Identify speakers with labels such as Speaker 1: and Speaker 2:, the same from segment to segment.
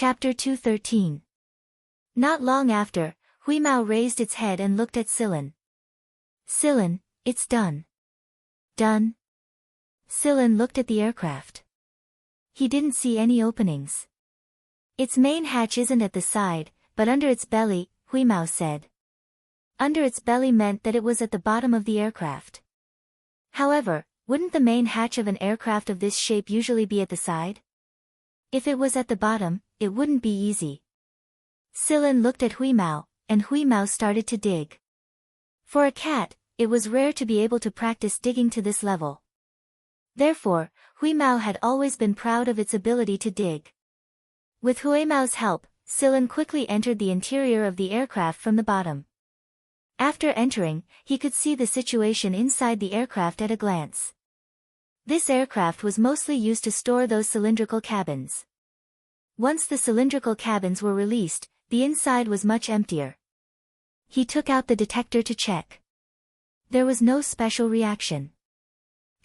Speaker 1: Chapter 213. Not long after, Huimao raised its head and looked at Silen. Silen, it's done. Done? Silen looked at the aircraft. He didn't see any openings. Its main hatch isn't at the side, but under its belly, Huimao said. Under its belly meant that it was at the bottom of the aircraft. However, wouldn't the main hatch of an aircraft of this shape usually be at the side? If it was at the bottom, it wouldn't be easy. Silen looked at Huimao, and Huimao started to dig. For a cat, it was rare to be able to practice digging to this level. Therefore, Huimao had always been proud of its ability to dig. With Huimao's help, Silen quickly entered the interior of the aircraft from the bottom. After entering, he could see the situation inside the aircraft at a glance. This aircraft was mostly used to store those cylindrical cabins. Once the cylindrical cabins were released, the inside was much emptier. He took out the detector to check. There was no special reaction.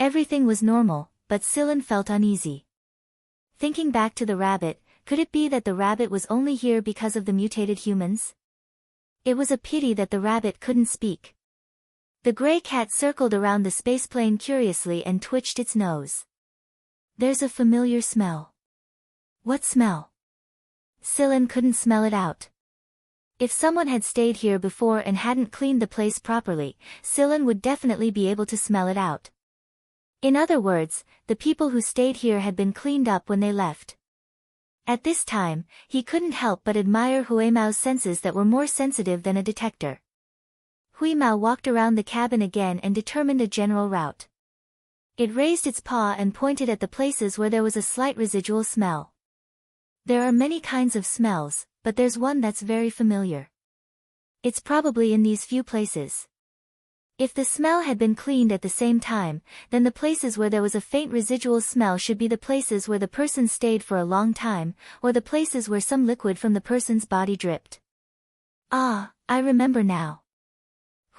Speaker 1: Everything was normal, but Silen felt uneasy. Thinking back to the rabbit, could it be that the rabbit was only here because of the mutated humans? It was a pity that the rabbit couldn't speak. The gray cat circled around the spaceplane curiously and twitched its nose. There's a familiar smell. What smell? Silen couldn't smell it out. If someone had stayed here before and hadn't cleaned the place properly, Silen would definitely be able to smell it out. In other words, the people who stayed here had been cleaned up when they left. At this time, he couldn't help but admire Huimao's senses that were more sensitive than a detector. Huimao walked around the cabin again and determined a general route. It raised its paw and pointed at the places where there was a slight residual smell. There are many kinds of smells, but there's one that's very familiar. It's probably in these few places. If the smell had been cleaned at the same time, then the places where there was a faint residual smell should be the places where the person stayed for a long time, or the places where some liquid from the person's body dripped. Ah, I remember now.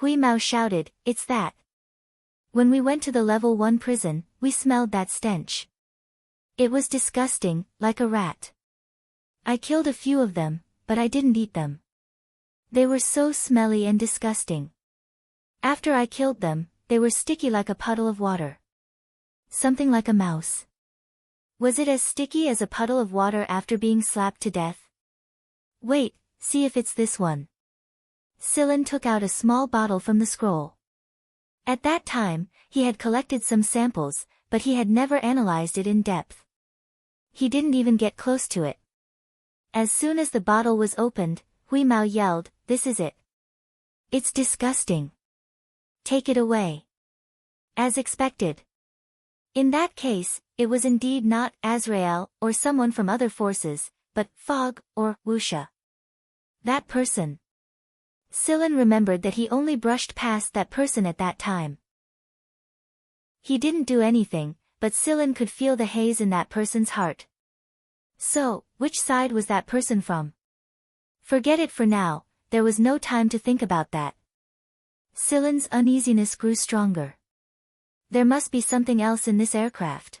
Speaker 1: Huimao shouted, it's that. When we went to the level 1 prison, we smelled that stench. It was disgusting, like a rat. I killed a few of them, but I didn't eat them. They were so smelly and disgusting. After I killed them, they were sticky like a puddle of water. Something like a mouse. Was it as sticky as a puddle of water after being slapped to death? Wait, see if it's this one. Silen took out a small bottle from the scroll. At that time, he had collected some samples, but he had never analyzed it in depth. He didn't even get close to it. As soon as the bottle was opened, Huimao yelled, this is it. It's disgusting. Take it away. As expected. In that case, it was indeed not Azrael or someone from other forces, but Fog or Wuxia. That person. Silen remembered that he only brushed past that person at that time. He didn't do anything, but Silen could feel the haze in that person's heart. So, which side was that person from? Forget it for now, there was no time to think about that. Silen's uneasiness grew stronger. There must be something else in this aircraft.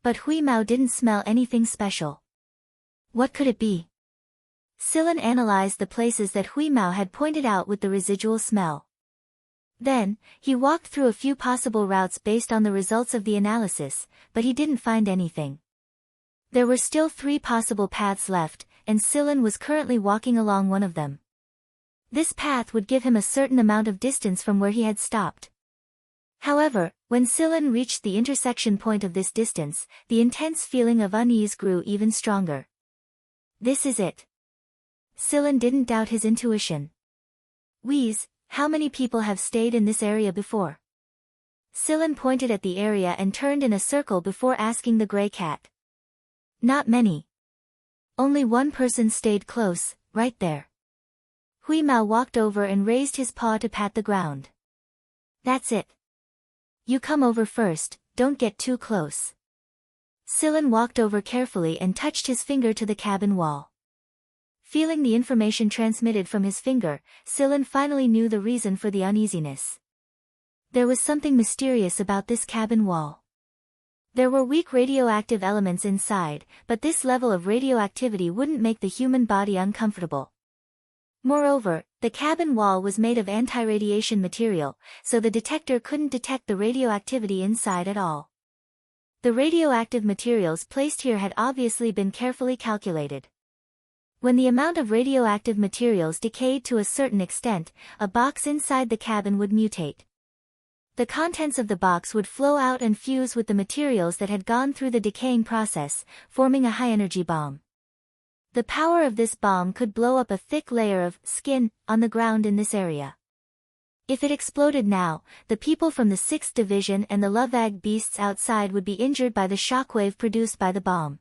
Speaker 1: But Huimao didn't smell anything special. What could it be? Silen analyzed the places that Huimao had pointed out with the residual smell. Then, he walked through a few possible routes based on the results of the analysis, but he didn't find anything. There were still 3 possible paths left, and Silen was currently walking along one of them. This path would give him a certain amount of distance from where he had stopped. However, when Silen reached the intersection point of this distance, the intense feeling of unease grew even stronger. This is it. Silen didn't doubt his intuition. Wheeze, how many people have stayed in this area before? Silen pointed at the area and turned in a circle before asking the gray cat. Not many. Only one person stayed close, right there. Huimao walked over and raised his paw to pat the ground. That's it. You come over first, don't get too close. Silen walked over carefully and touched his finger to the cabin wall. Feeling the information transmitted from his finger, Silen finally knew the reason for the uneasiness. There was something mysterious about this cabin wall. There were weak radioactive elements inside, but this level of radioactivity wouldn't make the human body uncomfortable. Moreover, the cabin wall was made of anti-radiation material, so the detector couldn't detect the radioactivity inside at all. The radioactive materials placed here had obviously been carefully calculated. When the amount of radioactive materials decayed to a certain extent, a box inside the cabin would mutate. The contents of the box would flow out and fuse with the materials that had gone through the decaying process, forming a high-energy bomb. The power of this bomb could blow up a thick layer of skin on the ground in this area. If it exploded now, the people from the 6th Division and the Lovag beasts outside would be injured by the shockwave produced by the bomb.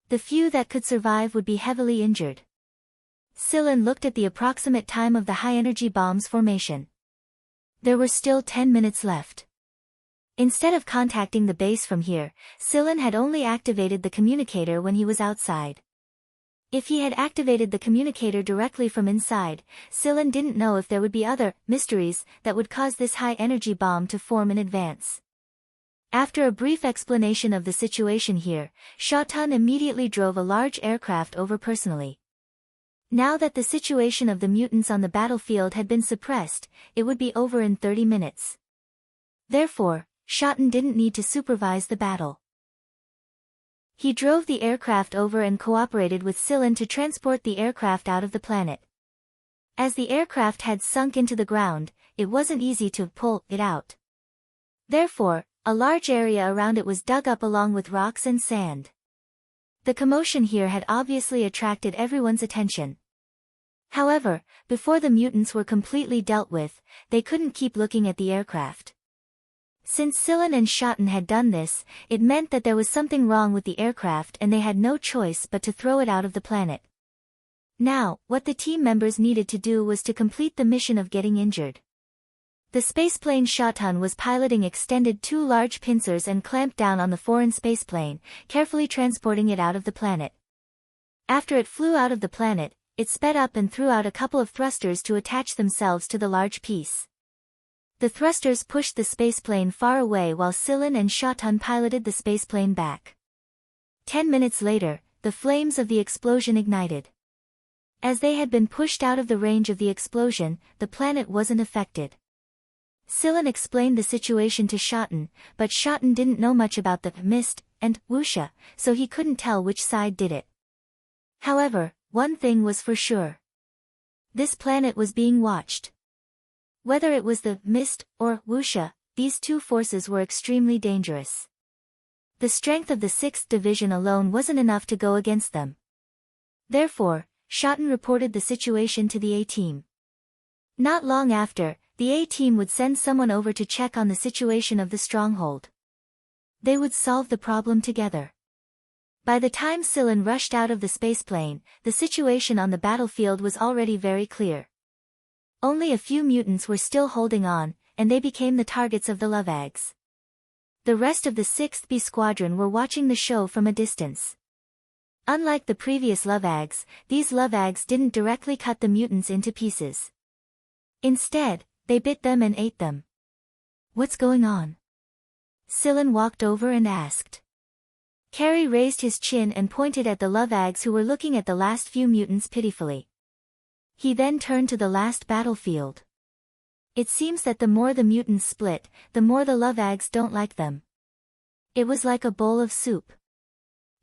Speaker 1: The few that could survive would be heavily injured. Sillin looked at the approximate time of the high-energy bomb's formation. There were still 10 minutes left. Instead of contacting the base from here, Sillin had only activated the communicator when he was outside. If he had activated the communicator directly from inside, Sillin didn't know if there would be other mysteries that would cause this high-energy bomb to form in advance. After a brief explanation of the situation here, Shotun immediately drove a large aircraft over personally. Now that the situation of the mutants on the battlefield had been suppressed, it would be over in 30 minutes. Therefore, Shotun didn't need to supervise the battle. He drove the aircraft over and cooperated with Sillin to transport the aircraft out of the planet. As the aircraft had sunk into the ground, it wasn't easy to pull it out. Therefore, a large area around it was dug up along with rocks and sand. The commotion here had obviously attracted everyone's attention. However, before the mutants were completely dealt with, they couldn't keep looking at the aircraft. Since Sillin and Shotun had done this, it meant that there was something wrong with the aircraft and they had no choice but to throw it out of the planet. Now, what the team members needed to do was to complete the mission of getting injured. The spaceplane Shotun was piloting extended two large pincers and clamped down on the foreign spaceplane, carefully transporting it out of the planet. After it flew out of the planet, it sped up and threw out a couple of thrusters to attach themselves to the large piece. The thrusters pushed the spaceplane far away while Sillin and Shotun piloted the spaceplane back. 10 minutes later, the flames of the explosion ignited. As they had been pushed out of the range of the explosion, the planet wasn't affected. Sillin explained the situation to Shotun, but Shotun didn't know much about the mist and wuxia, so he couldn't tell which side did it. However, one thing was for sure. This planet was being watched. Whether it was the mist or wuxia, these two forces were extremely dangerous. The strength of the 6th Division alone wasn't enough to go against them. Therefore, Shotun reported the situation to the A-Team. Not long after, the A-Team would send someone over to check on the situation of the stronghold. They would solve the problem together. By the time Sillin rushed out of the spaceplane, the situation on the battlefield was already very clear. Only a few mutants were still holding on, and they became the targets of the Lovags. The rest of the 6th B Squadron were watching the show from a distance. Unlike the previous Lovags, these Lovags didn't directly cut the mutants into pieces. Instead, they bit them and ate them. What's going on? Sillin walked over and asked. Carrie raised his chin and pointed at the Lovags who were looking at the last few mutants pitifully. He then turned to the last battlefield. It seems that the more the mutants split, the more the Lovags don't like them. It was like a bowl of soup.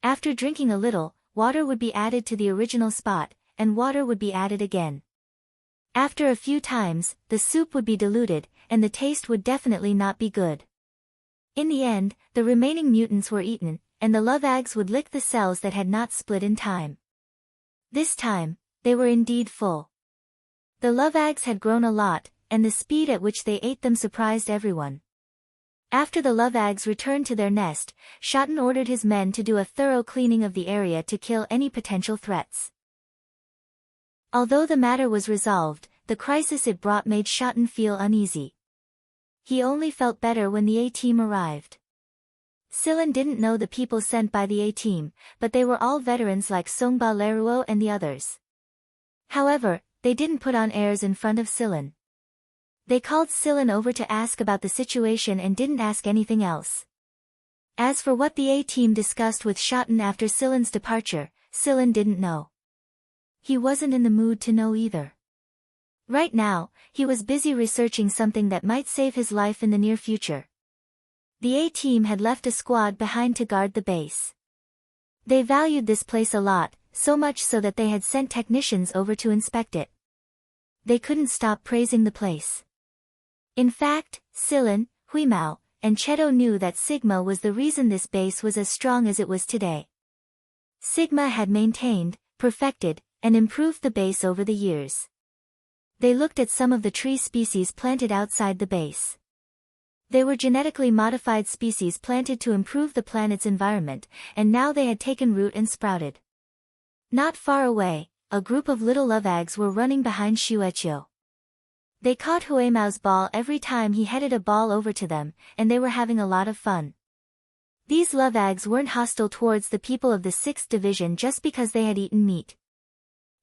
Speaker 1: After drinking a little, water would be added to the original spot, and water would be added again. After a few times, the soup would be diluted, and the taste would definitely not be good. In the end, the remaining mutants were eaten, and the Lovags would lick the cells that had not split in time. This time, they were indeed full. The Lovags had grown a lot, and the speed at which they ate them surprised everyone. After the Lovags returned to their nest, Shotun ordered his men to do a thorough cleaning of the area to kill any potential threats. Although the matter was resolved, the crisis it brought made Shotun feel uneasy. He only felt better when the A-Team arrived. Sillin didn't know the people sent by the A-Team, but they were all veterans like Songba Leruo and the others. However, they didn't put on airs in front of Sillin. They called Sillin over to ask about the situation and didn't ask anything else. As for what the A-team discussed with Shoten after Silen's departure, Silen didn't know. He wasn't in the mood to know either. Right now, he was busy researching something that might save his life in the near future. The A-team had left a squad behind to guard the base. They valued this place a lot, so much so that they had sent technicians over to inspect it. They couldn't stop praising the place. In fact, Silen, Huimao, and Cheto knew that Sigma was the reason this base was as strong as it was today. Sigma had maintained, perfected, and improved the base over the years. They looked at some of the tree species planted outside the base. They were genetically modified species planted to improve the planet's environment, and now they had taken root and sprouted. Not far away, a group of little love eggs were running behind Shueqiu. They caught Huimao's ball every time he headed a ball over to them, and they were having a lot of fun. These love eggs weren't hostile towards the people of the 6th Division just because they had eaten meat.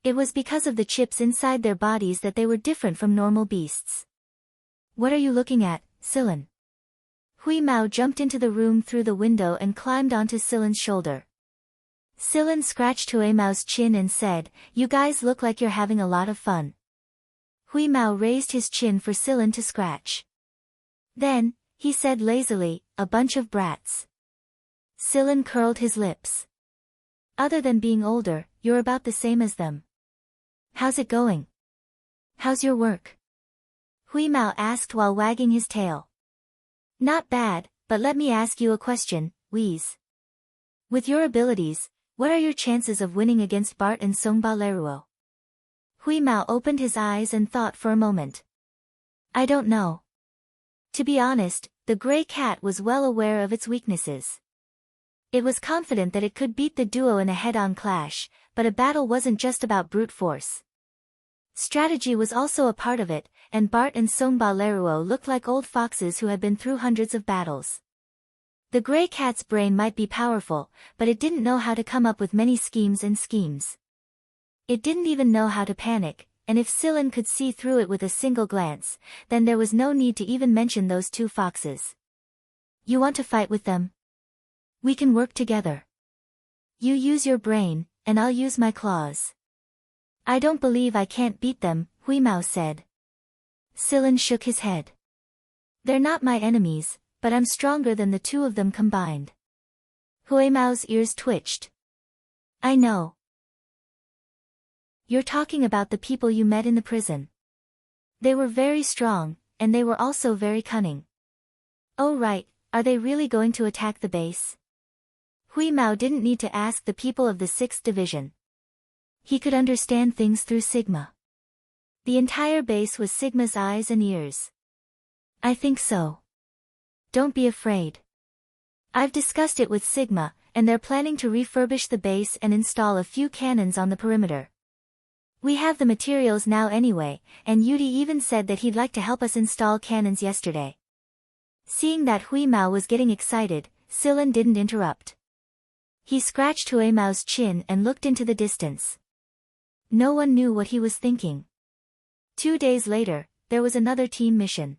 Speaker 1: It was because of the chips inside their bodies that they were different from normal beasts. "What are you looking at, Silen?" Huimao jumped into the room through the window and climbed onto Silen's shoulder. Silen scratched Huimao's chin and said, "You guys look like you're having a lot of fun." Huimao raised his chin for Silen to scratch. Then, he said lazily, "A bunch of brats." Silen curled his lips. "Other than being older, you're about the same as them. How's it going? How's your work?" Huimao asked while wagging his tail. "Not bad, but let me ask you a question, Wheeze. With your abilities, what are your chances of winning against Bart and Songba Leruo?" Huimao opened his eyes and thought for a moment. "I don't know." To be honest, the gray cat was well aware of its weaknesses. It was confident that it could beat the duo in a head-on clash, but a battle wasn't just about brute force. Strategy was also a part of it, and Bart and Songba Leruo looked like old foxes who had been through hundreds of battles. The gray cat's brain might be powerful, but it didn't know how to come up with many schemes. It didn't even know how to panic, and if Silen could see through it with a single glance, then there was no need to even mention those two foxes. "You want to fight with them? We can work together. You use your brain, and I'll use my claws." "I don't believe I can't beat them," Huimao said. Silen shook his head. "They're not my enemies, but I'm stronger than the two of them combined." Huimao's ears twitched. "I know. You're talking about the people you met in the prison. They were very strong, and they were also very cunning." "Oh right, are they really going to attack the base?" Huimao didn't need to ask the people of the 6th Division. He could understand things through Sigma. The entire base was Sigma's eyes and ears. "I think so. Don't be afraid. I've discussed it with Sigma, and they're planning to refurbish the base and install a few cannons on the perimeter. We have the materials now anyway, and Yudi even said that he'd like to help us install cannons yesterday." Seeing that Huimao was getting excited, Silen didn't interrupt. He scratched Huimao's chin and looked into the distance. No one knew what he was thinking. 2 days later, there was another team mission.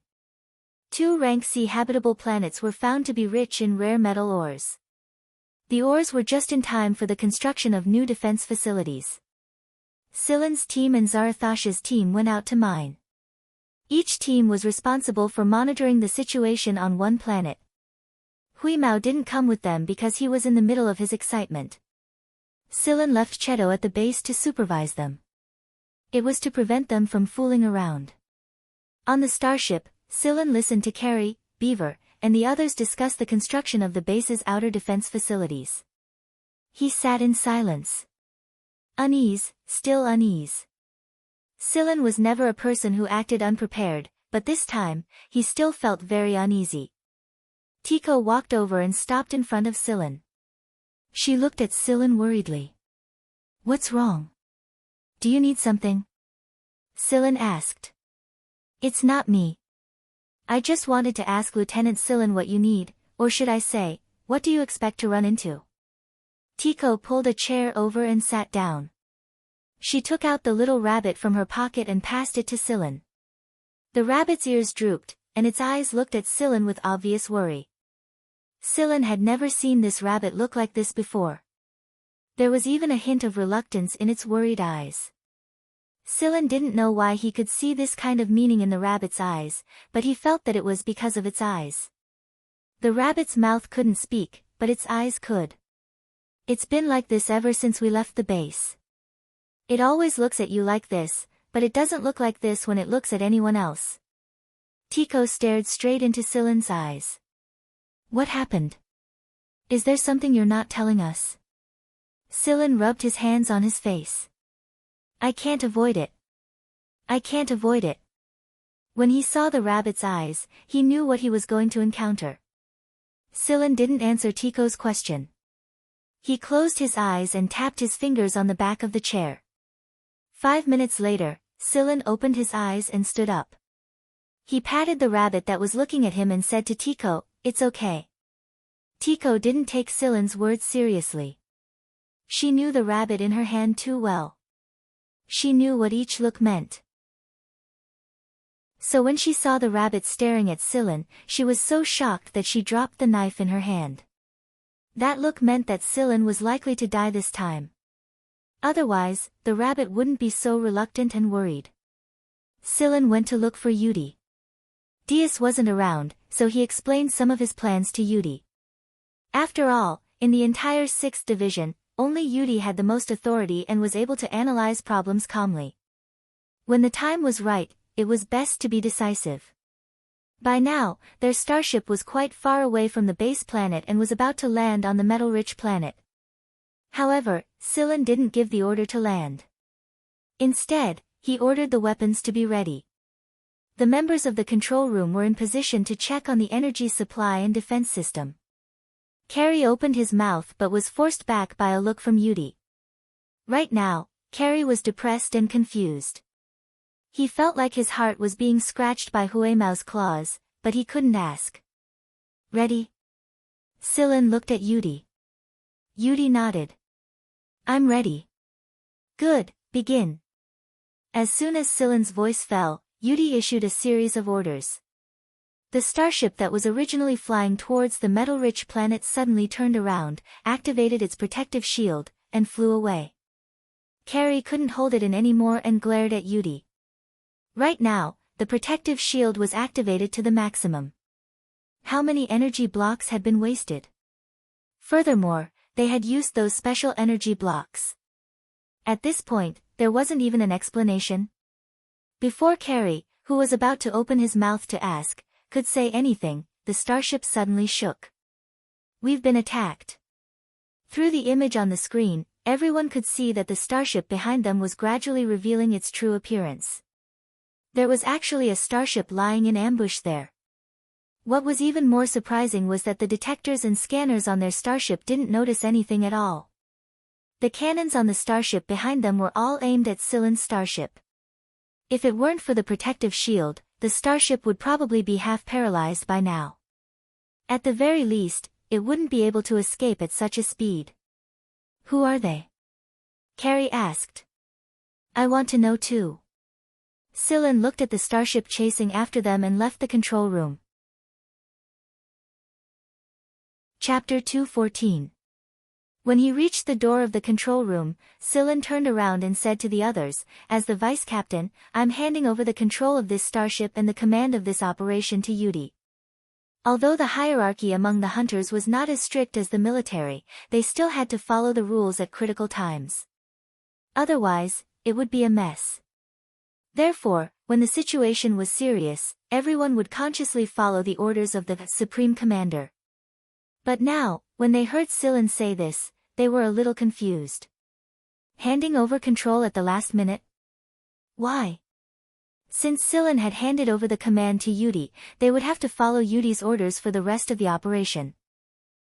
Speaker 1: 2 rank C habitable planets were found to be rich in rare metal ores. The ores were just in time for the construction of new defense facilities. Silen's team and Zarathosha's team went out to mine. Each team was responsible for monitoring the situation on one planet. Huimao didn't come with them because he was in the middle of his excitement. Silen left Cheto at the base to supervise them. It was to prevent them from fooling around. On the starship, Silen listened to Carrie, Beaver, and the others discuss the construction of the base's outer defense facilities. He sat in silence. Unease, still unease. Silen was never a person who acted unprepared, but this time, he still felt very uneasy. Tico walked over and stopped in front of Silen. She looked at Silen worriedly. "What's wrong? Do you need something?" Silen asked. "It's not me. I just wanted to ask Lieutenant Silen what you need, or should I say, what do you expect to run into?" Tico pulled a chair over and sat down. She took out the little rabbit from her pocket and passed it to Silen. The rabbit's ears drooped, and its eyes looked at Silen with obvious worry. Scylla had never seen this rabbit look like this before. There was even a hint of reluctance in its worried eyes. Scylla didn't know why he could see this kind of meaning in the rabbit's eyes, but he felt that it was because of its eyes. The rabbit's mouth couldn't speak, but its eyes could. It's been like this ever since we left the base. It always looks at you like this, but it doesn't look like this when it looks at anyone else. Tico stared straight into Scylla's eyes. What happened? Is there something you're not telling us? Scylla rubbed his hands on his face. I can't avoid it. I can't avoid it. When he saw the rabbit's eyes, he knew what he was going to encounter. Scylla didn't answer Tico's question. He closed his eyes and tapped his fingers on the back of the chair. 5 minutes later, Scylla opened his eyes and stood up. He patted the rabbit that was looking at him and said to Tico, "It's okay." Tico didn't take Scylla's words seriously. She knew the rabbit in her hand too well. She knew what each look meant. So when she saw the rabbit staring at Scylla, she was so shocked that she dropped the knife in her hand. That look meant that Scylla was likely to die this time. Otherwise, the rabbit wouldn't be so reluctant and worried. Scylla went to look for Yudi. Dias wasn't around, so he explained some of his plans to Yudi. After all, in the entire 6th Division, only Yudi had the most authority and was able to analyze problems calmly. When the time was right, it was best to be decisive. By now, their starship was quite far away from the base planet and was about to land on the metal-rich planet. However, Scylla didn't give the order to land. Instead, he ordered the weapons to be ready. The members of the control room were in position to check on the energy supply and defense system. Carrie opened his mouth but was forced back by a look from Yudi. Right now, Carrie was depressed and confused. He felt like his heart was being scratched by Huemao's claws, but he couldn't ask. Ready? Scylla looked at Yudi. Yudi nodded. I'm ready. Good, begin. As soon as Scylla's voice fell, Yudi issued a series of orders. The starship that was originally flying towards the metal-rich planet suddenly turned around, activated its protective shield, and flew away. Carrie couldn't hold it in anymore and glared at Yudi. Right now, the protective shield was activated to the maximum. How many energy blocks had been wasted? Furthermore, they had used those special energy blocks. At this point, there wasn't even an explanation. Before Carrie, who was about to open his mouth to ask, could say anything, the starship suddenly shook. We've been attacked. Through the image on the screen, everyone could see that the starship behind them was gradually revealing its true appearance. There was actually a starship lying in ambush there. What was even more surprising was that the detectors and scanners on their starship didn't notice anything at all. The cannons on the starship behind them were all aimed at Scylla's starship. If it weren't for the protective shield, the starship would probably be half paralyzed by now. At the very least, it wouldn't be able to escape at such a speed. Who are they? Carrie asked. I want to know too. Scylla looked at the starship chasing after them and left the control room. Chapter 2:14. When he reached the door of the control room, Scylla turned around and said to the others, as the vice captain, I'm handing over the control of this starship and the command of this operation to Yudi. Although the hierarchy among the hunters was not as strict as the military, they still had to follow the rules at critical times. Otherwise, it would be a mess. Therefore, when the situation was serious, everyone would consciously follow the orders of the Supreme Commander. But now, when they heard Scylla say this, they were a little confused. Handing over control at the last minute? Why? Since Scylla had handed over the command to Yudi, they would have to follow Yudi's orders for the rest of the operation.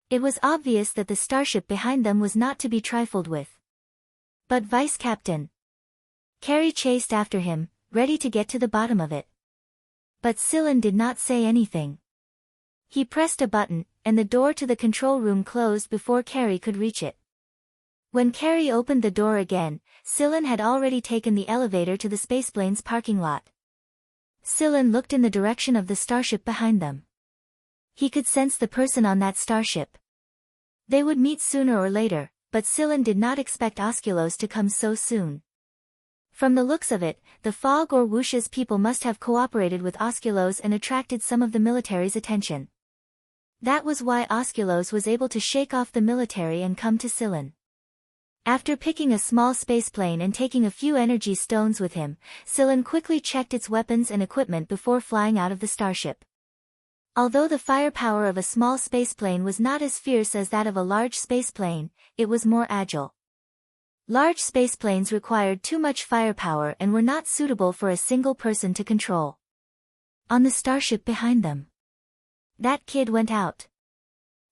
Speaker 1: It was obvious that the starship behind them was not to be trifled with. But Vice Captain. Carrie chased after him, ready to get to the bottom of it. But Scylla did not say anything. He pressed a button, and the door to the control room closed before Carrie could reach it. When Carrie opened the door again, Scylla had already taken the elevator to the spaceplane's parking lot. Scylla looked in the direction of the starship behind them. He could sense the person on that starship. They would meet sooner or later, but Scylla did not expect Osculos to come so soon. From the looks of it, the Fog or Wuxia's people must have cooperated with Osculos and attracted some of the military's attention. That was why Osculos was able to shake off the military and come to Scylla. After picking a small spaceplane and taking a few energy stones with him, Scylla quickly checked its weapons and equipment before flying out of the starship. Although the firepower of a small spaceplane was not as fierce as that of a large spaceplane, it was more agile. Large spaceplanes required too much firepower and were not suitable for a single person to control. On the starship behind them, that kid went out.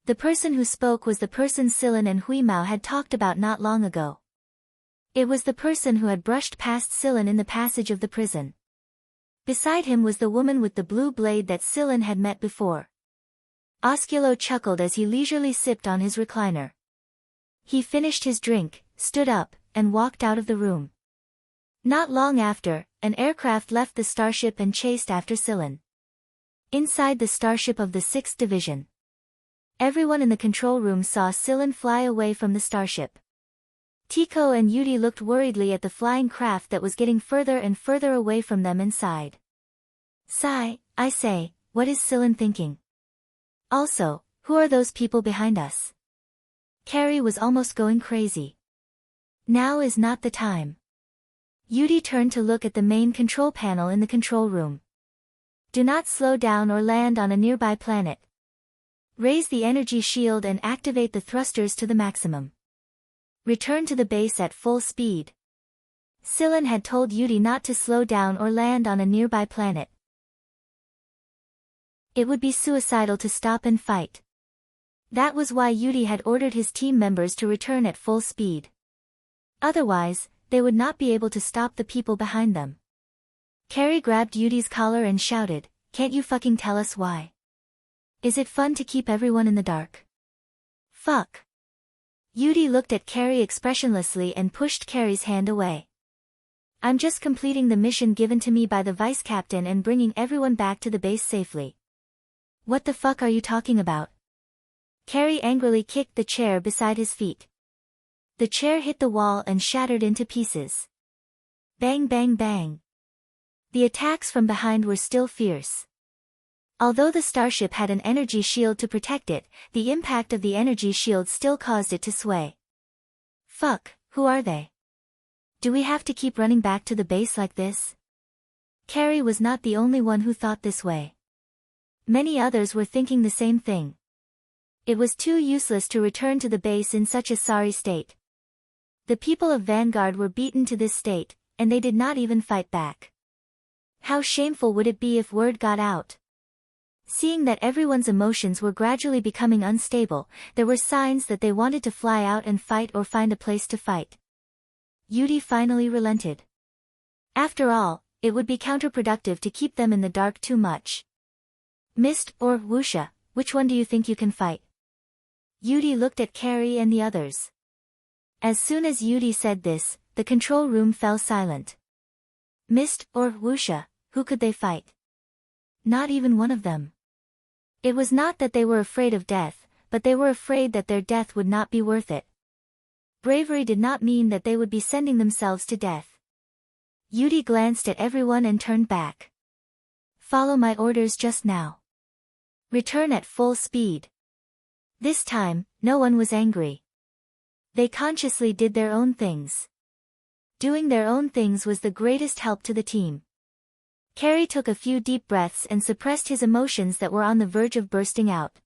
Speaker 1: The person who spoke was the person Scylla and Huimao had talked about not long ago. It was the person who had brushed past Scylla in the passage of the prison. Beside him was the woman with the blue blade that Scylla had met before. Osculo chuckled as he leisurely sipped on his recliner. He finished his drink, stood up, and walked out of the room. Not long after, an aircraft left the starship and chased after Scylla. Inside the starship of the 6th Division, everyone in the control room saw Scylla fly away from the starship. Tico and Yudi looked worriedly at the flying craft that was getting further and further away from them and sighed. Sigh, I say, what is Scylla thinking? Also, who are those people behind us? Carrie was almost going crazy. Now is not the time. Yudi turned to look at the main control panel in the control room. Do not slow down or land on a nearby planet. Raise the energy shield and activate the thrusters to the maximum. Return to the base at full speed. Scylla had told Yudi not to slow down or land on a nearby planet. It would be suicidal to stop and fight. That was why Yudi had ordered his team members to return at full speed. Otherwise, they would not be able to stop the people behind them. Carrie grabbed Yudi's collar and shouted, "Can't you fucking tell us why? Is it fun to keep everyone in the dark? Fuck." Yudi looked at Carrie expressionlessly and pushed Carrie's hand away. I'm just completing the mission given to me by the vice captain and bringing everyone back to the base safely. What the fuck are you talking about? Carrie angrily kicked the chair beside his feet. The chair hit the wall and shattered into pieces. Bang bang bang. The attacks from behind were still fierce. Although the starship had an energy shield to protect it, the impact of the energy shield still caused it to sway. Fuck, who are they? Do we have to keep running back to the base like this? Carrie was not the only one who thought this way. Many others were thinking the same thing. It was too useless to return to the base in such a sorry state. The people of Vanguard were beaten to this state, and they did not even fight back. How shameful would it be if word got out? Seeing that everyone's emotions were gradually becoming unstable, there were signs that they wanted to fly out and fight or find a place to fight. Yudi finally relented. After all, it would be counterproductive to keep them in the dark too much. Mist or Wuxia, which one do you think you can fight? Yudi looked at Carrie and the others. As soon as Yudi said this, the control room fell silent. Mist or Wuxia, who could they fight? Not even one of them. It was not that they were afraid of death, but they were afraid that their death would not be worth it. Bravery did not mean that they would be sending themselves to death. Yudi glanced at everyone and turned back. Follow my orders just now. Return at full speed. This time, no one was angry. They consciously did their own things. Doing their own things was the greatest help to the team. Carrie took a few deep breaths and suppressed his emotions that were on the verge of bursting out.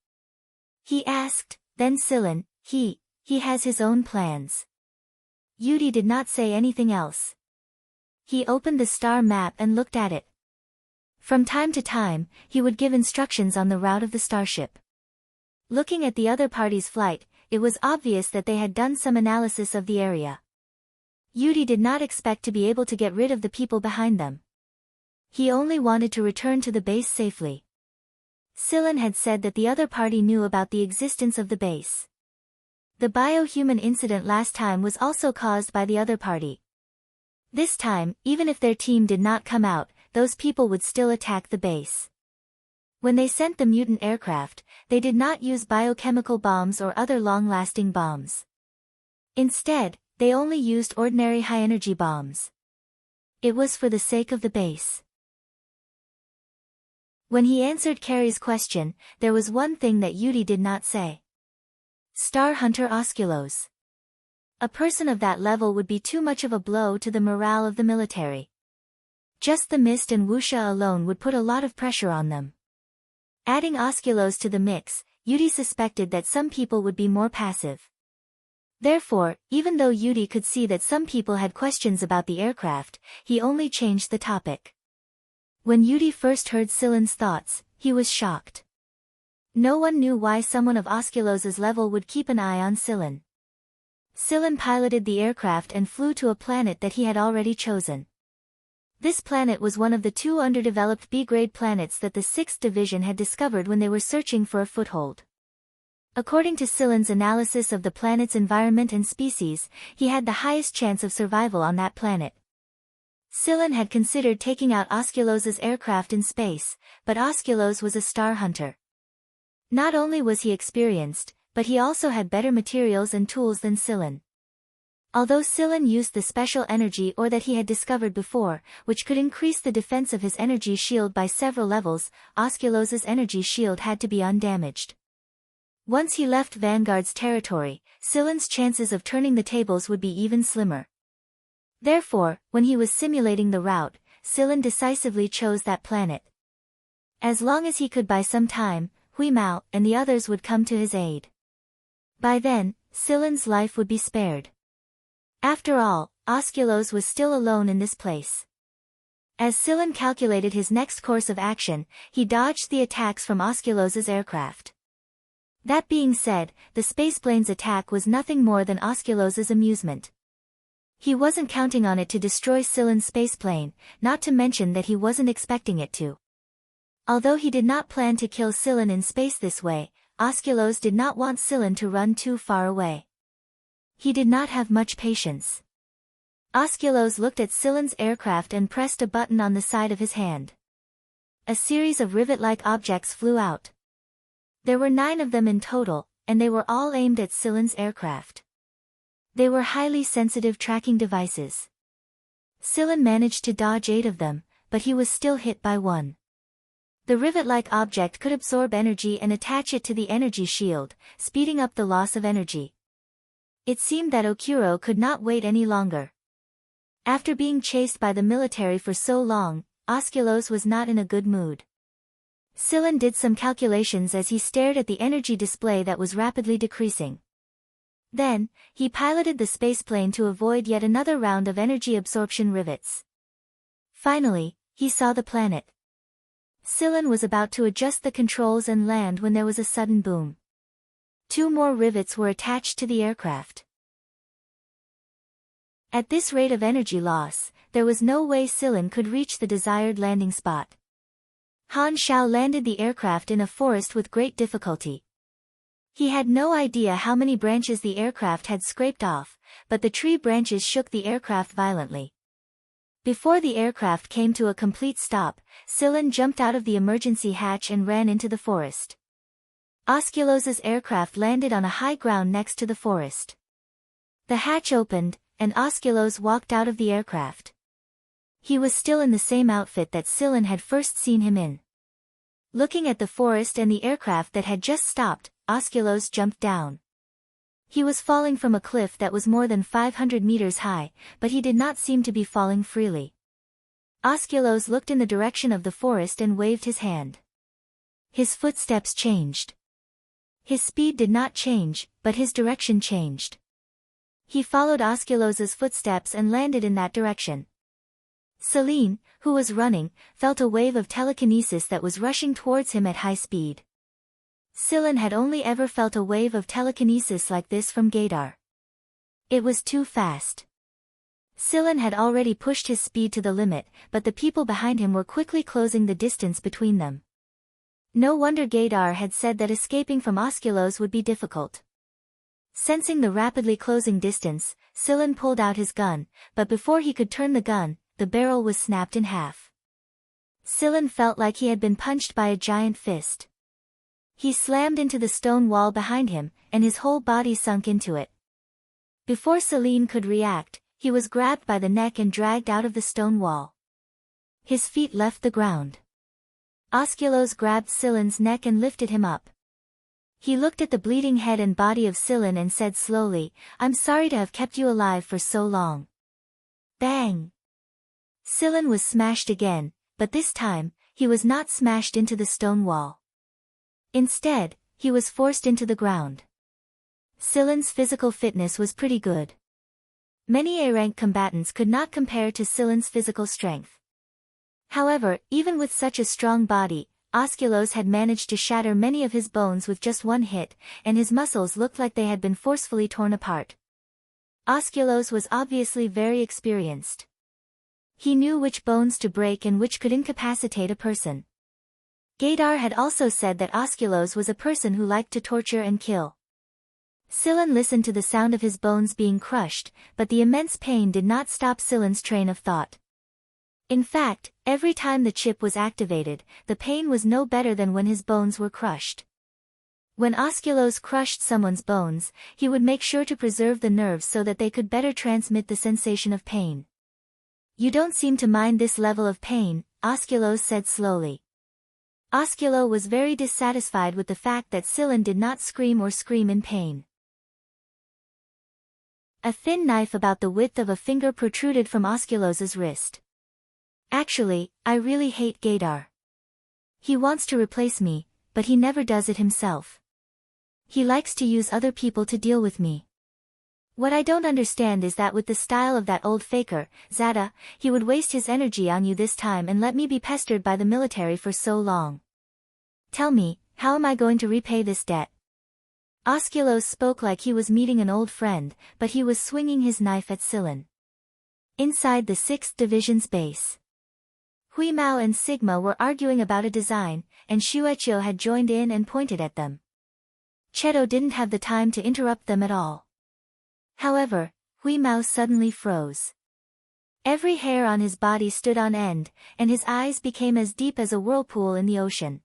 Speaker 1: He asked, then Scylla, he has his own plans. Yudi did not say anything else. He opened the star map and looked at it. From time to time, he would give instructions on the route of the starship. Looking at the other party's flight, it was obvious that they had done some analysis of the area. Yudi did not expect to be able to get rid of the people behind them. He only wanted to return to the base safely. Scylla had said that the other party knew about the existence of the base. The biohuman incident last time was also caused by the other party. This time, even if their team did not come out, those people would still attack the base. When they sent the mutant aircraft, they did not use biochemical bombs or other long-lasting bombs. Instead, they only used ordinary high-energy bombs. It was for the sake of the base. When he answered Carrie's question, there was one thing that Yudi did not say. Star Hunter Osculos. A person of that level would be too much of a blow to the morale of the military. Just the mist and wuxia alone would put a lot of pressure on them. Adding Osculos to the mix, Yudi suspected that some people would be more passive. Therefore, even though Yudi could see that some people had questions about the aircraft, he only changed the topic. When Yudi first heard Silen's thoughts, he was shocked. No one knew why someone of Osculos's level would keep an eye on Silen. Silen piloted the aircraft and flew to a planet that he had already chosen. This planet was one of the 2 underdeveloped B-grade planets that the 6th Division had discovered when they were searching for a foothold. According to Silen's analysis of the planet's environment and species, he had the highest chance of survival on that planet. Silen had considered taking out Osculos's aircraft in space, but Osculos was a star hunter. Not only was he experienced, but he also had better materials and tools than Silen. Although Silen used the special energy ore that he had discovered before, which could increase the defense of his energy shield by several levels, Osculos's energy shield had to be undamaged. Once he left Vanguard's territory, Silen's chances of turning the tables would be even slimmer. Therefore, when he was simulating the route, Silen decisively chose that planet. As long as he could buy some time, Hui Mao and the others would come to his aid. By then, Silen's life would be spared. After all, Osculos was still alone in this place. As Silen calculated his next course of action, he dodged the attacks from Osculos's aircraft. That being said, the spaceplane's attack was nothing more than Osculos's amusement. He wasn't counting on it to destroy Silen's spaceplane, not to mention that he wasn't expecting it to. Although he did not plan to kill Silen in space this way, Osculos did not want Silen to run too far away. He did not have much patience. Osculos looked at Silen's aircraft and pressed a button on the side of his hand. A series of rivet-like objects flew out. There were 9 of them in total, and they were all aimed at Silen's aircraft. They were highly sensitive tracking devices. Silen managed to dodge 8 of them, but he was still hit by one. The rivet-like object could absorb energy and attach it to the energy shield, speeding up the loss of energy. It seemed that Okuro could not wait any longer. After being chased by the military for so long, Osculos was not in a good mood. Silen did some calculations as he stared at the energy display that was rapidly decreasing. Then, he piloted the spaceplane to avoid yet another round of energy absorption rivets. Finally, he saw the planet. Silen was about to adjust the controls and land when there was a sudden boom. 2 more rivets were attached to the aircraft. At this rate of energy loss, there was no way Silen could reach the desired landing spot. Han Shao landed the aircraft in a forest with great difficulty. He had no idea how many branches the aircraft had scraped off, but the tree branches shook the aircraft violently. Before the aircraft came to a complete stop, Silen jumped out of the emergency hatch and ran into the forest. Osculos's aircraft landed on a high ground next to the forest. The hatch opened, and Osculos walked out of the aircraft. He was still in the same outfit that Silen had first seen him in. Looking at the forest and the aircraft that had just stopped, Osculos jumped down. He was falling from a cliff that was more than 500 meters high, but he did not seem to be falling freely. Osculos looked in the direction of the forest and waved his hand. His footsteps changed. His speed did not change, but his direction changed. He followed Osculos's footsteps and landed in that direction. Celine, who was running, felt a wave of telekinesis that was rushing towards him at high speed. Silen had only ever felt a wave of telekinesis like this from Gaydar. It was too fast. Silen had already pushed his speed to the limit, but the people behind him were quickly closing the distance between them. No wonder Gaydar had said that escaping from Osculos would be difficult. Sensing the rapidly closing distance, Silen pulled out his gun, but before he could turn the gun, the barrel was snapped in half. Silen felt like he had been punched by a giant fist. He slammed into the stone wall behind him, and his whole body sunk into it. Before Celine could react, he was grabbed by the neck and dragged out of the stone wall. His feet left the ground. Osculos grabbed Celine's neck and lifted him up. He looked at the bleeding head and body of Celine and said slowly, "I'm sorry to have kept you alive for so long." Bang! Celine was smashed again, but this time, he was not smashed into the stone wall. Instead, he was forced into the ground. Celine's physical fitness was pretty good. Many A-rank combatants could not compare to Celine's physical strength. However, even with such a strong body, Osculos had managed to shatter many of his bones with just one hit, and his muscles looked like they had been forcefully torn apart. Osculos was obviously very experienced. He knew which bones to break and which could incapacitate a person. Gaydar had also said that Osculos was a person who liked to torture and kill. Celine listened to the sound of his bones being crushed, but the immense pain did not stop Celine's train of thought. In fact, every time the chip was activated, the pain was no better than when his bones were crushed. When Osculos crushed someone's bones, he would make sure to preserve the nerves so that they could better transmit the sensation of pain. "You don't seem to mind this level of pain," Osculos said slowly. Osculo was very dissatisfied with the fact that Celine did not scream in pain. A thin knife about the width of a finger protruded from Osculos's wrist. "Actually, I really hate Gaydar. He wants to replace me, but he never does it himself. He likes to use other people to deal with me. What I don't understand is that with the style of that old faker, Zada, he would waste his energy on you this time and let me be pestered by the military for so long. Tell me, how am I going to repay this debt?" Osculos spoke like he was meeting an old friend, but he was swinging his knife at Celine. Inside the 6th Division's base, Hui Mao and Sigma were arguing about a design, and Shueqiu had joined in and pointed at them. Cheto didn't have the time to interrupt them at all. However, Hui Mao suddenly froze. Every hair on his body stood on end, and his eyes became as deep as a whirlpool in the ocean.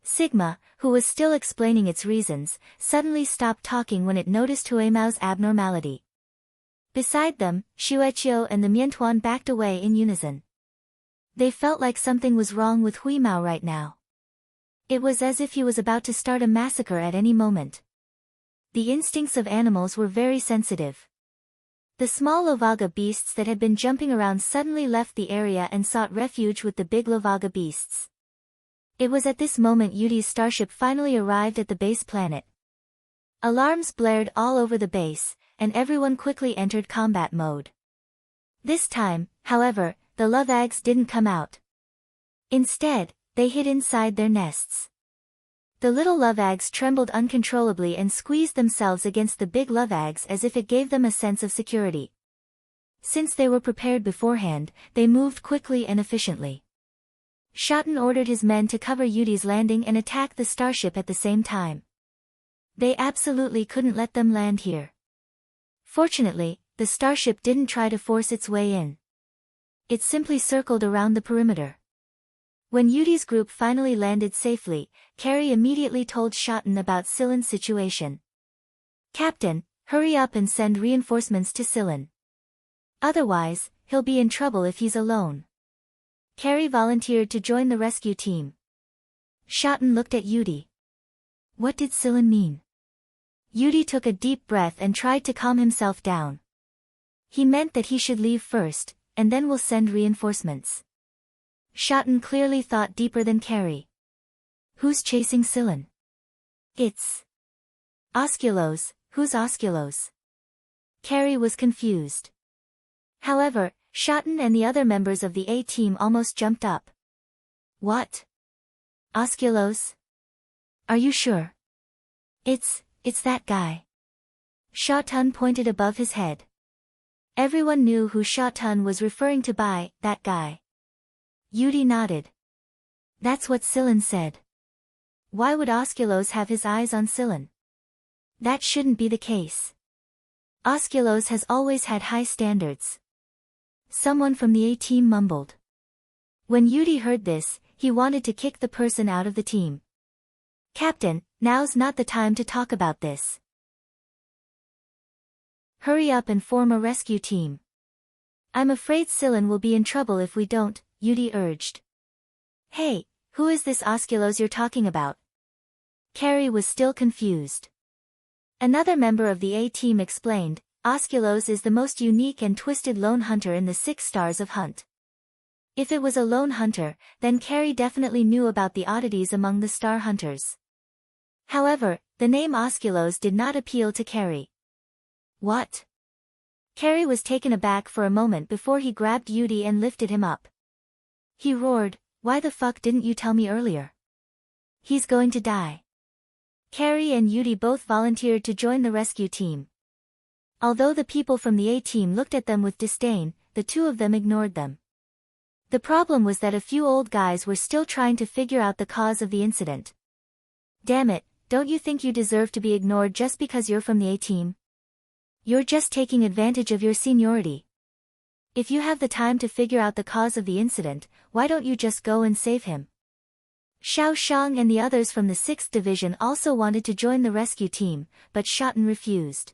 Speaker 1: Sigma, who was still explaining its reasons, suddenly stopped talking when it noticed Hui Mao's abnormality. Beside them, Shueqiu and the Miantuan backed away in unison. They felt like something was wrong with Hui Mao right now. It was as if he was about to start a massacre at any moment. The instincts of animals were very sensitive. The small Lovaga beasts that had been jumping around suddenly left the area and sought refuge with the big Lovaga beasts. It was at this moment Yudi's starship finally arrived at the base planet. Alarms blared all over the base, and everyone quickly entered combat mode. This time, however, the Lovags didn't come out. Instead, they hid inside their nests. The little Lovags trembled uncontrollably and squeezed themselves against the big Lovags as if it gave them a sense of security. Since they were prepared beforehand, they moved quickly and efficiently. Shoten ordered his men to cover Yudi's landing and attack the starship at the same time. They absolutely couldn't let them land here. Fortunately, the starship didn't try to force its way in. It simply circled around the perimeter. When Yudi's group finally landed safely, Carrie immediately told Shoten about Celine's situation. "Captain, hurry up and send reinforcements to Celine. Otherwise, he'll be in trouble if he's alone." Carrie volunteered to join the rescue team. Shoten looked at Yudi. What did Celine mean? Yudi took a deep breath and tried to calm himself down. He meant that he should leave first, and then we'll send reinforcements. Shoten clearly thought deeper than Carrie. Who's chasing Celine? It's Osculos. Who's Osculos? Carrie was confused. However, Shoten and the other members of the A-team almost jumped up. What? Osculos? Are you sure? It's that guy. Shoten pointed above his head. Everyone knew who Shoten was referring to by that guy. Yudi nodded. That's what Celine said. Why would Osculos have his eyes on Celine? That shouldn't be the case. Osculos has always had high standards. Someone from the A-team mumbled. When Yudi heard this, he wanted to kick the person out of the team. Captain, now's not the time to talk about this. Hurry up and form a rescue team. I'm afraid Scylla will be in trouble if we don't, Yudi urged. Hey, who is this Osculos you're talking about? Carrie was still confused. Another member of the A-team explained, Osculos is the most unique and twisted lone hunter in the 6 stars of Hunt. If it was a lone hunter, then Carrie definitely knew about the oddities among the star hunters. However, the name Osculos did not appeal to Carrie. What? Carrie was taken aback for a moment before he grabbed Yudi and lifted him up. He roared, why the fuck didn't you tell me earlier? He's going to die. Carrie and Yudi both volunteered to join the rescue team. Although the people from the A-team looked at them with disdain, the two of them ignored them. The problem was that a few old guys were still trying to figure out the cause of the incident. Damn it, don't you think you deserve to be ignored just because you're from the A-team? You're just taking advantage of your seniority. If you have the time to figure out the cause of the incident, why don't you just go and save him? Xiao Shang and the others from the 6th Division also wanted to join the rescue team, but Shoten refused.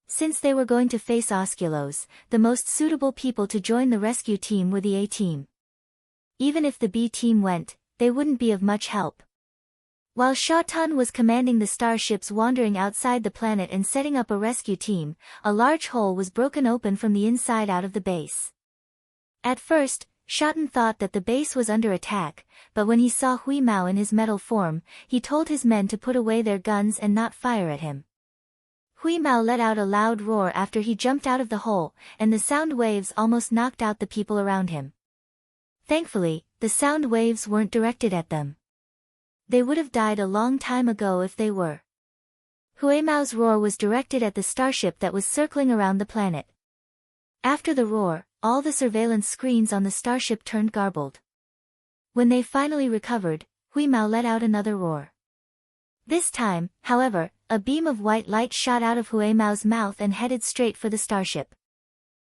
Speaker 1: Since they were going to face Osculos, the most suitable people to join the rescue team were the A-team. Even if the B-team went, they wouldn't be of much help. While Shoten was commanding the starships wandering outside the planet and setting up a rescue team, a large hole was broken open from the inside out of the base. At first, Shoten thought that the base was under attack, but when he saw Hui Mao in his metal form, he told his men to put away their guns and not fire at him. Hui Mao let out a loud roar after he jumped out of the hole, and the sound waves almost knocked out the people around him. Thankfully, the sound waves weren't directed at them. They would have died a long time ago if they were. Hui Mao's roar was directed at the starship that was circling around the planet. After the roar, all the surveillance screens on the starship turned garbled. When they finally recovered, Hui Mao let out another roar. This time, however, a beam of white light shot out of Hui Mao's mouth and headed straight for the starship.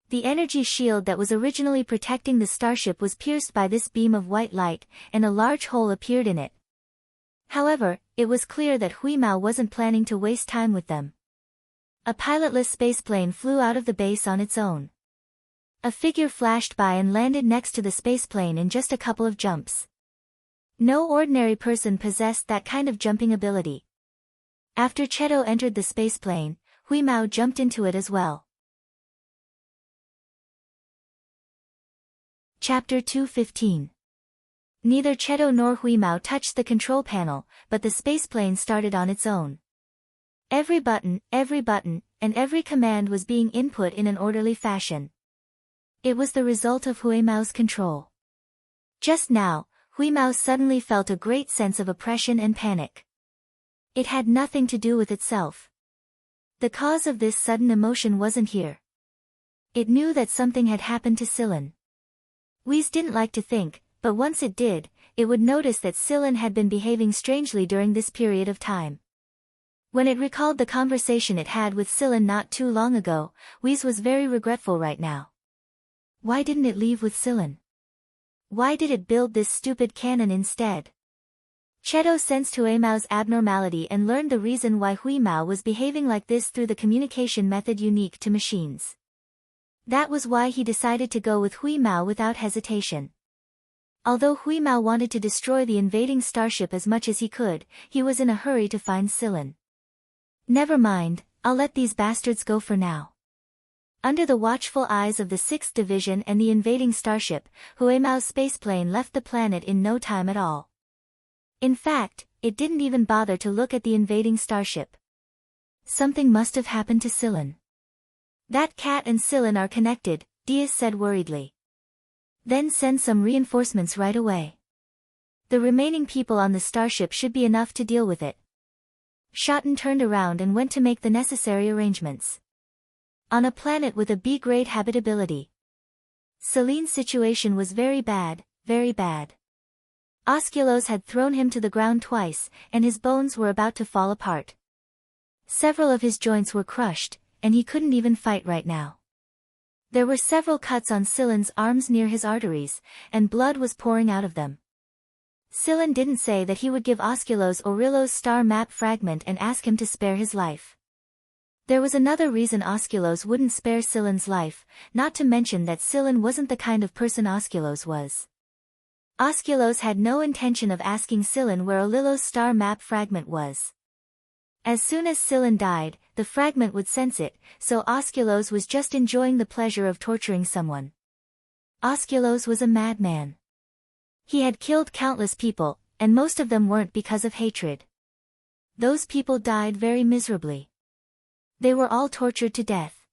Speaker 1: The energy shield that was originally protecting the starship was pierced by this beam of white light, and a large hole appeared in it. However, it was clear that Hui Mao wasn't planning to waste time with them. A pilotless spaceplane flew out of the base on its own. A figure flashed by and landed next to the spaceplane in just a couple of jumps. No ordinary person possessed that kind of jumping ability. After Cheto entered the spaceplane, Hui Mao jumped into it as well. Chapter 215. Neither Cheto nor Hui Mao touched the control panel, but the spaceplane started on its own. Every button, and every command was being input in an orderly fashion. It was the result of Hui Mao's control. Just now, Hui Mao suddenly felt a great sense of oppression and panic. It had nothing to do with itself. The cause of this sudden emotion wasn't here. It knew that something had happened to Scylla. Whis didn't like to think, but once it did, it would notice that Scylla had been behaving strangely during this period of time. When it recalled the conversation it had with Scylla not too long ago, Whis was very regretful right now. Why didn't it leave with Scylla? Why did it build this stupid cannon instead? Cheto sensed Hui Mao's abnormality and learned the reason why Hui Mao was behaving like this through the communication method unique to machines. That was why he decided to go with Hui Mao without hesitation. Although Hui Mao wanted to destroy the invading starship as much as he could, he was in a hurry to find Scylla. Never mind, I'll let these bastards go for now. Under the watchful eyes of the 6th Division and the invading starship, Hui Mao's spaceplane left the planet in no time at all. In fact, it didn't even bother to look at the invading starship. Something must have happened to Scylla. That cat and Scylla are connected, Diaz said worriedly. Then send some reinforcements right away. The remaining people on the starship should be enough to deal with it. Shoten turned around and went to make the necessary arrangements. On a planet with a B-grade habitability, Celine's situation was very bad, very bad. Osculos had thrown him to the ground twice, and his bones were about to fall apart. Several of his joints were crushed, and he couldn't even fight right now. There were several cuts on Scylla's arms near his arteries, and blood was pouring out of them. Scylla didn't say that he would give Osculos Aurelios' star map fragment and ask him to spare his life. There was another reason Osculos wouldn't spare Scylla's life, not to mention that Scylla wasn't the kind of person Osculos was. Osculos had no intention of asking Scylla where Aurelios' star map fragment was. As soon as Scylla died, the fragment would sense it, so Osculos was just enjoying the pleasure of torturing someone. Osculos was a madman. He had killed countless people, and most of them weren't because of hatred. Those people died very miserably. They were all tortured to death.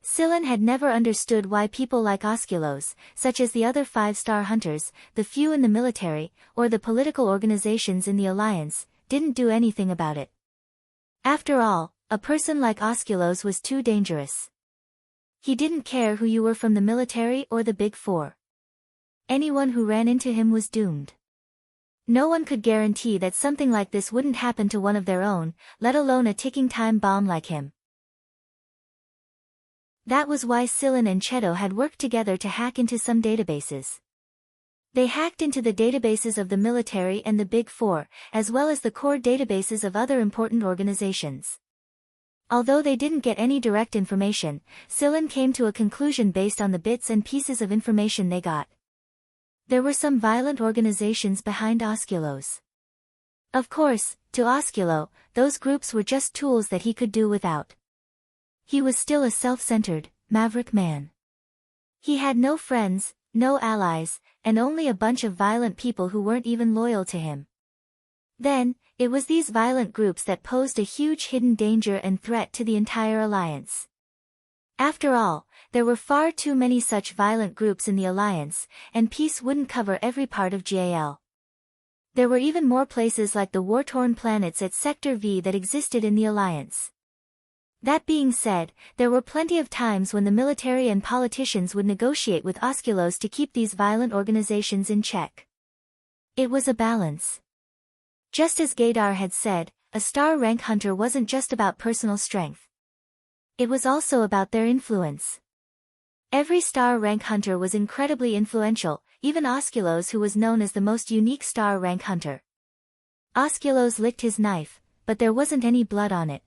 Speaker 1: Scylla had never understood why people like Osculos, such as the other 5-star hunters, the few in the military, or the political organizations in the Alliance, didn't do anything about it. After all, a person like Osculos was too dangerous. He didn't care who you were from the military or the Big Four. Anyone who ran into him was doomed. No one could guarantee that something like this wouldn't happen to one of their own, let alone a ticking time bomb like him. That was why Scylla and Cheto had worked together to hack into some databases. They hacked into the databases of the military and the Big Four, as well as the core databases of other important organizations. Although they didn't get any direct information, Scylla came to a conclusion based on the bits and pieces of information they got. There were some violent organizations behind Osculos. Of course, to Osculo, those groups were just tools that he could do without. He was still a self-centered, maverick man. He had no friends, no allies, and only a bunch of violent people who weren't even loyal to him. Then, it was these violent groups that posed a huge hidden danger and threat to the entire Alliance. After all, there were far too many such violent groups in the Alliance, and peace wouldn't cover every part of GAL. There were even more places like the war-torn planets at Sector V that existed in the Alliance. That being said, there were plenty of times when the military and politicians would negotiate with Osculos to keep these violent organizations in check. It was a balance. Just as Gaydar had said, a star rank hunter wasn't just about personal strength. It was also about their influence. Every star rank hunter was incredibly influential, even Osculos, who was known as the most unique star rank hunter. Osculos licked his knife, but there wasn't any blood on it.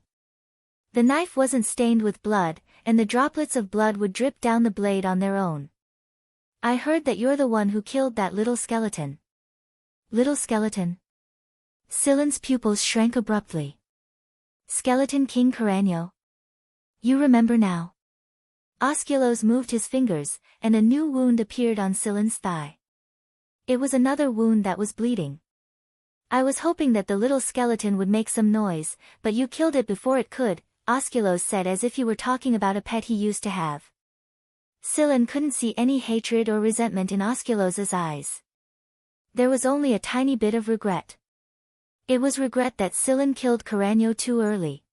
Speaker 1: The knife wasn't stained with blood, and the droplets of blood would drip down the blade on their own. I heard that you're the one who killed that little skeleton. Little skeleton? Scylla's pupils shrank abruptly. Skeleton King Carreño? You remember now. Osculos moved his fingers, and a new wound appeared on Scylla's thigh. It was another wound that was bleeding. I was hoping that the little skeleton would make some noise, but you killed it before it could, Osculos said, as if he were talking about a pet he used to have. Scylla couldn't see any hatred or resentment in Osculos's eyes. There was only a tiny bit of regret. It was regret that Scylla killed Carreño too early.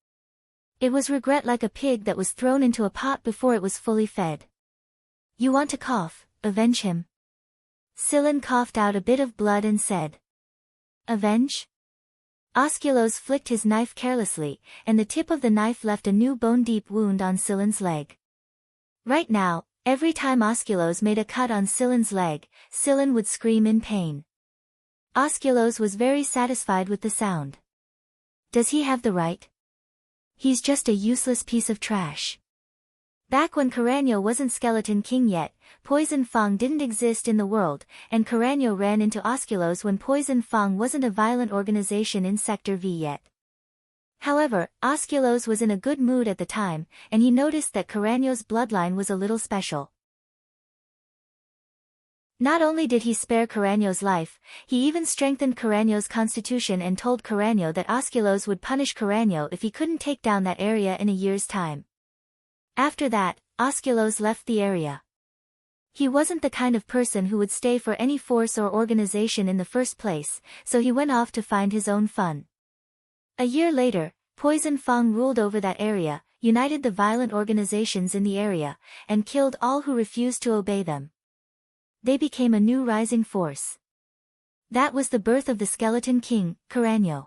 Speaker 1: It was regret like a pig that was thrown into a pot before it was fully fed. You want to cough, avenge him. Scylla coughed out a bit of blood and said. Avenge? Osculos flicked his knife carelessly, and the tip of the knife left a new bone-deep wound on Scylla's leg. Right now, every time Osculos made a cut on Scylla's leg, Scylla would scream in pain. Osculos was very satisfied with the sound. Does he have the right? He's just a useless piece of trash. Back when Carreño wasn't Skeleton King yet, Poison Fang didn't exist in the world, and Carreño ran into Osculos when Poison Fang wasn't a violent organization in Sector V yet. However, Osculos was in a good mood at the time, and he noticed that Carreño's bloodline was a little special. Not only did he spare Carreño's life, he even strengthened Carreño's constitution and told Carreño that Osculos would punish Carreño if he couldn't take down that area in a year's time. After that, Osculos left the area. He wasn't the kind of person who would stay for any force or organization in the first place, so he went off to find his own fun. A year later, Poison Fang ruled over that area, united the violent organizations in the area, and killed all who refused to obey them. They became a new rising force. That was the birth of the Skeleton King, Carreño.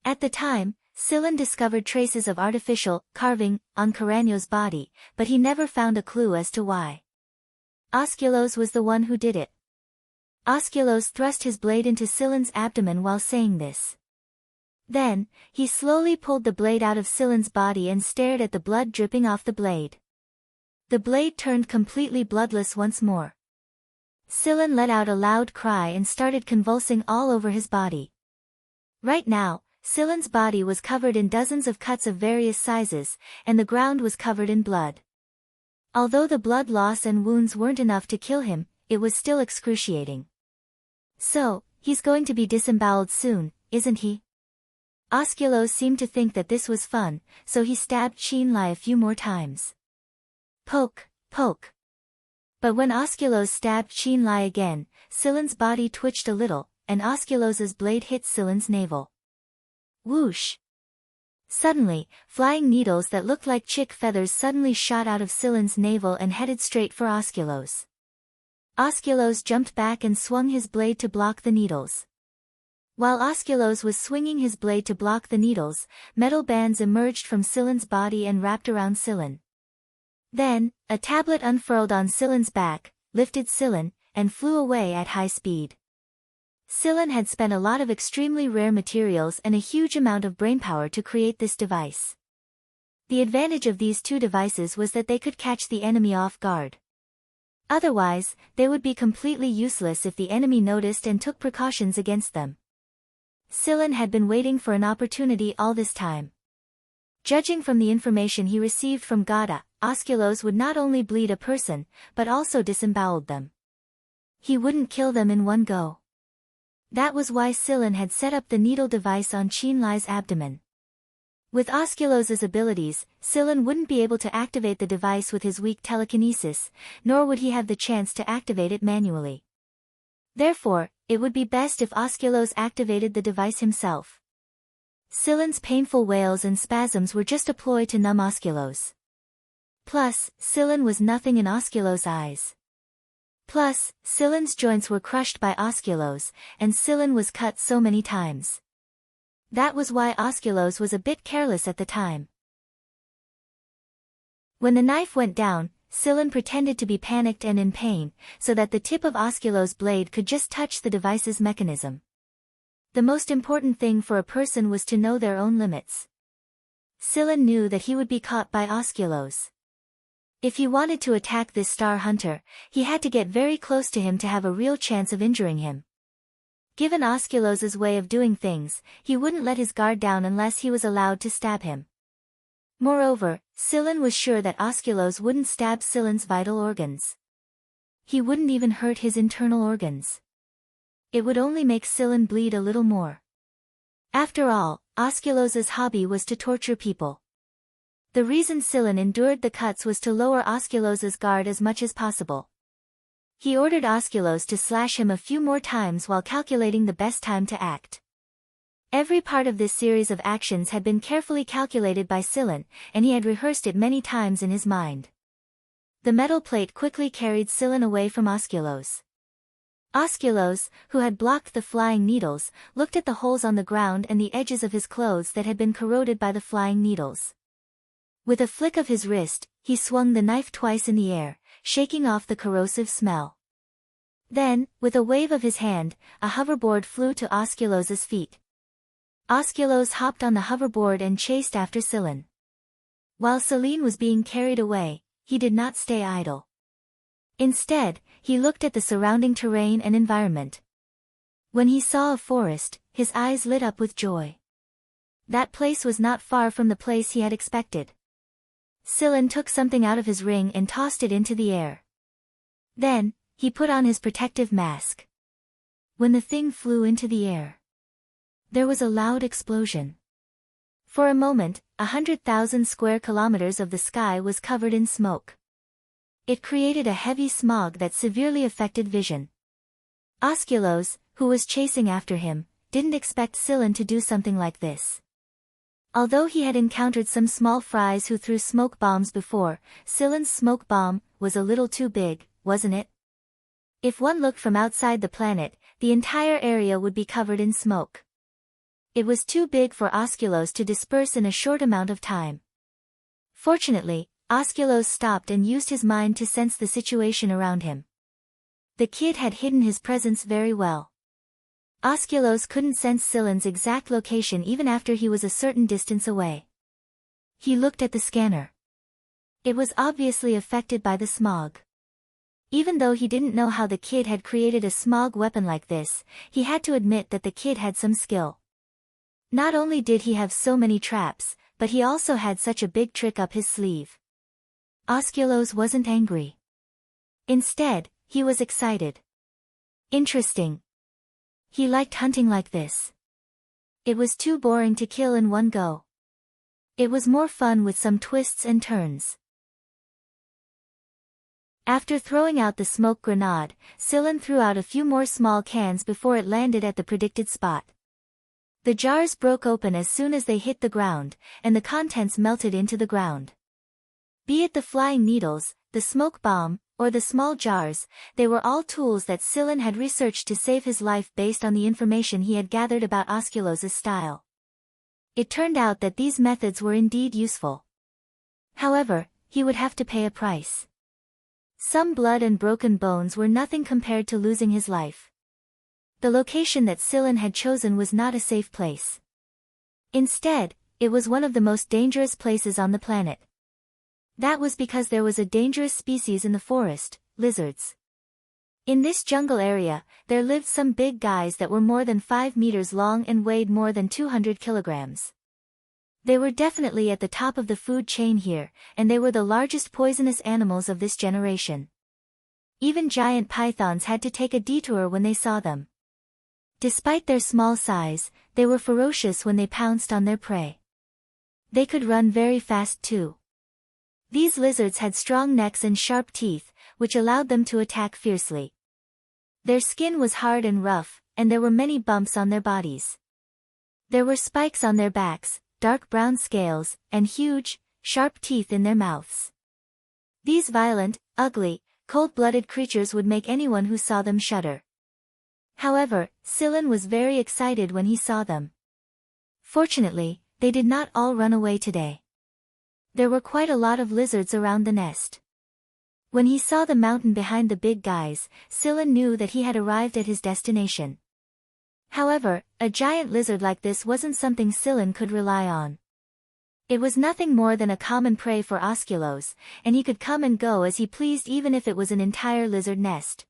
Speaker 1: At the time, Scylla discovered traces of artificial carving on Carreño's body, but he never found a clue as to why. Osculos was the one who did it. Osculos thrust his blade into Silen's abdomen while saying this. Then, he slowly pulled the blade out of Silen's body and stared at the blood dripping off the blade. The blade turned completely bloodless once more. Silen let out a loud cry and started convulsing all over his body. Right now, Silen's body was covered in dozens of cuts of various sizes, and the ground was covered in blood. Although the blood loss and wounds weren't enough to kill him, it was still excruciating. So, he's going to be disemboweled soon, isn't he? Osculos seemed to think that this was fun, so he stabbed Qinlai a few more times. Poke, poke. But when Osculos stabbed Qinlai again, Silen's body twitched a little, and Osculos's blade hit Silen's navel. Whoosh! Suddenly, flying needles that looked like chick feathers suddenly shot out of Silen's navel and headed straight for Osculos. Osculos jumped back and swung his blade to block the needles. While Osculos was swinging his blade to block the needles, metal bands emerged from Silen's body and wrapped around Silen. Then, a tablet unfurled on Silen's back, lifted Silen, and flew away at high speed. Silen had spent a lot of extremely rare materials and a huge amount of brainpower to create this device. The advantage of these two devices was that they could catch the enemy off guard. Otherwise, they would be completely useless if the enemy noticed and took precautions against them. Silen had been waiting for an opportunity all this time. Judging from the information he received from Gada, Osculos would not only bleed a person, but also disemboweled them. He wouldn't kill them in one go. That was why Silen had set up the needle device on Qinlai's abdomen. With Osculos's abilities, Silen wouldn't be able to activate the device with his weak telekinesis, nor would he have the chance to activate it manually. Therefore, it would be best if Osculos activated the device himself. Silen's painful wails and spasms were just a ploy to numb Osculos. Plus, Silen was nothing in Osculos' eyes. Plus, Silen's joints were crushed by Osculos, and Silen was cut so many times. That was why Osculos was a bit careless at the time. When the knife went down, Silen pretended to be panicked and in pain, so that the tip of Osculos' blade could just touch the device's mechanism. The most important thing for a person was to know their own limits. Silen knew that he would be caught by Osculos. If he wanted to attack this star hunter, he had to get very close to him to have a real chance of injuring him. Given Osculos's way of doing things, he wouldn't let his guard down unless he was allowed to stab him. Moreover, Silen was sure that Osculos wouldn't stab Silen's vital organs. He wouldn't even hurt his internal organs. It would only make Silen bleed a little more. After all, Osculos's hobby was to torture people. The reason Silen endured the cuts was to lower Osculos's guard as much as possible. He ordered Osculos to slash him a few more times while calculating the best time to act. Every part of this series of actions had been carefully calculated by Silen, and he had rehearsed it many times in his mind. The metal plate quickly carried Silen away from Osculos. Osculos, who had blocked the flying needles, looked at the holes on the ground and the edges of his clothes that had been corroded by the flying needles. With a flick of his wrist, he swung the knife twice in the air, shaking off the corrosive smell. Then, with a wave of his hand, a hoverboard flew to Osculos's feet. Osculos hopped on the hoverboard and chased after Silen. While Selene was being carried away, he did not stay idle. Instead, he looked at the surrounding terrain and environment. When he saw a forest, his eyes lit up with joy. That place was not far from the place he had expected. Silen took something out of his ring and tossed it into the air. Then, he put on his protective mask. When the thing flew into the air, there was a loud explosion. For a moment, 100,000 square kilometers of the sky was covered in smoke. It created a heavy smog that severely affected vision. Osculos, who was chasing after him, didn't expect Silen to do something like this. Although he had encountered some small fries who threw smoke bombs before, Silen's smoke bomb was a little too big, wasn't it? If one looked from outside the planet, the entire area would be covered in smoke. It was too big for Osculos to disperse in a short amount of time. Fortunately, Osculos stopped and used his mind to sense the situation around him. The kid had hidden his presence very well. Osculos couldn't sense Silen's exact location even after he was a certain distance away. He looked at the scanner. It was obviously affected by the smog. Even though he didn't know how the kid had created a smog weapon like this, he had to admit that the kid had some skill. Not only did he have so many traps, but he also had such a big trick up his sleeve. Osculos wasn't angry. Instead, he was excited. Interesting. He liked hunting like this. It was too boring to kill in one go. It was more fun with some twists and turns. After throwing out the smoke grenade, Silen threw out a few more small cans before it landed at the predicted spot. The jars broke open as soon as they hit the ground, and the contents melted into the ground. Be it the flying needles, the smoke bomb, or the small jars, they were all tools that Silen had researched to save his life based on the information he had gathered about Osculos' style. It turned out that these methods were indeed useful. However, he would have to pay a price. Some blood and broken bones were nothing compared to losing his life. The location that Silen had chosen was not a safe place. Instead, it was one of the most dangerous places on the planet. That was because there was a dangerous species in the forest, lizards. In this jungle area, there lived some big guys that were more than 5 meters long and weighed more than 200 kilograms. They were definitely at the top of the food chain here, and they were the largest poisonous animals of this generation. Even giant pythons had to take a detour when they saw them. Despite their small size, they were ferocious when they pounced on their prey. They could run very fast too. These lizards had strong necks and sharp teeth, which allowed them to attack fiercely. Their skin was hard and rough, and there were many bumps on their bodies. There were spikes on their backs, dark brown scales, and huge, sharp teeth in their mouths. These violent, ugly, cold-blooded creatures would make anyone who saw them shudder. However, Silen was very excited when he saw them. Fortunately, they did not all run away today. There were quite a lot of lizards around the nest. When he saw the mountain behind the big guys, Silen knew that he had arrived at his destination. However, a giant lizard like this wasn't something Silen could rely on. It was nothing more than a common prey for Osculos, and he could come and go as he pleased even if it was an entire lizard nest.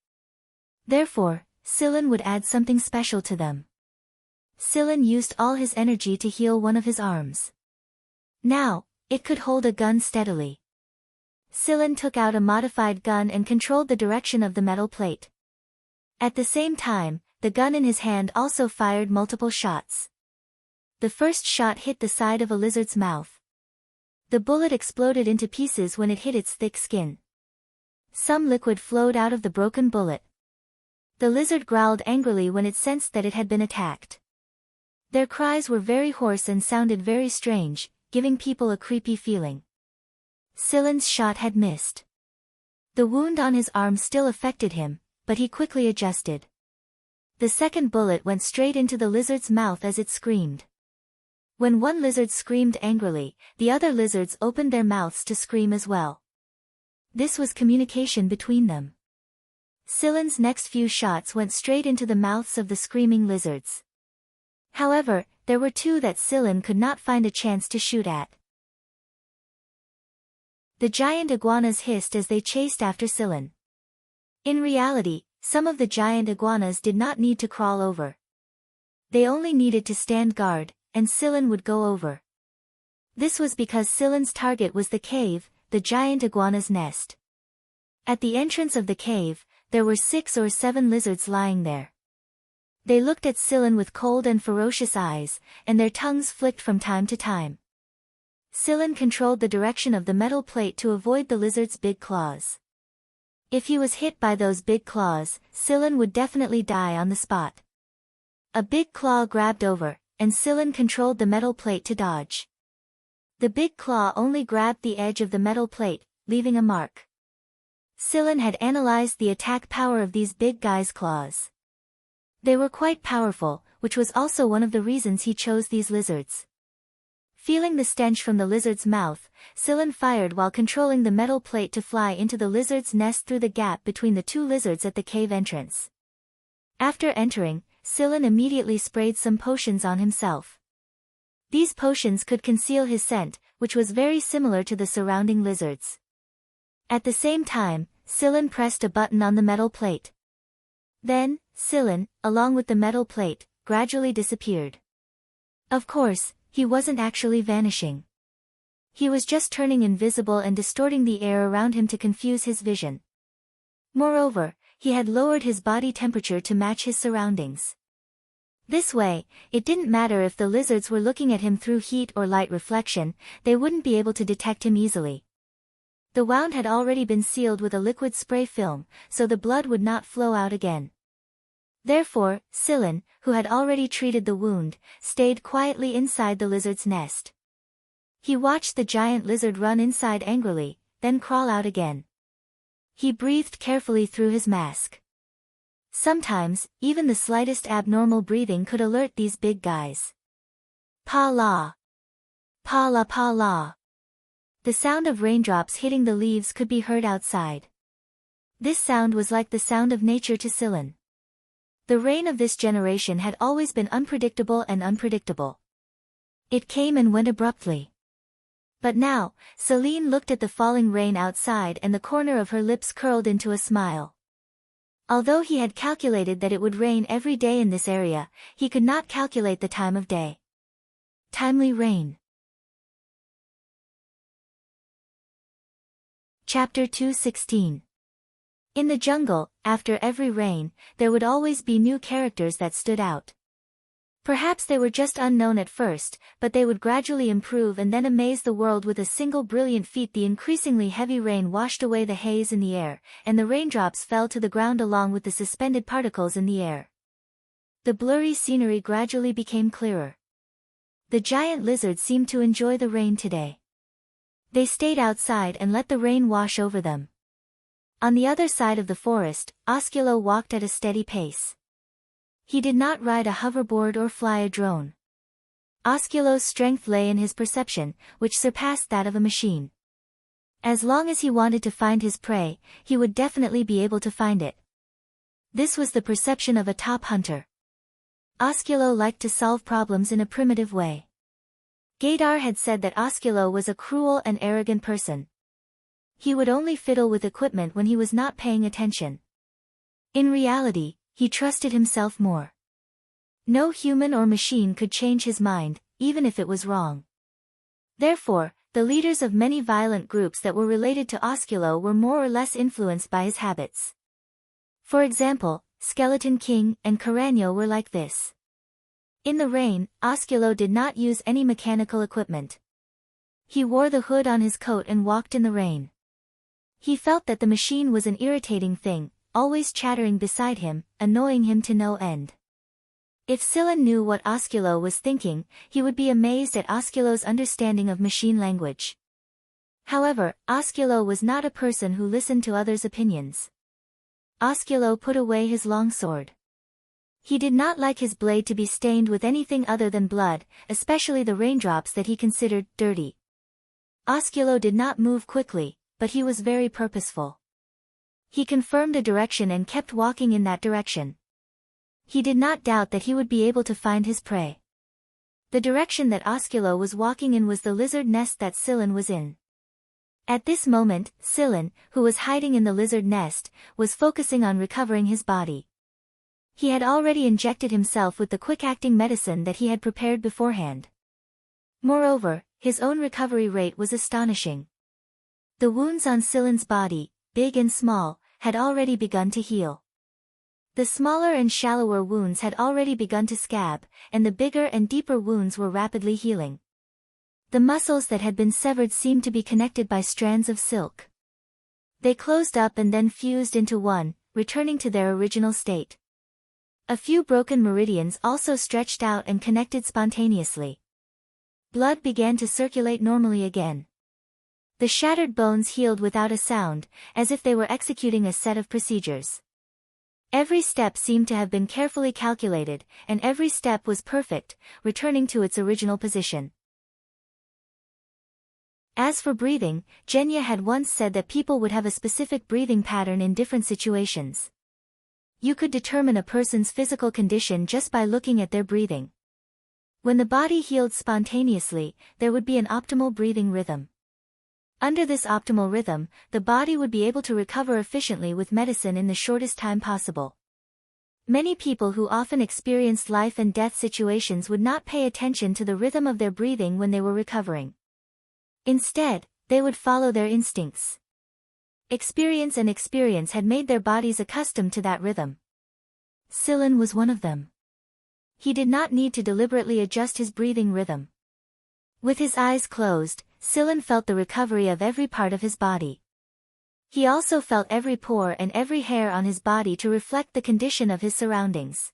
Speaker 1: Therefore, Silen would add something special to them. Silen used all his energy to heal one of his arms. Now, it could hold a gun steadily. Silen took out a modified gun and controlled the direction of the metal plate. At the same time, the gun in his hand also fired multiple shots. The first shot hit the side of a lizard's mouth. The bullet exploded into pieces when it hit its thick skin. Some liquid flowed out of the broken bullet. The lizard growled angrily when it sensed that it had been attacked. Their cries were very hoarse and sounded very strange, giving people a creepy feeling. Silen's shot had missed. The wound on his arm still affected him, but he quickly adjusted. The second bullet went straight into the lizard's mouth as it screamed. When one lizard screamed angrily, the other lizards opened their mouths to scream as well. This was communication between them. Silen's next few shots went straight into the mouths of the screaming lizards. However, there were two that Silen could not find a chance to shoot at. The giant iguanas hissed as they chased after Silen. In reality, some of the giant iguanas did not need to crawl over. They only needed to stand guard, and Silen would go over. This was because Silen's target was the cave, the giant iguana's nest. At the entrance of the cave, there were 6 or 7 lizards lying there. They looked at Silen with cold and ferocious eyes, and their tongues flicked from time to time. Silen controlled the direction of the metal plate to avoid the lizard's big claws. If he was hit by those big claws, Silen would definitely die on the spot. A big claw grabbed over, and Silen controlled the metal plate to dodge. The big claw only grabbed the edge of the metal plate, leaving a mark. Silen had analyzed the attack power of these big guys' claws. They were quite powerful, which was also one of the reasons he chose these lizards. Feeling the stench from the lizard's mouth, Scylla fired while controlling the metal plate to fly into the lizard's nest through the gap between the two lizards at the cave entrance. After entering, Scylla immediately sprayed some potions on himself. These potions could conceal his scent, which was very similar to the surrounding lizards. At the same time, Scylla pressed a button on the metal plate. Then, Scylla, along with the metal plate, gradually disappeared. Of course, he wasn't actually vanishing. He was just turning invisible and distorting the air around him to confuse his vision. Moreover, he had lowered his body temperature to match his surroundings. This way, it didn't matter if the lizards were looking at him through heat or light reflection, they wouldn't be able to detect him easily. The wound had already been sealed with a liquid spray film, so the blood would not flow out again. Therefore, Scylla, who had already treated the wound, stayed quietly inside the lizard's nest. He watched the giant lizard run inside angrily, then crawl out again. He breathed carefully through his mask. Sometimes, even the slightest abnormal breathing could alert these big guys. Pa-la. Pa-la pa-la. The sound of raindrops hitting the leaves could be heard outside. This sound was like the sound of nature to Scylla. The rain of this generation had always been unpredictable and unpredictable. It came and went abruptly. But now, Celine looked at the falling rain outside and the corner of her lips curled into a smile. Although he had calculated that it would rain every day in this area, he could not calculate the time of day. Timely rain. Chapter 2:16. In the jungle, after every rain, there would always be new characters that stood out. Perhaps they were just unknown at first, but they would gradually improve and then amaze the world with a single brilliant feat. The increasingly heavy rain washed away the haze in the air, and the raindrops fell to the ground along with the suspended particles in the air. The blurry scenery gradually became clearer. The giant lizards seemed to enjoy the rain today. They stayed outside and let the rain wash over them. On the other side of the forest, Osculo walked at a steady pace. He did not ride a hoverboard or fly a drone. Osculo's strength lay in his perception, which surpassed that of a machine. As long as he wanted to find his prey, he would definitely be able to find it. This was the perception of a top hunter. Osculo liked to solve problems in a primitive way. Gaydar had said that Osculo was a cruel and arrogant person. He would only fiddle with equipment when he was not paying attention. In reality, he trusted himself more. No human or machine could change his mind, even if it was wrong. Therefore, the leaders of many violent groups that were related to Osculo were more or less influenced by his habits. For example, Skeleton King and Caranio were like this. In the rain, Osculo did not use any mechanical equipment. He wore the hood on his coat and walked in the rain. He felt that the machine was an irritating thing, always chattering beside him, annoying him to no end. If Scylla knew what Osculo was thinking, he would be amazed at Osculo's understanding of machine language. However, Osculo was not a person who listened to others' opinions. Osculo put away his long sword. He did not like his blade to be stained with anything other than blood, especially the raindrops that he considered dirty. Osculo did not move quickly, but he was very purposeful. He confirmed a direction and kept walking in that direction. He did not doubt that he would be able to find his prey. The direction that Osculo was walking in was the lizard nest that Scylla was in. At this moment, Scylla, who was hiding in the lizard nest, was focusing on recovering his body. He had already injected himself with the quick-acting medicine that he had prepared beforehand. Moreover, his own recovery rate was astonishing. The wounds on Scylla's body, big and small, had already begun to heal. The smaller and shallower wounds had already begun to scab, and the bigger and deeper wounds were rapidly healing. The muscles that had been severed seemed to be connected by strands of silk. They closed up and then fused into one, returning to their original state. A few broken meridians also stretched out and connected spontaneously. Blood began to circulate normally again. The shattered bones healed without a sound, as if they were executing a set of procedures. Every step seemed to have been carefully calculated, and every step was perfect, returning to its original position. As for breathing, Genya had once said that people would have a specific breathing pattern in different situations. You could determine a person's physical condition just by looking at their breathing. When the body healed spontaneously, there would be an optimal breathing rhythm. Under this optimal rhythm, the body would be able to recover efficiently with medicine in the shortest time possible. Many people who often experienced life and death situations would not pay attention to the rhythm of their breathing when they were recovering. Instead, they would follow their instincts. Experience had made their bodies accustomed to that rhythm. Silen was one of them. He did not need to deliberately adjust his breathing rhythm. With his eyes closed, Silen felt the recovery of every part of his body. He also felt every pore and every hair on his body to reflect the condition of his surroundings.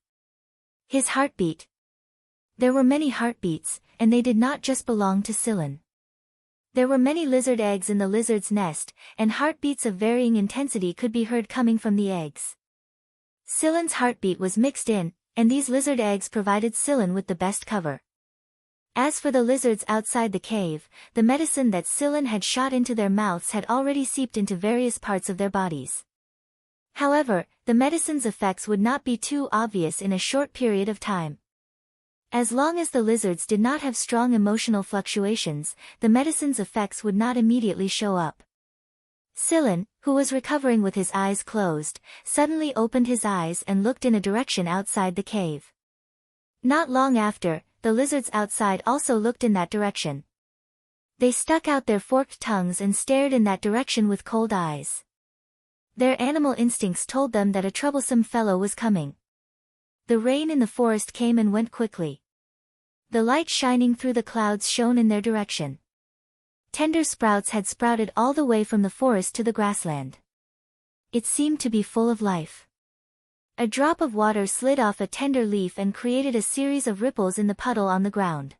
Speaker 1: His heartbeat. There were many heartbeats, and they did not just belong to Silen. There were many lizard eggs in the lizard's nest, and heartbeats of varying intensity could be heard coming from the eggs. Silen's heartbeat was mixed in, and these lizard eggs provided Silen with the best cover. As for the lizards outside the cave, the medicine that Silen had shot into their mouths had already seeped into various parts of their bodies. However, the medicine's effects would not be too obvious in a short period of time. As long as the lizards did not have strong emotional fluctuations, the medicine's effects would not immediately show up. Silen, who was recovering with his eyes closed, suddenly opened his eyes and looked in a direction outside the cave. Not long after, the lizards outside also looked in that direction. They stuck out their forked tongues and stared in that direction with cold eyes. Their animal instincts told them that a troublesome fellow was coming. The rain in the forest came and went quickly. The light shining through the clouds shone in their direction. Tender sprouts had sprouted all the way from the forest to the grassland. It seemed to be full of life. A drop of water slid off a tender leaf and created a series of ripples in the puddle on the ground.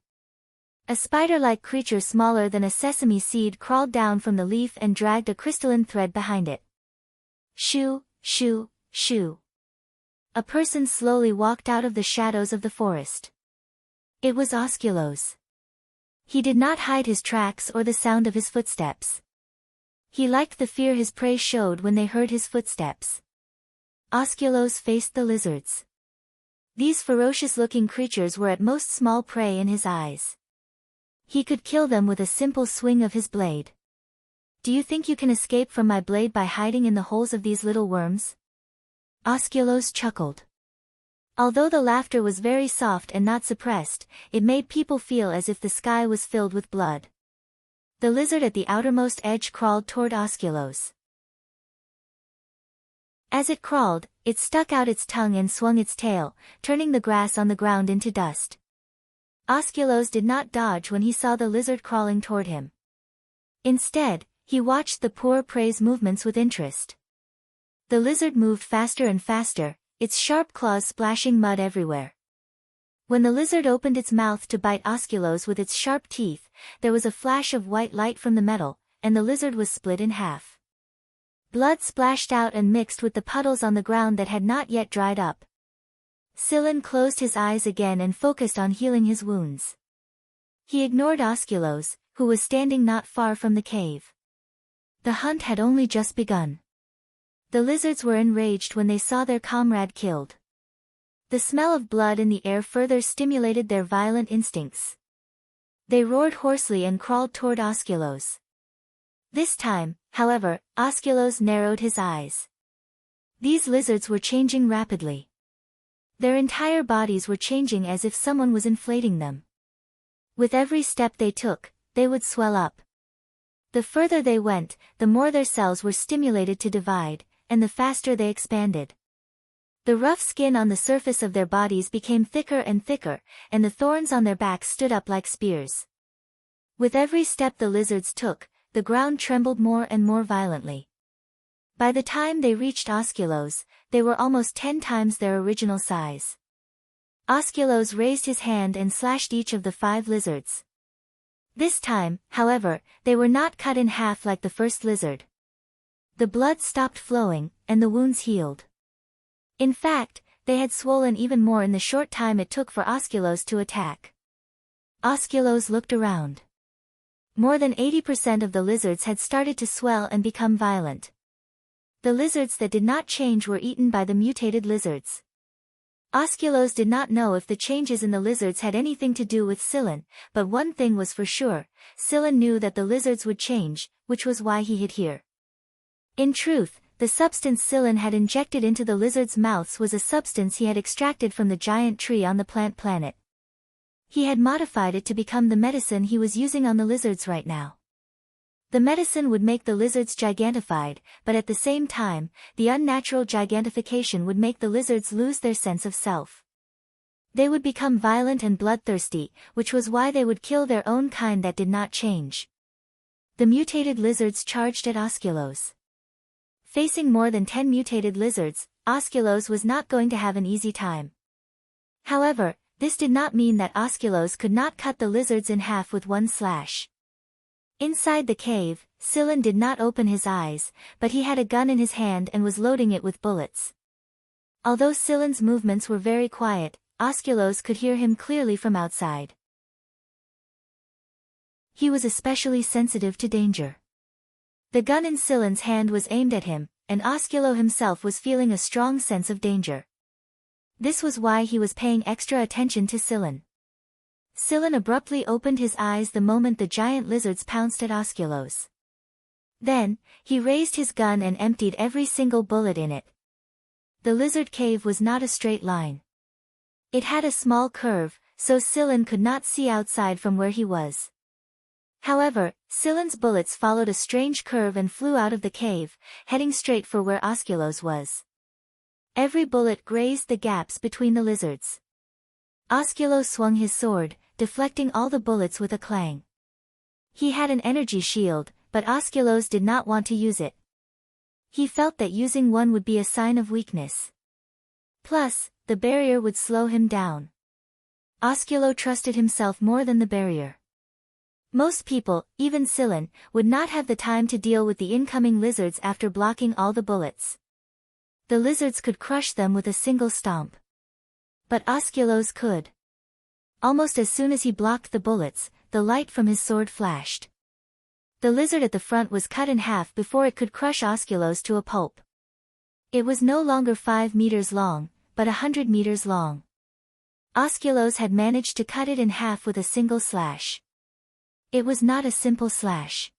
Speaker 1: A spider-like creature smaller than a sesame seed crawled down from the leaf and dragged a crystalline thread behind it. Shoo, shoo, shoo. A person slowly walked out of the shadows of the forest. It was Osculos. He did not hide his tracks or the sound of his footsteps. He liked the fear his prey showed when they heard his footsteps. Osculos faced the lizards. These ferocious-looking creatures were at most small prey in his eyes. He could kill them with a simple swing of his blade. Do you think you can escape from my blade by hiding in the holes of these little worms? Osculos chuckled. Although the laughter was very soft and not suppressed, it made people feel as if the sky was filled with blood. The lizard at the outermost edge crawled toward Osculos. As it crawled, it stuck out its tongue and swung its tail, turning the grass on the ground into dust. Osculos did not dodge when he saw the lizard crawling toward him. Instead, he watched the poor prey's movements with interest. The lizard moved faster and faster, its sharp claws splashing mud everywhere. When the lizard opened its mouth to bite Osculos with its sharp teeth, there was a flash of white light from the metal, and the lizard was split in half. Blood splashed out and mixed with the puddles on the ground that had not yet dried up. Silen closed his eyes again and focused on healing his wounds. He ignored Osculos, who was standing not far from the cave. The hunt had only just begun. The lizards were enraged when they saw their comrade killed. The smell of blood in the air further stimulated their violent instincts. They roared hoarsely and crawled toward Osculos. This time, however, Osculos narrowed his eyes. These lizards were changing rapidly. Their entire bodies were changing as if someone was inflating them. With every step they took, they would swell up. The further they went, the more their cells were stimulated to divide, and the faster they expanded. The rough skin on the surface of their bodies became thicker and thicker, and the thorns on their backs stood up like spears. With every step the lizards took, the ground trembled more and more violently. By the time they reached Osculos, they were almost 10 times their original size. Osculos raised his hand and slashed each of the 5 lizards. This time, however, they were not cut in half like the first lizard. The blood stopped flowing, and the wounds healed. In fact, they had swollen even more in the short time it took for Osculos to attack. Osculos looked around. More than 80% of the lizards had started to swell and become violent. The lizards that did not change were eaten by the mutated lizards. Osculos did not know if the changes in the lizards had anything to do with Scylla, but one thing was for sure, Scylla knew that the lizards would change, which was why he hid here. In truth, the substance Scylla had injected into the lizards' mouths was a substance he had extracted from the giant tree on the plant planet. He had modified it to become the medicine he was using on the lizards right now. The medicine would make the lizards gigantified, but at the same time, the unnatural gigantification would make the lizards lose their sense of self. They would become violent and bloodthirsty, which was why they would kill their own kind that did not change. The mutated lizards charged at Osculos. Facing more than 10 mutated lizards, Osculos was not going to have an easy time. However, this did not mean that Osculos could not cut the lizards in half with one slash. Inside the cave, Scylla did not open his eyes, but he had a gun in his hand and was loading it with bullets. Although Scylla's movements were very quiet, Osculos could hear him clearly from outside. He was especially sensitive to danger. The gun in Scylla's hand was aimed at him, and Osculo himself was feeling a strong sense of danger. This was why he was paying extra attention to Scylla. Scylla abruptly opened his eyes the moment the giant lizards pounced at Osculos. Then, he raised his gun and emptied every single bullet in it. The lizard cave was not a straight line. It had a small curve, so Scylla could not see outside from where he was. However, Scylla's bullets followed a strange curve and flew out of the cave, heading straight for where Osculos was. Every bullet grazed the gaps between the lizards. Osculo swung his sword, deflecting all the bullets with a clang. He had an energy shield, but Osculos did not want to use it. He felt that using one would be a sign of weakness. Plus, the barrier would slow him down. Osculo trusted himself more than the barrier. Most people, even Scylla, would not have the time to deal with the incoming lizards after blocking all the bullets. The lizards could crush them with a single stomp. But Osculos could. Almost as soon as he blocked the bullets, the light from his sword flashed. The lizard at the front was cut in half before it could crush Osculos to a pulp. It was no longer 5 meters long, but 100 meters long. Osculos had managed to cut it in half with a single slash. It was not a simple slash.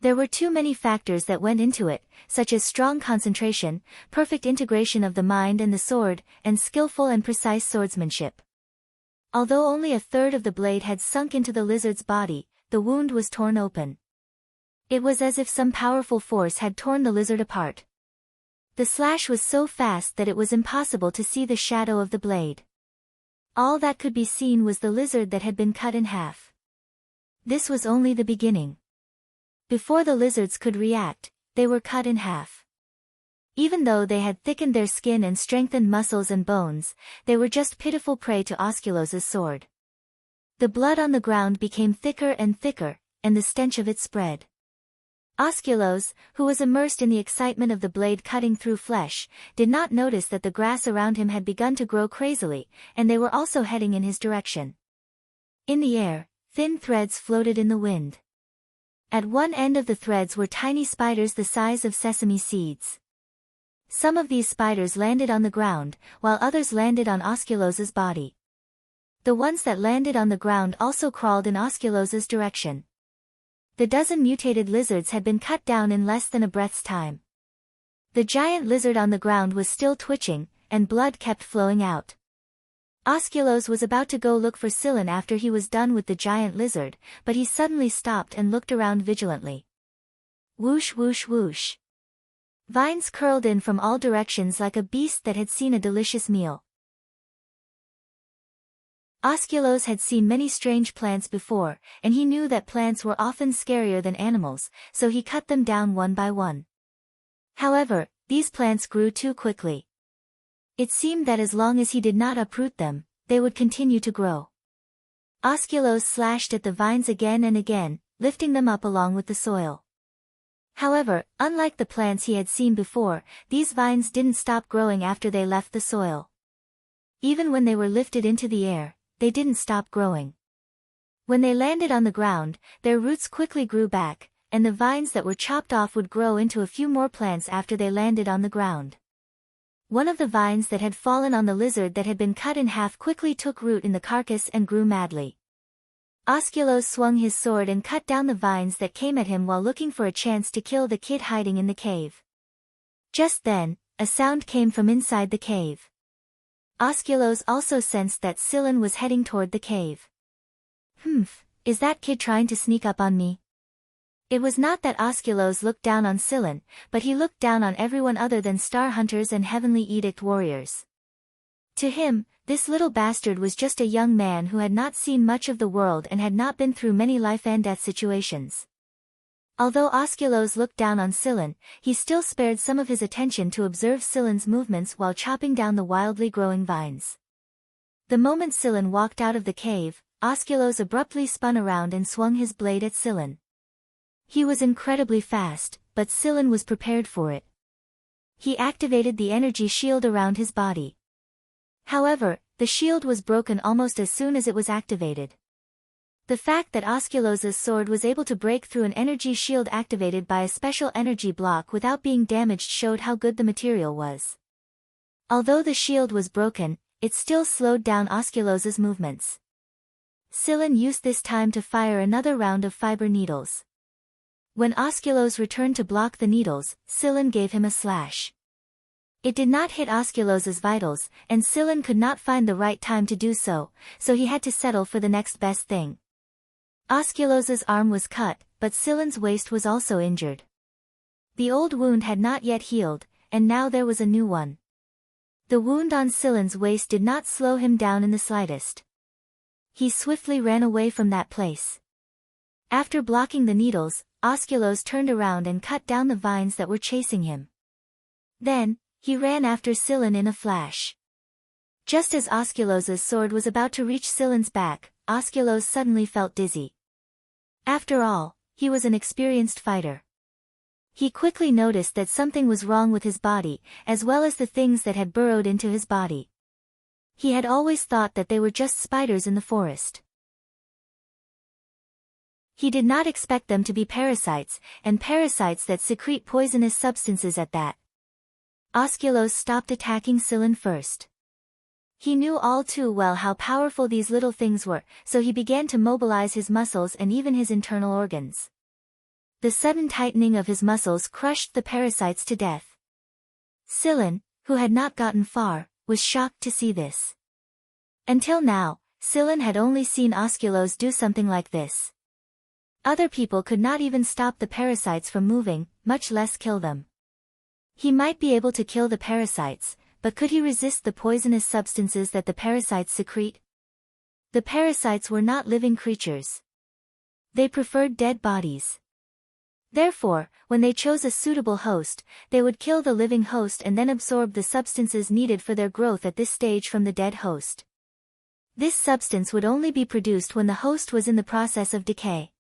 Speaker 1: There were too many factors that went into it, such as strong concentration, perfect integration of the mind and the sword, and skillful and precise swordsmanship. Although only a third of the blade had sunk into the lizard's body, the wound was torn open. It was as if some powerful force had torn the lizard apart. The slash was so fast that it was impossible to see the shadow of the blade. All that could be seen was the lizard that had been cut in half. This was only the beginning. Before the lizards could react, they were cut in half. Even though they had thickened their skin and strengthened muscles and bones, they were just pitiful prey to Osculos's sword. The blood on the ground became thicker and thicker, and the stench of it spread. Osculos, who was immersed in the excitement of the blade cutting through flesh, did not notice that the grass around him had begun to grow crazily, and they were also heading in his direction. In the air, thin threads floated in the wind. At one end of the threads were tiny spiders the size of sesame seeds. Some of these spiders landed on the ground, while others landed on Osculos's body. The ones that landed on the ground also crawled in Osculos's direction. The dozen mutated lizards had been cut down in less than a breath's time. The giant lizard on the ground was still twitching, and blood kept flowing out. Osculos was about to go look for Scylla after he was done with the giant lizard, but he suddenly stopped and looked around vigilantly. Whoosh whoosh whoosh. Vines curled in from all directions like a beast that had seen a delicious meal. Osculos had seen many strange plants before, and he knew that plants were often scarier than animals, so he cut them down one by one. However, these plants grew too quickly. It seemed that as long as he did not uproot them, they would continue to grow. Osculos slashed at the vines again and again, lifting them up along with the soil. However, unlike the plants he had seen before, these vines didn't stop growing after they left the soil. Even when they were lifted into the air, they didn't stop growing. When they landed on the ground, their roots quickly grew back, and the vines that were chopped off would grow into a few more plants after they landed on the ground. One of the vines that had fallen on the lizard that had been cut in half quickly took root in the carcass and grew madly. Osculos swung his sword and cut down the vines that came at him while looking for a chance to kill the kid hiding in the cave. Just then, a sound came from inside the cave. Osculos also sensed that Scylla was heading toward the cave. Is that kid trying to sneak up on me? It was not that Osculos looked down on Scylla, but he looked down on everyone other than star hunters and heavenly edict warriors. To him, this little bastard was just a young man who had not seen much of the world and had not been through many life-and-death situations. Although Osculos looked down on Scylla, he still spared some of his attention to observe Scylla's movements while chopping down the wildly growing vines. The moment Scylla walked out of the cave, Osculos abruptly spun around and swung his blade at Scylla. He was incredibly fast, but Scylla was prepared for it. He activated the energy shield around his body. However, the shield was broken almost as soon as it was activated. The fact that Osculos's sword was able to break through an energy shield activated by a special energy block without being damaged showed how good the material was. Although the shield was broken, it still slowed down Osculos's movements. Scylla used this time to fire another round of fiber needles. When Osculos returned to block the needles, Scylla gave him a slash. It did not hit Osculos's vitals, and Scylla could not find the right time to do so, so he had to settle for the next best thing. Osculos's arm was cut, but Scylla's waist was also injured. The old wound had not yet healed, and now there was a new one. The wound on Scylla's waist did not slow him down in the slightest. He swiftly ran away from that place. After blocking the needles, Osculos turned around and cut down the vines that were chasing him. Then, he ran after Scylla in a flash. Just as Osculos's sword was about to reach Scylla's back, Osculos suddenly felt dizzy. After all, he was an experienced fighter. He quickly noticed that something was wrong with his body, as well as the things that had burrowed into his body. He had always thought that they were just spiders in the forest. He did not expect them to be parasites, and parasites that secrete poisonous substances at that. Osculos stopped attacking Scylla first. He knew all too well how powerful these little things were, so he began to mobilize his muscles and even his internal organs. The sudden tightening of his muscles crushed the parasites to death. Scylla, who had not gotten far, was shocked to see this. Until now, Scylla had only seen Osculos do something like this. Other people could not even stop the parasites from moving, much less kill them. He might be able to kill the parasites, but could he resist the poisonous substances that the parasites secrete? The parasites were not living creatures. They preferred dead bodies. Therefore, when they chose a suitable host, they would kill the living host and then absorb the substances needed for their growth at this stage from the dead host. This substance would only be produced when the host was in the process of decay.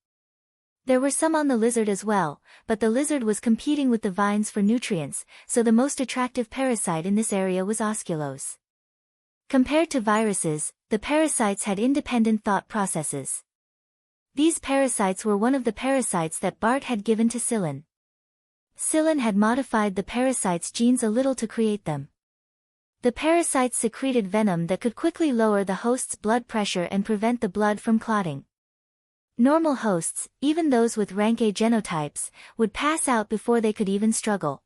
Speaker 1: There were some on the lizard as well, but the lizard was competing with the vines for nutrients, so the most attractive parasite in this area was Osculos. Compared to viruses, the parasites had independent thought processes. These parasites were one of the parasites that Bart had given to Scylla. Scylla had modified the parasites' genes a little to create them. The parasites secreted venom that could quickly lower the host's blood pressure and prevent the blood from clotting. Normal hosts, even those with rank A genotypes, would pass out before they could even struggle.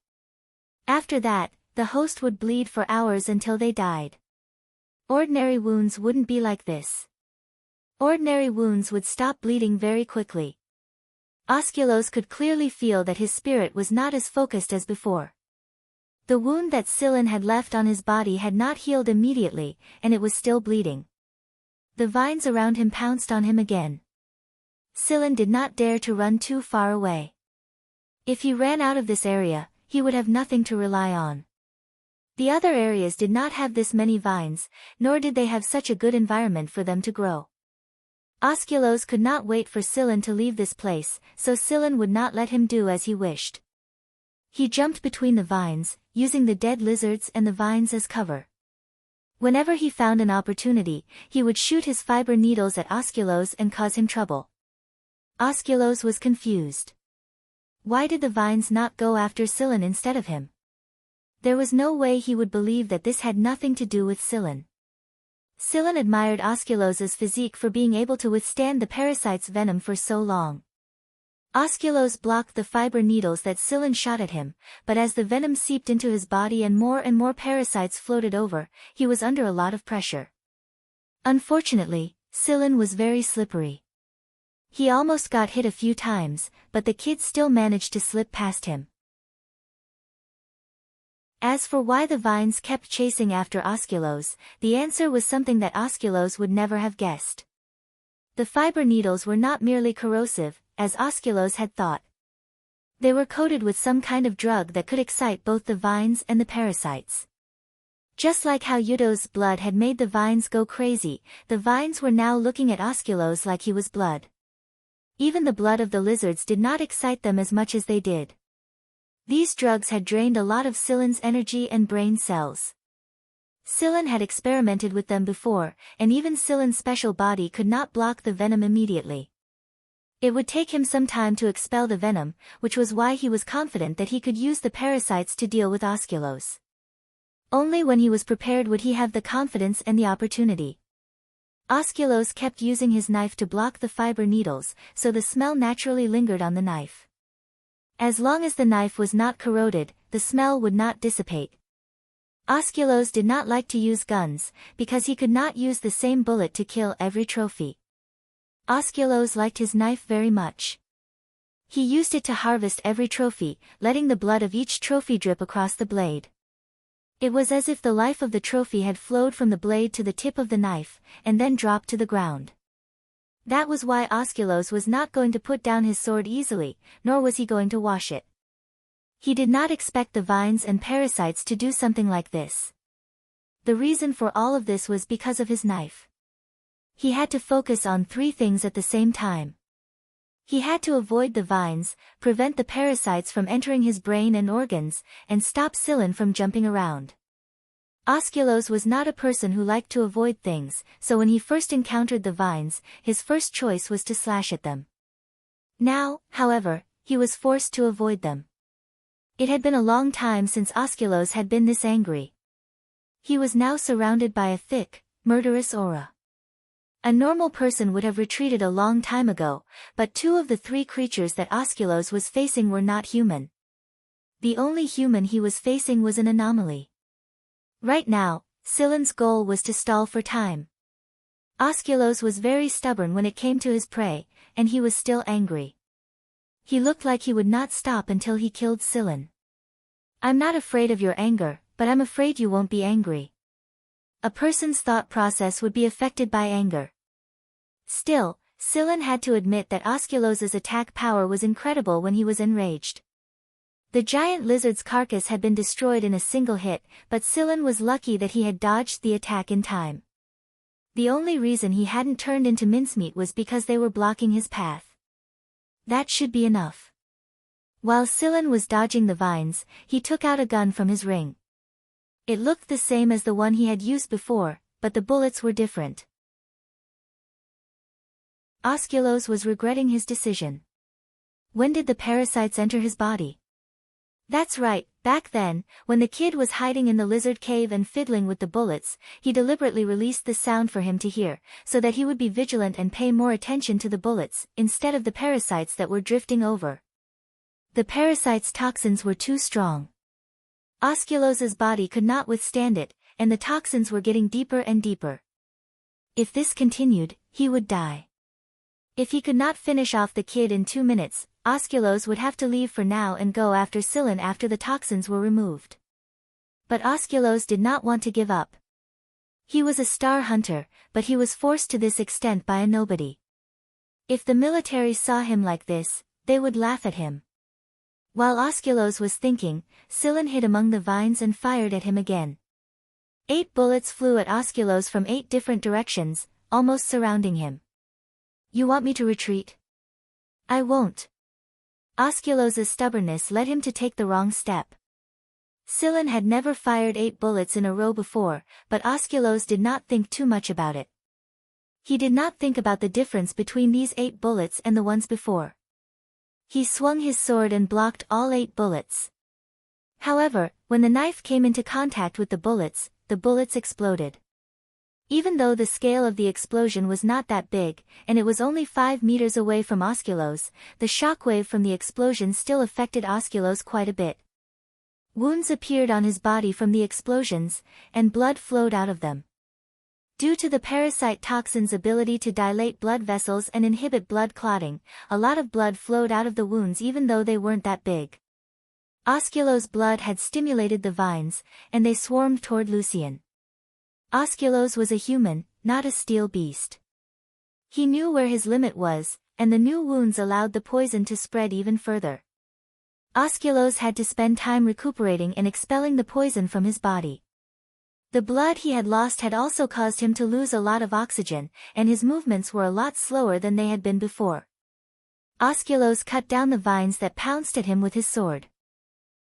Speaker 1: After that, the host would bleed for hours until they died. Ordinary wounds wouldn't be like this. Ordinary wounds would stop bleeding very quickly. Osculos could clearly feel that his spirit was not as focused as before. The wound that Scylla had left on his body had not healed immediately, and it was still bleeding. The vines around him pounced on him again. Scylla did not dare to run too far away. If he ran out of this area, he would have nothing to rely on. The other areas did not have this many vines, nor did they have such a good environment for them to grow. Osculos could not wait for Scylla to leave this place, so Scylla would not let him do as he wished. He jumped between the vines, using the dead lizards and the vines as cover. Whenever he found an opportunity, he would shoot his fiber needles at Osculos and cause him trouble. Osculos was confused. Why did the vines not go after Scylla instead of him? There was no way he would believe that this had nothing to do with Scylla. Scylla admired Osculos's physique for being able to withstand the parasite's venom for so long. Osculos blocked the fiber needles that Scylla shot at him, but as the venom seeped into his body and more parasites floated over, he was under a lot of pressure. Unfortunately, Scylla was very slippery. He almost got hit a few times, but the kid still managed to slip past him. As for why the vines kept chasing after Osculos, the answer was something that Osculos would never have guessed. The fiber needles were not merely corrosive, as Osculos had thought. They were coated with some kind of drug that could excite both the vines and the parasites. Just like how Yudo's blood had made the vines go crazy, the vines were now looking at Osculos like he was blood. Even the blood of the lizards did not excite them as much as they did. These drugs had drained a lot of Scylla's energy and brain cells. Scylla had experimented with them before, and even Scylla's special body could not block the venom immediately. It would take him some time to expel the venom, which was why he was confident that he could use the parasites to deal with Osculos. Only when he was prepared would he have the confidence and the opportunity. Osculos kept using his knife to block the fiber needles, so the smell naturally lingered on the knife. As long as the knife was not corroded, the smell would not dissipate. Osculos did not like to use guns, because he could not use the same bullet to kill every trophy. Osculos liked his knife very much. He used it to harvest every trophy, letting the blood of each trophy drip across the blade. It was as if the life of the trophy had flowed from the blade to the tip of the knife, and then dropped to the ground. That was why Osculos was not going to put down his sword easily, nor was he going to wash it. He did not expect the vines and parasites to do something like this. The reason for all of this was because of his knife. He had to focus on 3 things at the same time. He had to avoid the vines, prevent the parasites from entering his brain and organs, and stop Scylla from jumping around. Osculos was not a person who liked to avoid things, so when he first encountered the vines, his first choice was to slash at them. Now, however, he was forced to avoid them. It had been a long time since Osculos had been this angry. He was now surrounded by a thick, murderous aura. A normal person would have retreated a long time ago, but 2 of the 3 creatures that Osculos was facing were not human. The only human he was facing was an anomaly. Right now, Scylla's goal was to stall for time. Osculos was very stubborn when it came to his prey, and he was still angry. He looked like he would not stop until he killed Scylla. "I'm not afraid of your anger, but I'm afraid you won't be angry." A person's thought process would be affected by anger. Still, Scylla had to admit that Osculos's attack power was incredible when he was enraged. The giant lizard's carcass had been destroyed in a single hit, but Scylla was lucky that he had dodged the attack in time. The only reason he hadn't turned into mincemeat was because they were blocking his path. That should be enough. While Scylla was dodging the vines, he took out a gun from his ring. It looked the same as the one he had used before, but the bullets were different. Osculos was regretting his decision. When did the parasites enter his body? That's right, back then, when the kid was hiding in the lizard cave and fiddling with the bullets, he deliberately released the sound for him to hear, so that he would be vigilant and pay more attention to the bullets, instead of the parasites that were drifting over. The parasites' toxins were too strong. Osculos's body could not withstand it, and the toxins were getting deeper and deeper. If this continued, he would die. If he could not finish off the kid in 2 minutes, Osculos would have to leave for now and go after Scylla after the toxins were removed. But Osculos did not want to give up. He was a star hunter, but he was forced to this extent by a nobody. If the military saw him like this, they would laugh at him. While Osculos was thinking, Scylla hid among the vines and fired at him again. 8 bullets flew at Osculos from 8 different directions, almost surrounding him. "You want me to retreat?" "I won't." Osculos's stubbornness led him to take the wrong step. Scylla had never fired 8 bullets in a row before, but Osculos did not think too much about it. He did not think about the difference between these 8 bullets and the ones before. He swung his sword and blocked all 8 bullets. However, when the knife came into contact with the bullets exploded. Even though the scale of the explosion was not that big, and it was only 5 meters away from Osculos, the shockwave from the explosion still affected Osculos quite a bit. Wounds appeared on his body from the explosions, and blood flowed out of them. Due to the parasite toxin's ability to dilate blood vessels and inhibit blood clotting, a lot of blood flowed out of the wounds even though they weren't that big. Osculos' blood had stimulated the vines, and they swarmed toward Lucian. Osculos was a human, not a steel beast. He knew where his limit was, and the new wounds allowed the poison to spread even further. Osculos had to spend time recuperating and expelling the poison from his body. The blood he had lost had also caused him to lose a lot of oxygen, and his movements were a lot slower than they had been before. Osculos cut down the vines that pounced at him with his sword.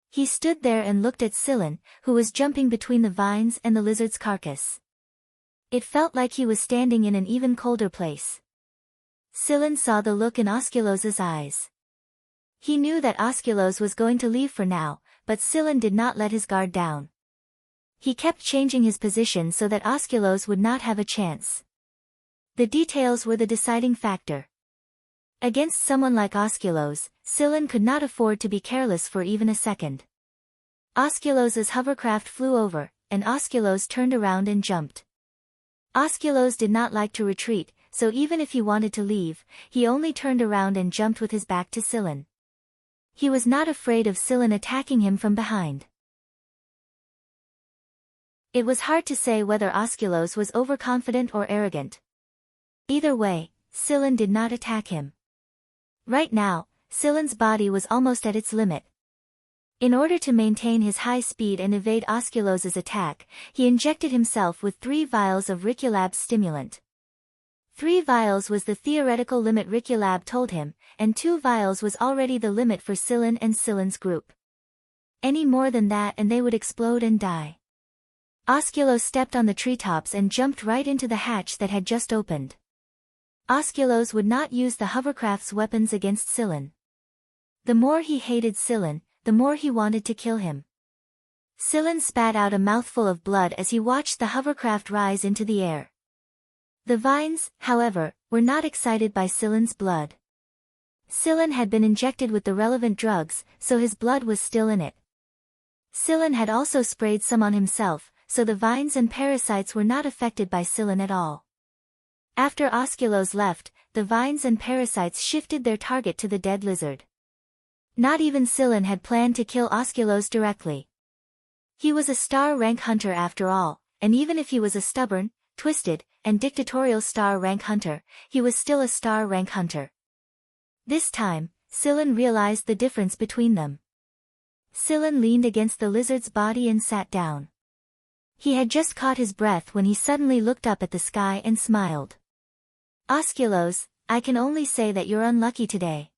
Speaker 1: He stood there and looked at Scylla, who was jumping between the vines and the lizard's carcass. It felt like he was standing in an even colder place. Scylla saw the look in Osculos' eyes. He knew that Osculos was going to leave for now, but Scylla did not let his guard down. He kept changing his position so that Osculos would not have a chance. The details were the deciding factor. Against someone like Osculos, Scylla could not afford to be careless for even a second. Osculos' hovercraft flew over, and Osculos turned around and jumped. Osculos did not like to retreat, so even if he wanted to leave, he only turned around and jumped with his back to Scylla. He was not afraid of Scylla attacking him from behind. It was hard to say whether Osculos was overconfident or arrogant. Either way, Scylla did not attack him. Right now, Scylla's body was almost at its limit. In order to maintain his high speed and evade Osculos' attack, he injected himself with 3 vials of Riculab's stimulant. 3 vials was the theoretical limit Riculab told him, and 2 vials was already the limit for Scylla and Scylla's group. Any more than that and they would explode and die. Osculos stepped on the treetops and jumped right into the hatch that had just opened. Osculos would not use the hovercraft's weapons against Scylla. The more he hated Scylla, the more he wanted to kill him. Scylla spat out a mouthful of blood as he watched the hovercraft rise into the air. The vines, however, were not excited by Scylla's blood. Scylla had been injected with the relevant drugs, so his blood was still in it. Scylla had also sprayed some on himself, so the vines and parasites were not affected by Scylla at all. After Osculos left, the vines and parasites shifted their target to the dead lizard. Not even Scylla had planned to kill Osculos directly. He was a star rank hunter after all, and even if he was a stubborn, twisted, and dictatorial star rank hunter, he was still a star rank hunter. This time, Scylla realized the difference between them. Scylla leaned against the lizard's body and sat down. He had just caught his breath when he suddenly looked up at the sky and smiled. Osculos, I can only say that you're unlucky today.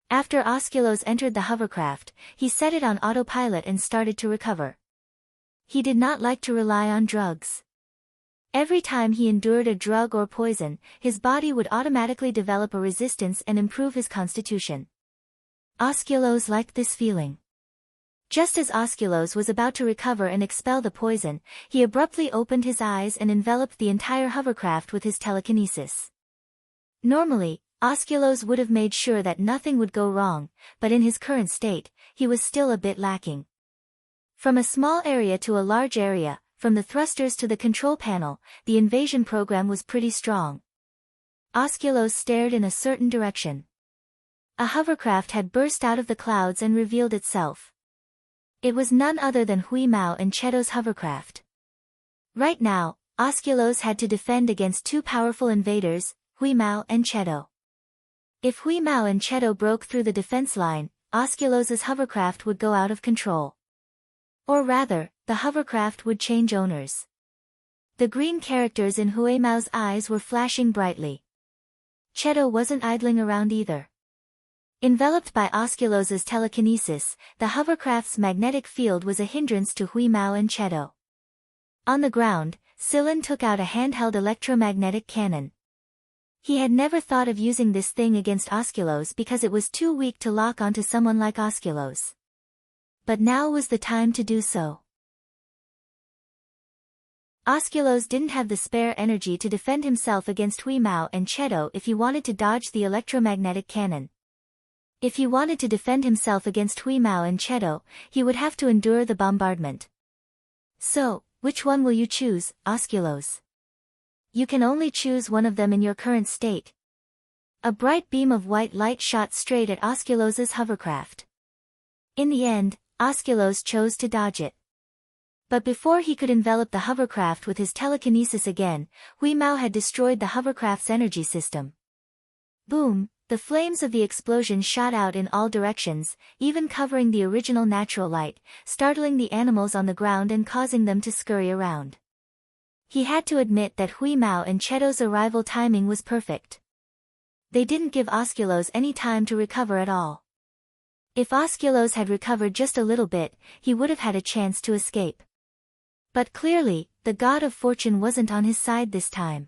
Speaker 1: After Osculos entered the hovercraft, he set it on autopilot and started to recover. He did not like to rely on drugs. Every time he endured a drug or poison, his body would automatically develop a resistance and improve his constitution. Osculos liked this feeling. Just as Osculos was about to recover and expel the poison, he abruptly opened his eyes and enveloped the entire hovercraft with his telekinesis. Normally, Osculos would have made sure that nothing would go wrong, but in his current state, he was still a bit lacking. From a small area to a large area, from the thrusters to the control panel, the invasion program was pretty strong. Osculos stared in a certain direction. A hovercraft had burst out of the clouds and revealed itself. It was none other than Hui Mao and Cheto's hovercraft. Right now, Osculos had to defend against 2 powerful invaders, Hui Mao and Cheto. If Hui Mao and Cheto broke through the defense line, Osculos' hovercraft would go out of control. Or rather, the hovercraft would change owners. The green characters in Hui Mao's eyes were flashing brightly. Cheto wasn't idling around either. Enveloped by Osculos's telekinesis, the hovercraft's magnetic field was a hindrance to Huimao and Cheto. On the ground, Sillin took out a handheld electromagnetic cannon. He had never thought of using this thing against Osculos because it was too weak to lock onto someone like Osculos. But now was the time to do so. Osculos didn't have the spare energy to defend himself against Huimao and Cheto if he wanted to dodge the electromagnetic cannon. If he wanted to defend himself against Huimao and Cheto, he would have to endure the bombardment. So, which one will you choose, Osculos? You can only choose one of them in your current state. A bright beam of white light shot straight at Osculos's hovercraft. In the end, Osculos chose to dodge it. But before he could envelop the hovercraft with his telekinesis again, Huimao had destroyed the hovercraft's energy system. Boom! The flames of the explosion shot out in all directions, even covering the original natural light, startling the animals on the ground and causing them to scurry around. He had to admit that Huimao and Cheto's arrival timing was perfect. They didn't give Osculos any time to recover at all. If Osculos had recovered just a little bit, he would have had a chance to escape. But clearly, the god of fortune wasn't on his side this time.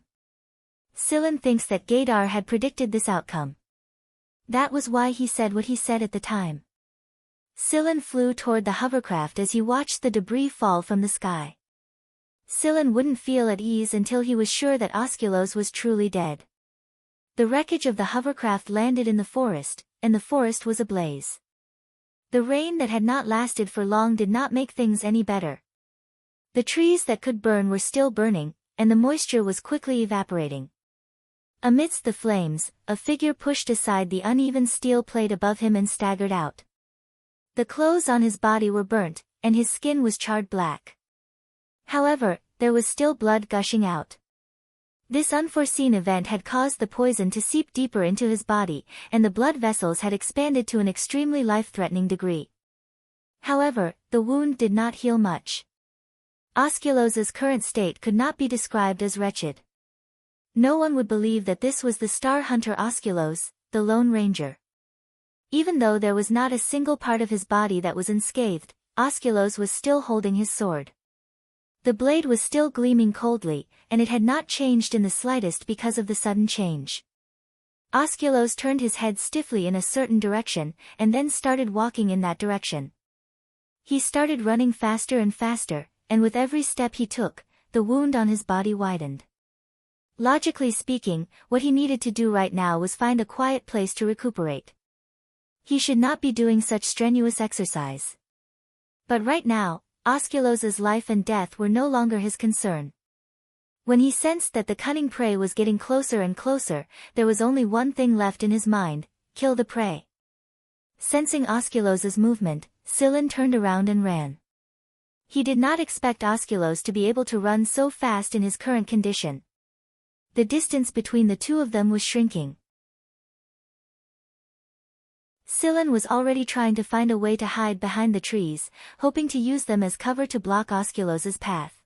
Speaker 1: Sillin thinks that Gaidar had predicted this outcome. That was why he said what he said at the time. Sillin flew toward the hovercraft as he watched the debris fall from the sky. Sillin wouldn't feel at ease until he was sure that Osculos was truly dead. The wreckage of the hovercraft landed in the forest, and the forest was ablaze. The rain that had not lasted for long did not make things any better. The trees that could burn were still burning, and the moisture was quickly evaporating. Amidst the flames, a figure pushed aside the uneven steel plate above him and staggered out. The clothes on his body were burnt, and his skin was charred black. However, there was still blood gushing out. This unforeseen event had caused the poison to seep deeper into his body, and the blood vessels had expanded to an extremely life-threatening degree. However, the wound did not heal much. Osculos's current state could not be described as wretched. No one would believe that this was the star hunter Osculos, the Lone Ranger. Even though there was not a single part of his body that was unscathed, Osculos was still holding his sword. The blade was still gleaming coldly, and it had not changed in the slightest because of the sudden change. Osculos turned his head stiffly in a certain direction, and then started walking in that direction. He started running faster and faster, and with every step he took, the wound on his body widened. Logically speaking, what he needed to do right now was find a quiet place to recuperate. He should not be doing such strenuous exercise. But right now, Osculos's life and death were no longer his concern. When he sensed that the cunning prey was getting closer and closer, there was only one thing left in his mind: kill the prey. Sensing Osculos's movement, Sillin turned around and ran. He did not expect Osculos to be able to run so fast in his current condition. The distance between the two of them was shrinking. Sillin was already trying to find a way to hide behind the trees, hoping to use them as cover to block Osculos's path.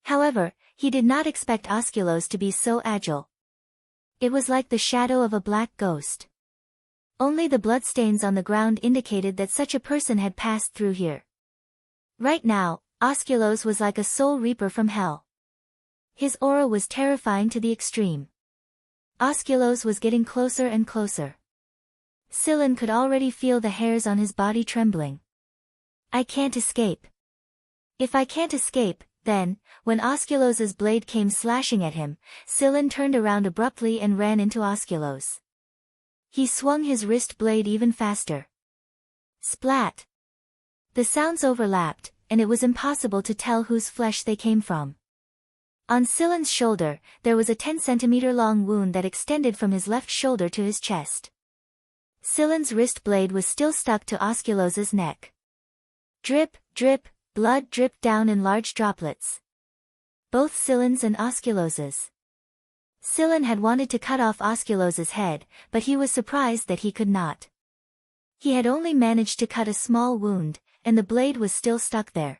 Speaker 1: However, he did not expect Osculos to be so agile. It was like the shadow of a black ghost. Only the bloodstains on the ground indicated that such a person had passed through here. Right now, Osculos was like a soul reaper from hell. His aura was terrifying to the extreme. Osculos was getting closer and closer. Sillin could already feel the hairs on his body trembling. I can't escape. If I can't escape, then, when Osculos's blade came slashing at him, Sillin turned around abruptly and ran into Osculos. He swung his wrist blade even faster. Splat! The sounds overlapped, and it was impossible to tell whose flesh they came from. On Sillin's shoulder, there was a 10-centimeter-long wound that extended from his left shoulder to his chest. Sillin's wrist blade was still stuck to Osculos's neck. Drip, drip, blood dripped down in large droplets. Both Sillin's and Osculos's. Sillin had wanted to cut off Osculos's head, but he was surprised that he could not. He had only managed to cut a small wound, and the blade was still stuck there.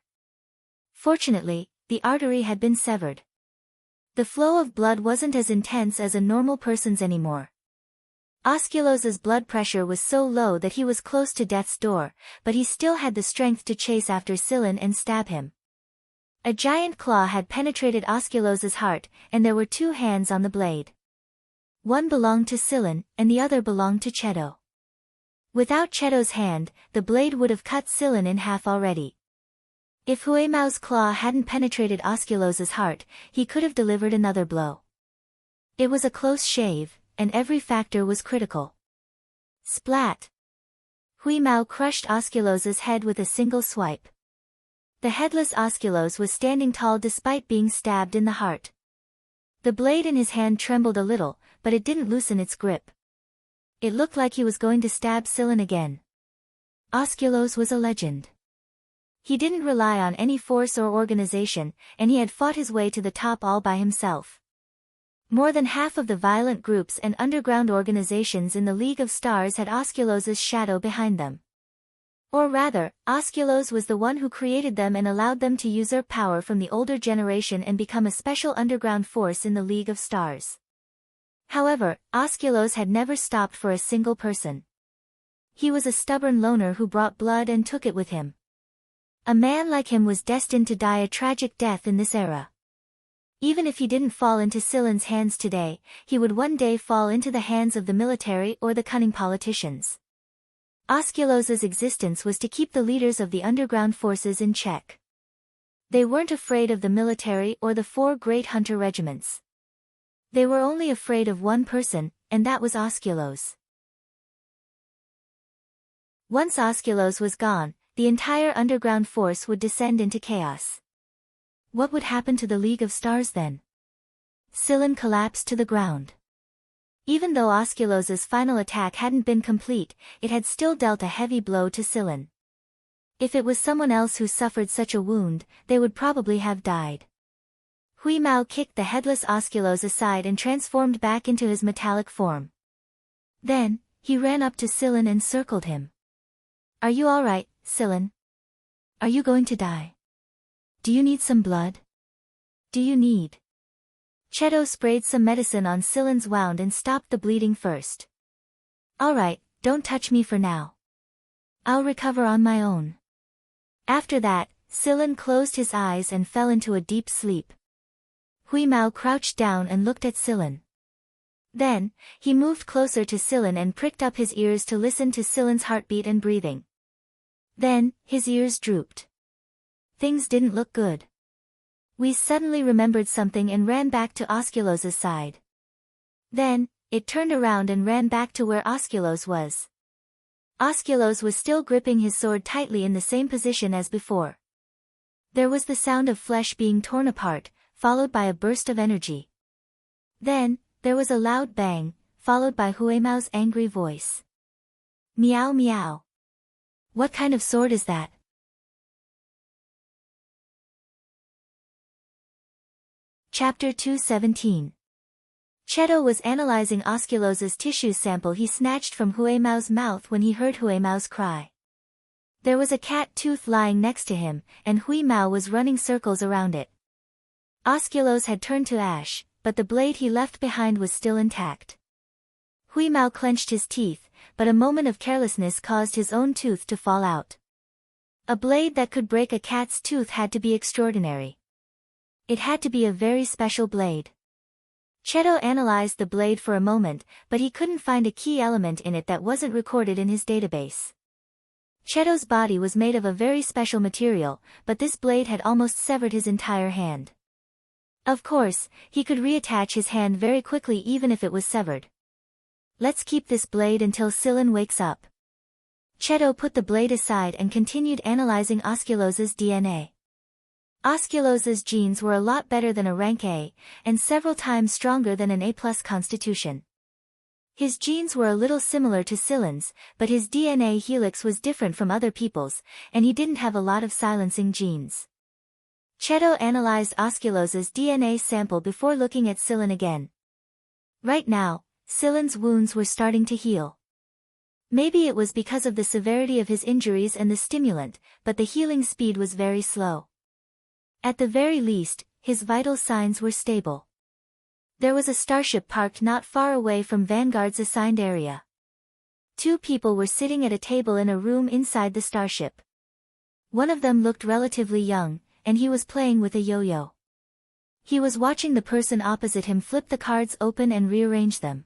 Speaker 1: Fortunately, the artery had been severed. The flow of blood wasn't as intense as a normal person's anymore. Osculos's blood pressure was so low that he was close to death's door, but he still had the strength to chase after Scylla and stab him. A giant claw had penetrated Osculos's heart, and there were 2 hands on the blade. One belonged to Scylla, and the other belonged to Cheto. Without Cheto's hand, the blade would have cut Scylla in half already. If Huemao's claw hadn't penetrated Osculos's heart, he could have delivered another blow. It was a close shave, and every factor was critical. Splat! Huimao crushed Osculos's head with a single swipe. The headless Osculos was standing tall despite being stabbed in the heart. The blade in his hand trembled a little, but it didn't loosen its grip. It looked like he was going to stab Scylla again. Osculos was a legend. He didn't rely on any force or organization, and he had fought his way to the top all by himself. More than half of the violent groups and underground organizations in the League of Stars had Osculos's shadow behind them. Or rather, Osculos was the one who created them and allowed them to usurp power from the older generation and become a special underground force in the League of Stars. However, Osculos had never stopped for a single person. He was a stubborn loner who brought blood and took it with him. A man like him was destined to die a tragic death in this era. Even if he didn't fall into Scylla's hands today, he would one day fall into the hands of the military or the cunning politicians. Osculos's existence was to keep the leaders of the underground forces in check. They weren't afraid of the military or the 4 great hunter regiments. They were only afraid of one person, and that was Osculos. Once Osculos was gone, the entire underground force would descend into chaos. What would happen to the League of Stars then? Scylla collapsed to the ground. Even though Osculos's final attack hadn't been complete, it had still dealt a heavy blow to Scylla. If it was someone else who suffered such a wound, they would probably have died. Huimao kicked the headless Osculos aside and transformed back into his metallic form. Then, he ran up to Scylla and circled him. "Are you alright, Scylla? Are you going to die? Do you need some blood? Do you need?" Cheto sprayed some medicine on Scylla's wound and stopped the bleeding first. "Alright, don't touch me for now. I'll recover on my own." After that, Scylla closed his eyes and fell into a deep sleep. Huimao crouched down and looked at Scylla. Then, he moved closer to Scylla and pricked up his ears to listen to Scylla's heartbeat and breathing. Then, his ears drooped. Things didn't look good. We suddenly remembered something and ran back to Osculos's side. Then, it turned around and ran back to where Osculos was. Osculos was still gripping his sword tightly in the same position as before. There was the sound of flesh being torn apart, followed by a burst of energy. Then, there was a loud bang, followed by Huemao's angry voice. "Meow meow. What kind of sword is that?" Chapter 217. Cheto was analyzing Osculos's tissue sample he snatched from Huemao's mouth when he heard Huemao's cry. There was a cat tooth lying next to him, and Huimao was running circles around it. Osculos had turned to ash, but the blade he left behind was still intact. Huimao clenched his teeth, but a moment of carelessness caused his own tooth to fall out. A blade that could break a cat's tooth had to be extraordinary. It had to be a very special blade. Cheto analyzed the blade for a moment, but he couldn't find a key element in it that wasn't recorded in his database. Cheto's body was made of a very special material, but this blade had almost severed his entire hand. Of course, he could reattach his hand very quickly even if it was severed. "Let's keep this blade until Scylla wakes up." Cheto put the blade aside and continued analyzing Osculos's DNA. Osculos's genes were a lot better than a rank A, and several times stronger than an A+ constitution. His genes were a little similar to Scylla's, but his DNA helix was different from other people's, and he didn't have a lot of silencing genes. Cheto analyzed Osculos's DNA sample before looking at Scylla again. Right now, Scylla's wounds were starting to heal. Maybe it was because of the severity of his injuries and the stimulant, but the healing speed was very slow. At the very least, his vital signs were stable. There was a starship parked not far away from Vanguard's assigned area. 2 people were sitting at a table in a room inside the starship. One of them looked relatively young, and he was playing with a yo-yo. He was watching the person opposite him flip the cards open and rearrange them.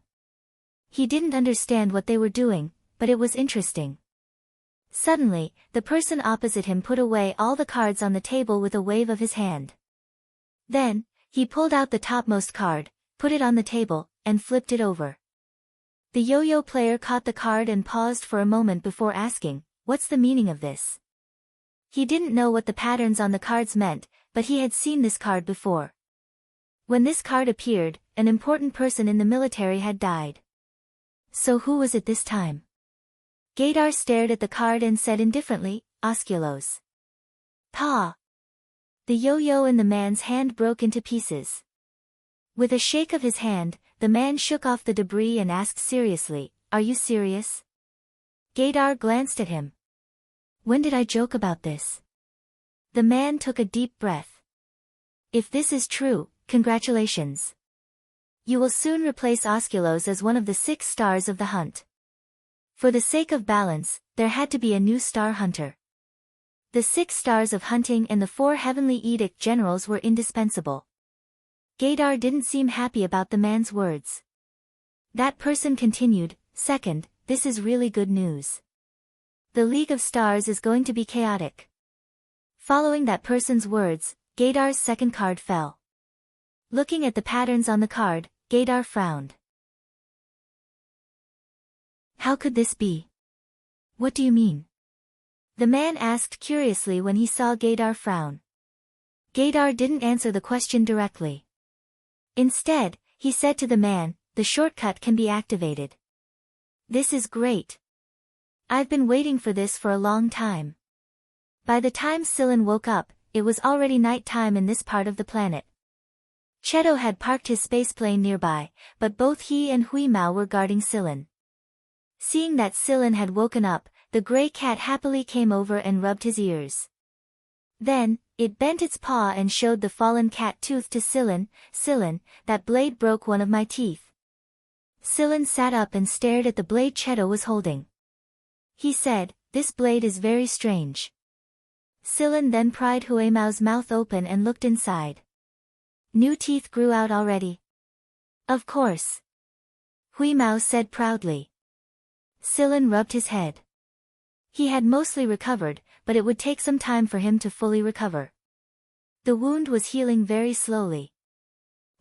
Speaker 1: He didn't understand what they were doing, but it was interesting. Suddenly, the person opposite him put away all the cards on the table with a wave of his hand. Then, he pulled out the topmost card, put it on the table, and flipped it over. The yo-yo player caught the card and paused for a moment before asking, "What's the meaning of this?" He didn't know what the patterns on the cards meant, but he had seen this card before. When this card appeared, an important person in the military had died. So who was it this time? Gaydar stared at the card and said indifferently, "Osculos." "Pa!" The yo-yo in the man's hand broke into pieces. With a shake of his hand, the man shook off the debris and asked seriously, "Are you serious?" Gaydar glanced at him. "When did I joke about this?" The man took a deep breath. "If this is true, congratulations. You will soon replace Osculos as one of the 6 stars of the hunt." For the sake of balance, there had to be a new star hunter. The 6 stars of hunting and the 4 heavenly edict generals were indispensable. Gaydar didn't seem happy about the man's words. That person continued, "Second, this is really good news. The League of Stars is going to be chaotic." Following that person's words, Gaydar's second card fell. Looking at the patterns on the card, Gaydar frowned. "How could this be? What do you mean?" The man asked curiously when he saw Gaydar frown. Gaydar didn't answer the question directly. Instead, he said to the man, "The shortcut can be activated." "This is great. I've been waiting for this for a long time." By the time Sillin woke up, it was already night time in this part of the planet. Cheto had parked his spaceplane nearby, but both he and Huimao were guarding Sillin. Seeing that Sillin had woken up, the gray cat happily came over and rubbed his ears. Then, it bent its paw and showed the fallen cat tooth to Sillin. "Sillin, that blade broke one of my teeth." Sillin sat up and stared at the blade Cheto was holding. He said, "This blade is very strange." Sillin then pried Huimao's mouth open and looked inside. "New teeth grew out already?" "Of course," Huimao said proudly. Sillin rubbed his head. He had mostly recovered, but it would take some time for him to fully recover. The wound was healing very slowly.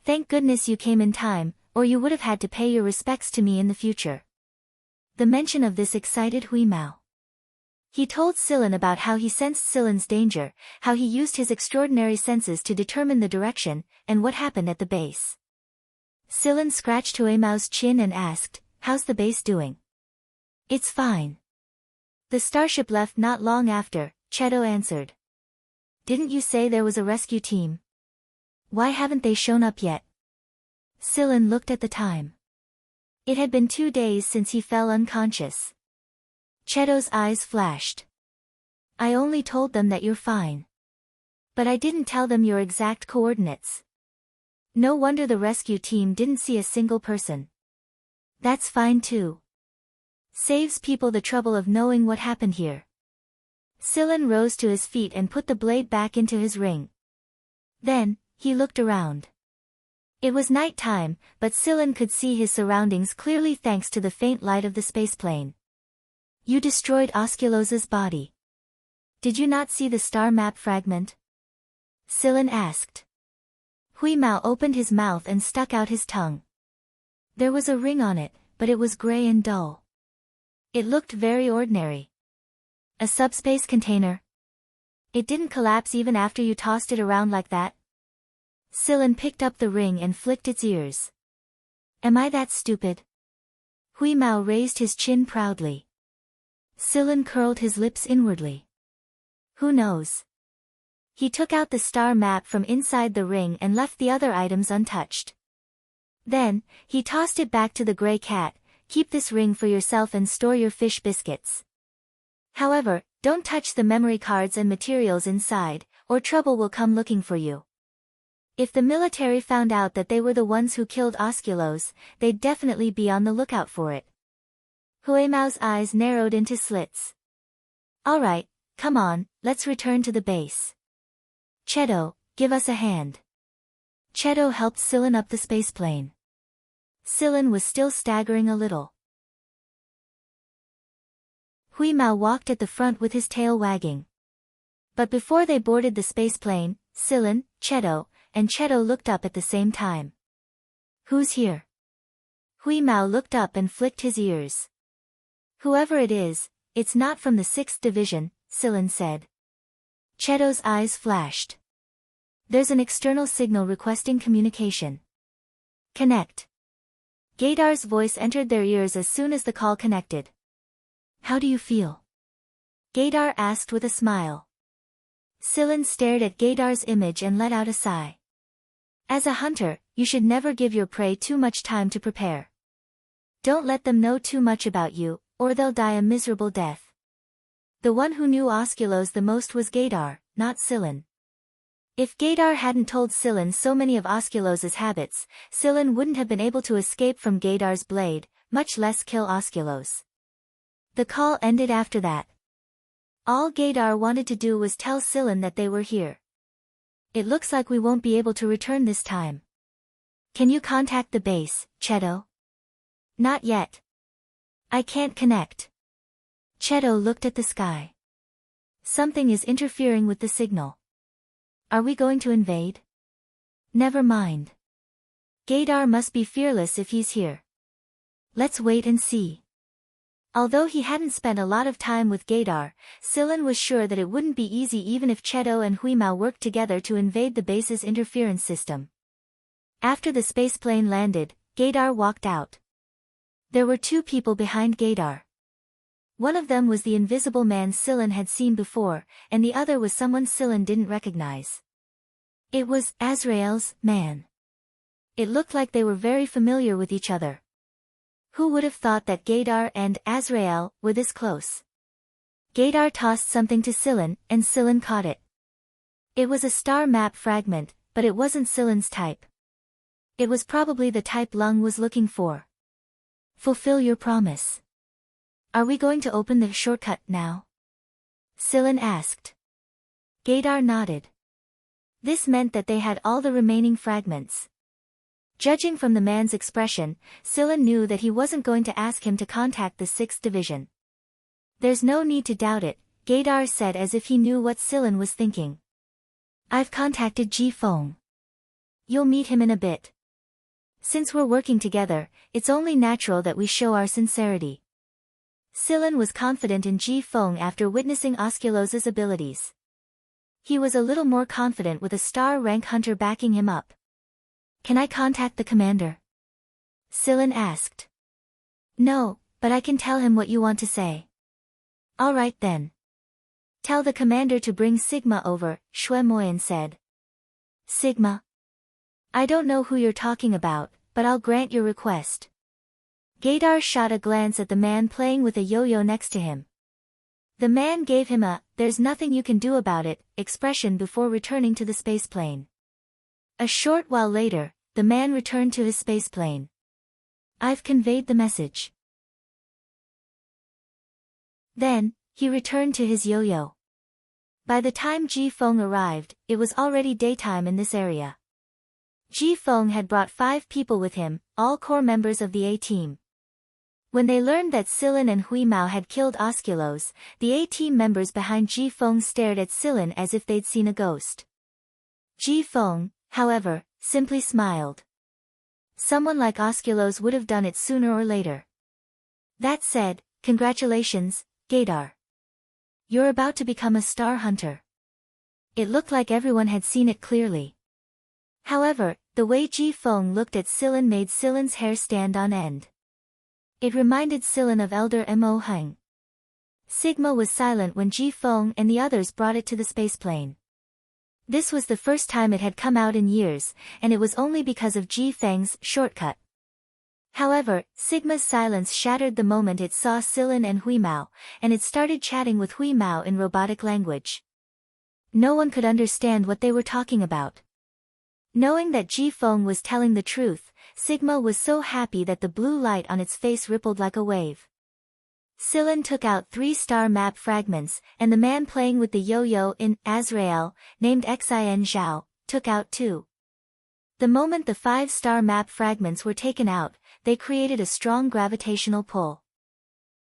Speaker 1: "Thank goodness you came in time, or you would have had to pay your respects to me in the future." The mention of this excited Huimao. He told Sillin about how he sensed Sillin's danger, how he used his extraordinary senses to determine the direction, and what happened at the base. Sillin scratched Huimao's chin and asked, "How's the base doing?" "It's fine. The starship left not long after," Cheto answered. "Didn't you say there was a rescue team? Why haven't they shown up yet?" Sillin looked at the time. It had been 2 days since he fell unconscious. Cheto's eyes flashed. "I only told them that you're fine. But I didn't tell them your exact coordinates. No wonder the rescue team didn't see a single person." "That's fine too. Saves people the trouble of knowing what happened here." Sillin rose to his feet and put the blade back into his ring. Then, he looked around. It was night time, but Sillin could see his surroundings clearly thanks to the faint light of the spaceplane. "You destroyed Osculos's body. Did you not see the star map fragment?" Sillin asked. Huimao opened his mouth and stuck out his tongue. There was a ring on it, but it was gray and dull. It looked very ordinary. "A subspace container? It didn't collapse even after you tossed it around like that?" Sillin picked up the ring and flicked its ears. "Am I that stupid?" Huimao raised his chin proudly. Sillin curled his lips inwardly. "Who knows?" He took out the star map from inside the ring and left the other items untouched. Then, he tossed it back to the gray cat. "Keep this ring for yourself and store your fish biscuits. However, don't touch the memory cards and materials inside, or trouble will come looking for you." If the military found out that they were the ones who killed Osculos, they'd definitely be on the lookout for it. Huimao's eyes narrowed into slits. Alright, come on, let's return to the base. Cheto, give us a hand. Cheto helped Sillin up the spaceplane. Sillin was still staggering a little. Huimao walked at the front with his tail wagging. But before they boarded the spaceplane, Sillin, Cheto, and Cheto looked up at the same time. Who's here? Huimao looked up and flicked his ears. Whoever it is, it's not from the 6th Division, Sillin said. Cheto's eyes flashed. There's an external signal requesting communication. Connect. Gaidar's voice entered their ears as soon as the call connected. How do you feel? Gaidar asked with a smile. Sillin stared at Gaidar's image and let out a sigh. As a hunter, you should never give your prey too much time to prepare. Don't let them know too much about you, or they'll die a miserable death. The one who knew Osculos the most was Gaidar, not Sillin. If Gaidar hadn't told Sillin so many of Osculos's habits, Sillin wouldn't have been able to escape from Gaidar's blade, much less kill Osculos. The call ended after that. All Gaidar wanted to do was tell Sillin that they were here. It looks like we won't be able to return this time. Can you contact the base, Cheto? Not yet. I can't connect. Cheto looked at the sky. Something is interfering with the signal. Are we going to invade? Never mind. Gaidar must be fearless if he's here. Let's wait and see. Although he hadn't spent a lot of time with Gaidar, Sillin was sure that it wouldn't be easy even if Cheto and Huimao worked together to invade the base's interference system. After the spaceplane landed, Gaidar walked out. There were 2 people behind Gaidar. One of them was the invisible man Sillin had seen before, and the other was someone Sillin didn't recognize. It was Azrael's man. It looked like they were very familiar with each other. Who would have thought that Gaidar and Azrael were this close? Gaidar tossed something to Sillin, and Sillin caught it. It was a star map fragment, but it wasn't Sillin's type. It was probably the type Lung was looking for. Fulfill your promise. Are we going to open the shortcut now? Sillin asked. Gaidar nodded. This meant that they had all the remaining fragments. Judging from the man's expression, Sillin knew that he wasn't going to ask him to contact the 6th Division. There's no need to doubt it, Gaidar said as if he knew what Sillin was thinking. I've contacted Ji Feng. You'll meet him in a bit. Since we're working together, it's only natural that we show our sincerity. Sillin was confident in Ji Feng after witnessing Osculos's abilities. He was a little more confident with a star rank hunter backing him up. Can I contact the commander? Sillin asked. No, but I can tell him what you want to say. Alright then. Tell the commander to bring Sigma over, Shui Moyan said. Sigma? I don't know who you're talking about, but I'll grant your request. Gaidar shot a glance at the man playing with a yo-yo next to him. The man gave him a, "there's nothing you can do about it," expression before returning to the spaceplane. A short while later, the man returned to his spaceplane. I've conveyed the message. Then, he returned to his yo-yo. By the time Ji Feng arrived, it was already daytime in this area. Ji Feng had brought 5 people with him, all core members of the A-Team. When they learned that Sillin and Huimao had killed Osculos, the A-Team members behind Ji Feng stared at Sillin as if they'd seen a ghost. Ji Feng, however, simply smiled. Someone like Osculos would have done it sooner or later. That said, congratulations, Gaidar. You're about to become a star hunter. It looked like everyone had seen it clearly. However, the way Ji Feng looked at Sillin made Sillin's hair stand on end. It reminded Sillin of Elder Mo Heng. Sigma was silent when Ji Feng and the others brought it to the spaceplane. This was the first time it had come out in years, and it was only because of Ji Feng's shortcut. However, Sigma's silence shattered the moment it saw Sillin and Huimao, and it started chatting with Huimao in robotic language. No one could understand what they were talking about. Knowing that Ji Feng was telling the truth, Sigma was so happy that the blue light on its face rippled like a wave. Sillin took out 3 star map fragments, and the man playing with the yo-yo in Azrael, named Xin Zhao, took out 2. The moment the 5-star map fragments were taken out, they created a strong gravitational pull.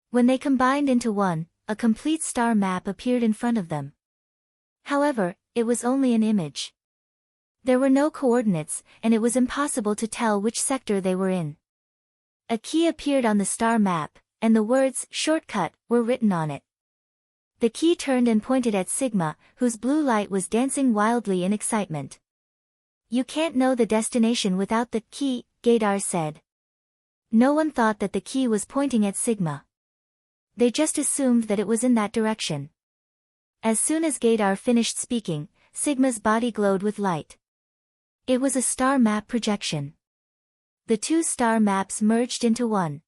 Speaker 1: When they combined into one, a complete star map appeared in front of them. However, it was only an image. There were no coordinates, and it was impossible to tell which sector they were in. A key appeared on the star map, and the words "shortcut" were written on it. The key turned and pointed at Sigma, whose blue light was dancing wildly in excitement. "You can't know the destination without the key," Gaydar said. No one thought that the key was pointing at Sigma. They just assumed that it was in that direction. As soon as Gaydar finished speaking, Sigma's body glowed with light. It was a star map projection. The 2 star maps merged into one.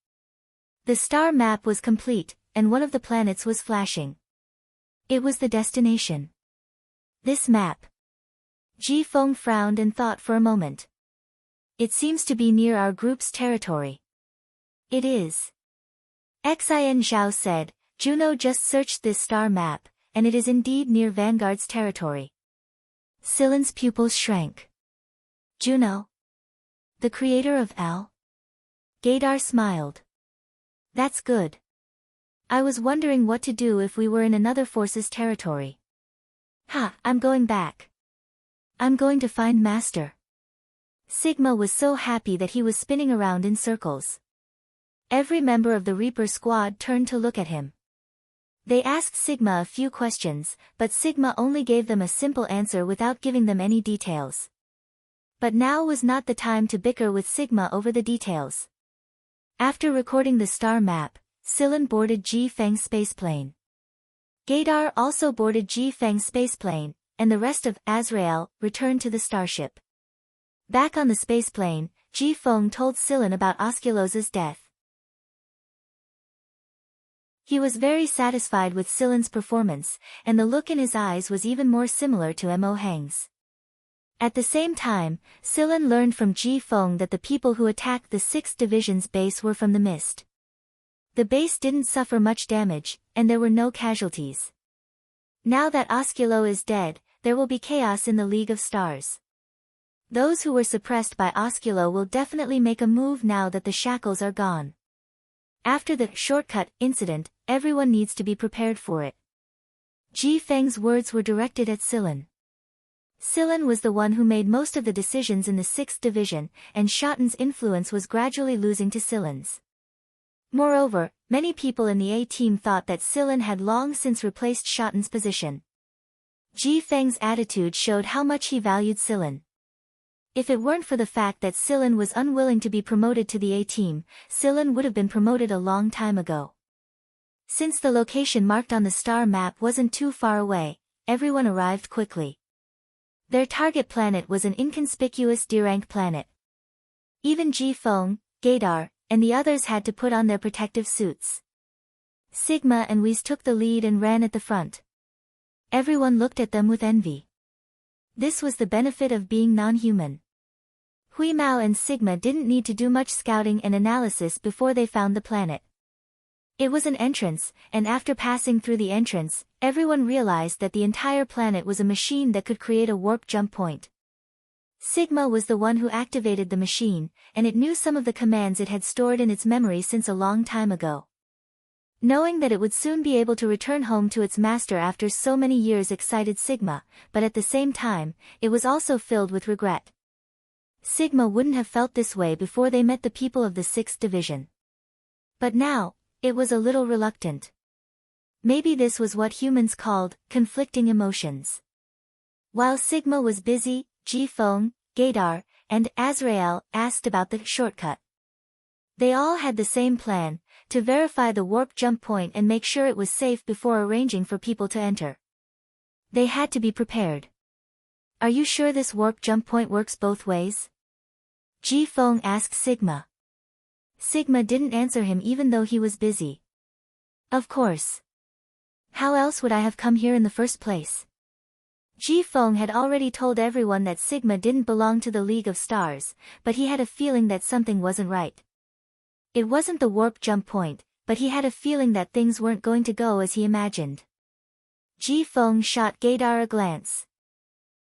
Speaker 1: The star map was complete, and one of the planets was flashing. It was the destination. This map. Ji Feng frowned and thought for a moment. It seems to be near our group's territory. It is. Xin Zhao said, Juno just searched this star map, and it is indeed near Vanguard's territory. Sillin's pupils shrank. Juno? The creator of L? Gaydar smiled. That's good. I was wondering what to do if we were in another force's territory. I'm going back. I'm going to find Master. Sigma was so happy that he was spinning around in circles. Every member of the Reaper squad turned to look at him. They asked Sigma a few questions, but Sigma only gave them a simple answer without giving them any details. But now was not the time to bicker with Sigma over the details. After recording the star map, Sillin boarded Ji Feng's spaceplane. Gaydar also boarded Ji Feng's spaceplane, and the rest of Azrael returned to the starship. Back on the spaceplane, Ji Feng told Sillin about Osculos's death. He was very satisfied with Sillin's performance, and the look in his eyes was even more similar to Mo Heng's. At the same time, Sillin learned from Ji Feng that the people who attacked the 6th Division's base were from the mist. The base didn't suffer much damage, and there were no casualties. Now that Osculo is dead, there will be chaos in the League of Stars. Those who were suppressed by Osculo will definitely make a move now that the shackles are gone. After the shortcut incident, everyone needs to be prepared for it. Ji Feng's words were directed at Sillin. Sillin was the one who made most of the decisions in the 6th Division, and Shotten's influence was gradually losing to Sillin's. Moreover, many people in the A-team thought that Sillin had long since replaced Shotten's position. Ji Feng's attitude showed how much he valued Sillin. If it weren't for the fact that Sillin was unwilling to be promoted to the A-team, Sillin would have been promoted a long time ago. Since the location marked on the star map wasn't too far away, everyone arrived quickly. Their target planet was an inconspicuous D-rank planet. Even Ji Feng, Gaydar, and the others had to put on their protective suits. Sigma and Whis took the lead and ran at the front. Everyone looked at them with envy. This was the benefit of being non-human. Hui Mao and Sigma didn't need to do much scouting and analysis before they found the planet. It was an entrance, and after passing through the entrance, everyone realized that the entire planet was a machine that could create a warp jump point. Sigma was the one who activated the machine, and it knew some of the commands it had stored in its memory since a long time ago. Knowing that it would soon be able to return home to its master after so many years excited Sigma, but at the same time, it was also filled with regret. Sigma wouldn't have felt this way before they met the people of the 6th Division. But now, it was a little reluctant. Maybe this was what humans called conflicting emotions. While Sigma was busy, Ji Feng, Gaydar, and Azrael asked about the shortcut. They all had the same plan, to verify the warp jump point and make sure it was safe before arranging for people to enter. They had to be prepared. Are you sure this warp jump point works both ways? Ji Feng asked Sigma. Sigma didn't answer him even though he was busy. Of course. How else would I have come here in the first place? Ji-Feng had already told everyone that Sigma didn't belong to the League of Stars, but he had a feeling that something wasn't right. It wasn't the warp jump point, but he had a feeling that things weren't going to go as he imagined. Ji-Feng shot Gaydar a glance.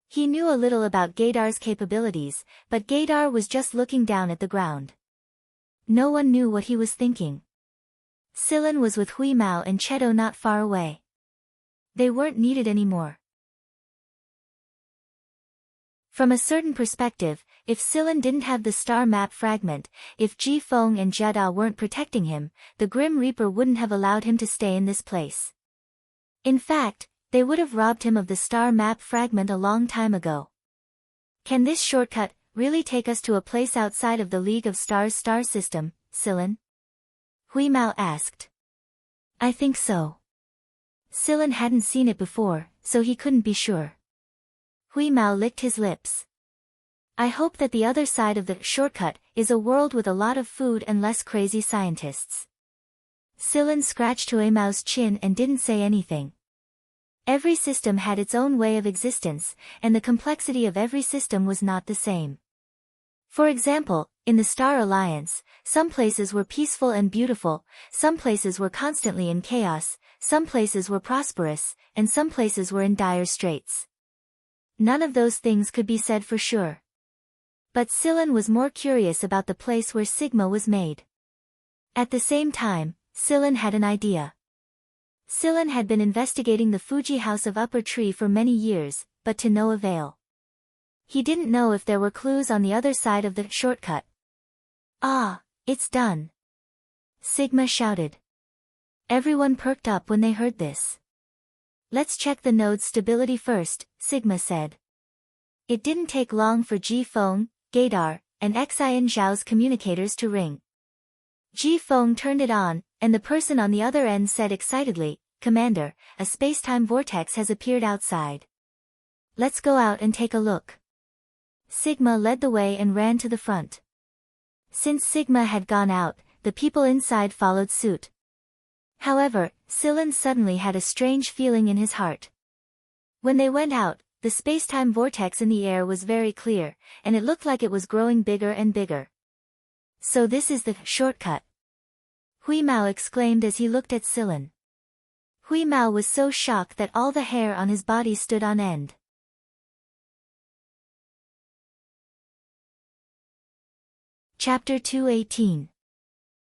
Speaker 1: He knew a little about Gaydar's capabilities, but Gaydar was just looking down at the ground. No one knew what he was thinking. Sillin was with Hui Mao and Cheto not far away. They weren't needed anymore. From a certain perspective, if Sillin didn't have the star map fragment, if Ji-Feng and Jiada weren't protecting him, the Grim Reaper wouldn't have allowed him to stay in this place. In fact, they would have robbed him of the star map fragment a long time ago. Can this shortcut really take us to a place outside of the League of Stars star system, Sillin? Hui Mao asked. I think so. Sillin hadn't seen it before, so he couldn't be sure. Hui Mao licked his lips. I hope that the other side of the shortcut is a world with a lot of food and less crazy scientists. Sillin scratched Hui Mao's chin and didn't say anything. Every system had its own way of existence, and the complexity of every system was not the same. For example, in the Star Alliance, some places were peaceful and beautiful, some places were constantly in chaos, some places were prosperous, and some places were in dire straits. None of those things could be said for sure. But Sillin was more curious about the place where Sigma was made. At the same time, Sillin had an idea. Sillin had been investigating the Fuji House of Upper Tree for many years, but to no avail. He didn't know if there were clues on the other side of the shortcut. Ah, it's done! Sigma shouted. Everyone perked up when they heard this. Let's check the node's stability first, Sigma said. It didn't take long for Ji-Feng, Gaydar, and Xian Zhao's communicators to ring. Ji-Feng turned it on, and the person on the other end said excitedly, Commander, a spacetime vortex has appeared outside. Let's go out and take a look. Sigma led the way and ran to the front. Since Sigma had gone out, the people inside followed suit. However, Sillin suddenly had a strange feeling in his heart. When they went out, the spacetime vortex in the air was very clear, and it looked like it was growing bigger and bigger. So this is the shortcut. Hui Mao exclaimed as he looked at Sillin. Hui Mao was so shocked that all the hair on his body stood on end. Chapter 218.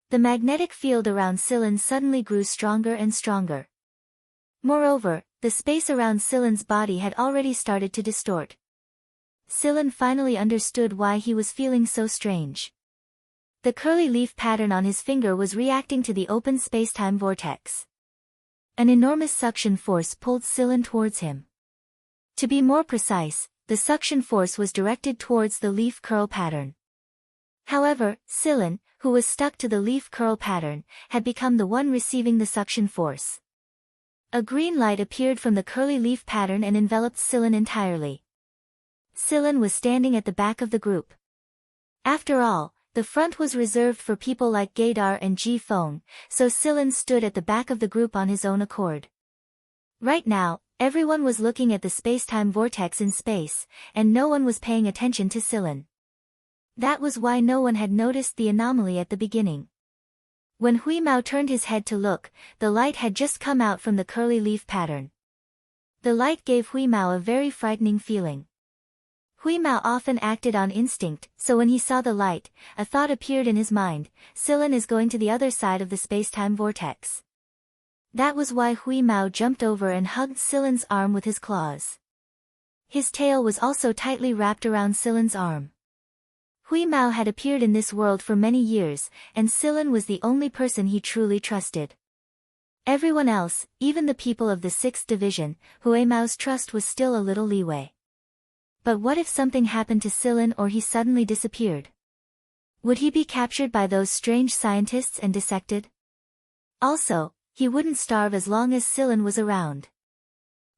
Speaker 1: The magnetic field around Sillin suddenly grew stronger and stronger. Moreover, the space around Sillin's body had already started to distort. Sillin finally understood why he was feeling so strange. The curly leaf pattern on his finger was reacting to the open spacetime vortex. An enormous suction force pulled Sillin towards him. To be more precise, the suction force was directed towards the leaf curl pattern. However, Sillin, who was stuck to the leaf curl pattern, had become the one receiving the suction force. A green light appeared from the curly leaf pattern and enveloped Sillin entirely. Sillin was standing at the back of the group. After all, the front was reserved for people like Gaydar and Ji-Feng, so Sillin stood at the back of the group on his own accord. Right now, everyone was looking at the spacetime vortex in space, and no one was paying attention to Sillin. That was why no one had noticed the anomaly at the beginning. When Hui Mao turned his head to look, the light had just come out from the curly leaf pattern. The light gave Hui Mao a very frightening feeling. Hui Mao often acted on instinct, so when he saw the light, a thought appeared in his mind: Sillin is going to the other side of the spacetime vortex. That was why Hui Mao jumped over and hugged Sillin's arm with his claws. His tail was also tightly wrapped around Sillin's arm. Hui Mao had appeared in this world for many years, and Sillin was the only person he truly trusted. Everyone else, even the people of the 6th Division, Hui Mao's trust was still a little leeway. But what if something happened to Sillin or he suddenly disappeared? Would he be captured by those strange scientists and dissected? Also, he wouldn't starve as long as Sillin was around.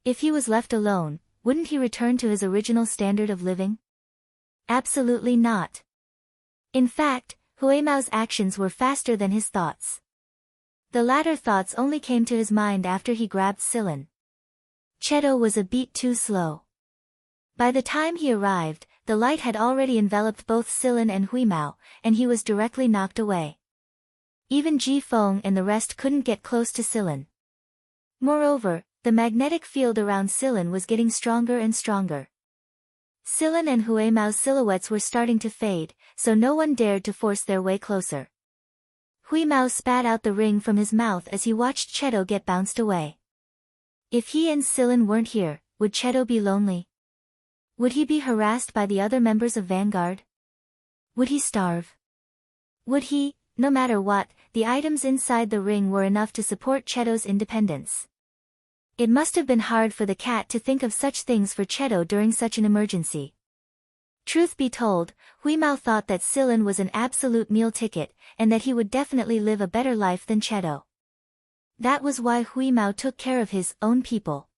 Speaker 1: If he was left alone, wouldn't he return to his original standard of living? Absolutely not. In fact, Hui Mao's actions were faster than his thoughts. The latter thoughts only came to his mind after he grabbed Sillin. Cheto was a beat too slow. By the time he arrived, the light had already enveloped both Sillin and Huimao, and he was directly knocked away. Even Ji Feng and the rest couldn't get close to Sillin. Moreover, the magnetic field around Sillin was getting stronger and stronger. Sillin and Huimao's silhouettes were starting to fade, so no one dared to force their way closer. Huimao spat out the ring from his mouth as he watched Cheto get bounced away. If he and Sillin weren't here, would Cheto be lonely? Would he be harassed by the other members of Vanguard? Would he starve? Would he, no matter what, the items inside the ring were enough to support Cheto's independence. It must have been hard for the cat to think of such things for Cheto during such an emergency. Truth be told, Huimao thought that Sillin was an absolute meal ticket, and that he would definitely live a better life than Cheto. That was why Huimao took care of his own people.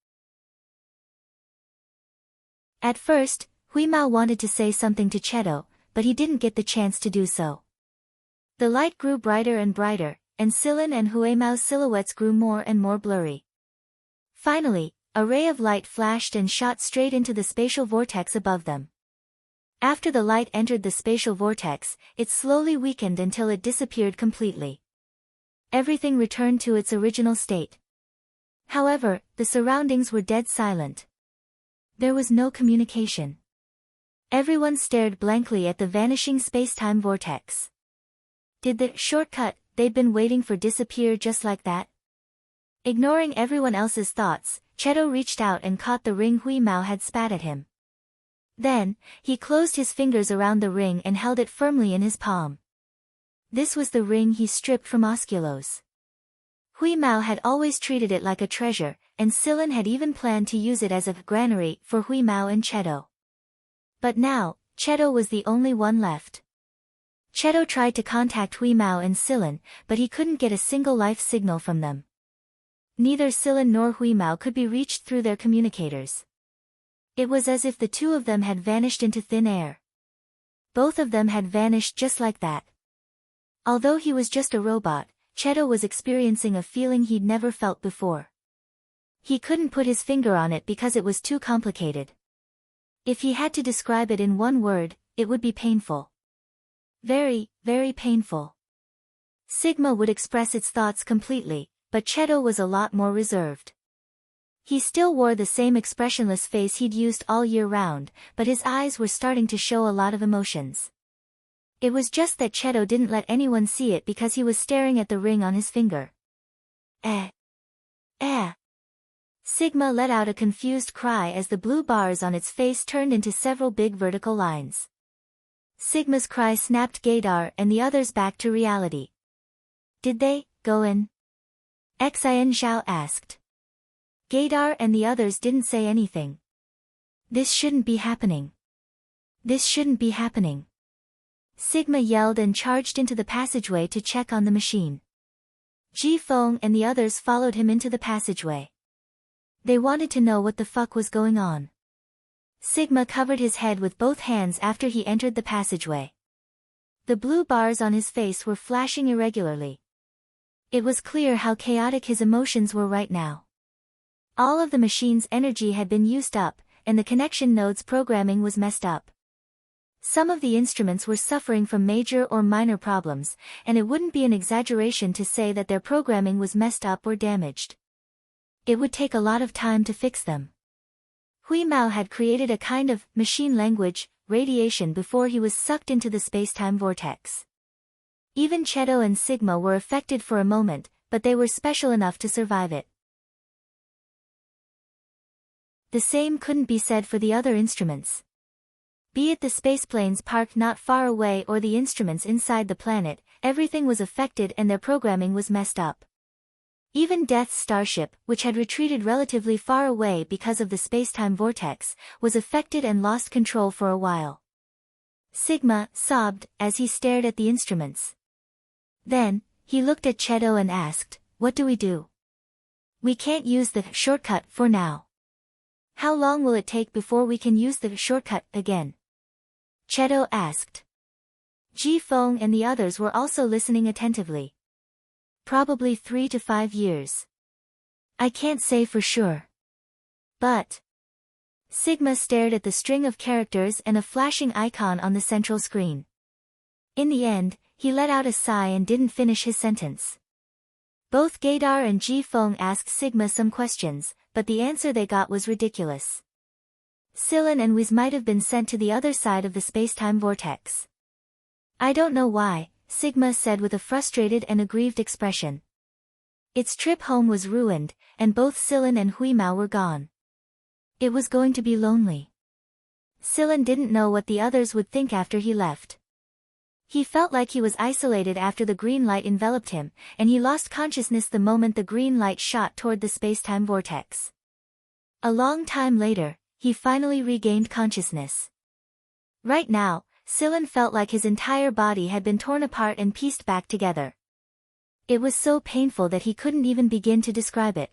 Speaker 1: At first, Huimao wanted to say something to Cheto, but he didn't get the chance to do so. The light grew brighter and brighter, and Sillin and Huimao's silhouettes grew more and more blurry. Finally, a ray of light flashed and shot straight into the spatial vortex above them. After the light entered the spatial vortex, it slowly weakened until it disappeared completely. Everything returned to its original state. However, the surroundings were dead silent. There was no communication. Everyone stared blankly at the vanishing space-time vortex. Did the shortcut they'd been waiting for disappear just like that? Ignoring everyone else's thoughts, Cheto reached out and caught the ring Huimao had spat at him. Then, he closed his fingers around the ring and held it firmly in his palm. This was the ring he stripped from Osculos. Huimao had always treated it like a treasure, and Sillin had even planned to use it as a granary for Huimao and Cheto. But now, Cheto was the only one left. Cheto tried to contact Huimao and Sillin, but he couldn't get a single life signal from them. Neither Sillin nor Huimao could be reached through their communicators. It was as if the two of them had vanished into thin air. Both of them had vanished just like that. Although he was just a robot, Cheto was experiencing a feeling he'd never felt before. He couldn't put his finger on it because it was too complicated. If he had to describe it in one word, it would be painful. Very, very painful. Sigma would express its thoughts completely, but Cheto was a lot more reserved. He still wore the same expressionless face he'd used all year round, but his eyes were starting to show a lot of emotions. It was just that Cheto didn't let anyone see it because he was staring at the ring on his finger. Eh. Sigma let out a confused cry as the blue bars on its face turned into several big vertical lines. Sigma's cry snapped Gaydar and the others back to reality. Did they go in? Xian Zhao asked. Gaydar and the others didn't say anything. This shouldn't be happening. This shouldn't be happening. Sigma yelled and charged into the passageway to check on the machine. Ji Feng and the others followed him into the passageway. They wanted to know what the fuck was going on. Sigma covered his head with both hands after he entered the passageway. The blue bars on his face were flashing irregularly. It was clear how chaotic his emotions were right now. All of the machine's energy had been used up, and the connection node's programming was messed up. Some of the instruments were suffering from major or minor problems, and it wouldn't be an exaggeration to say that their programming was messed up or damaged. It would take a lot of time to fix them. Huimao had created a kind of machine language, radiation before he was sucked into the space-time vortex. Even Cheto and Sigma were affected for a moment, but they were special enough to survive it. The same couldn't be said for the other instruments. Be it the spaceplanes parked not far away or the instruments inside the planet, everything was affected and their programming was messed up. Even Death's starship, which had retreated relatively far away because of the space-time vortex, was affected and lost control for a while. Sigma sobbed as he stared at the instruments. Then, he looked at Cheto and asked, "What do we do? We can't use the shortcut for now. How long will it take before we can use the shortcut again?" Cheto asked. Ji Feng and the others were also listening attentively. Probably 3 to 5 years. I can't say for sure. But Sigma stared at the string of characters and a flashing icon on the central screen. In the end, he let out a sigh and didn't finish his sentence. Both Gaydar and Ji Feng asked Sigma some questions, but the answer they got was ridiculous. Silen and Wiz might have been sent to the other side of the space-time vortex. I don't know why, Sigma said with a frustrated and aggrieved expression. Its trip home was ruined, and both Silen and Huimao were gone. It was going to be lonely. Silen didn't know what the others would think after he left. He felt like he was isolated after the green light enveloped him, and he lost consciousness the moment the green light shot toward the space-time vortex. A long time later, he finally regained consciousness. Right now, Silen felt like his entire body had been torn apart and pieced back together. It was so painful that he couldn't even begin to describe it.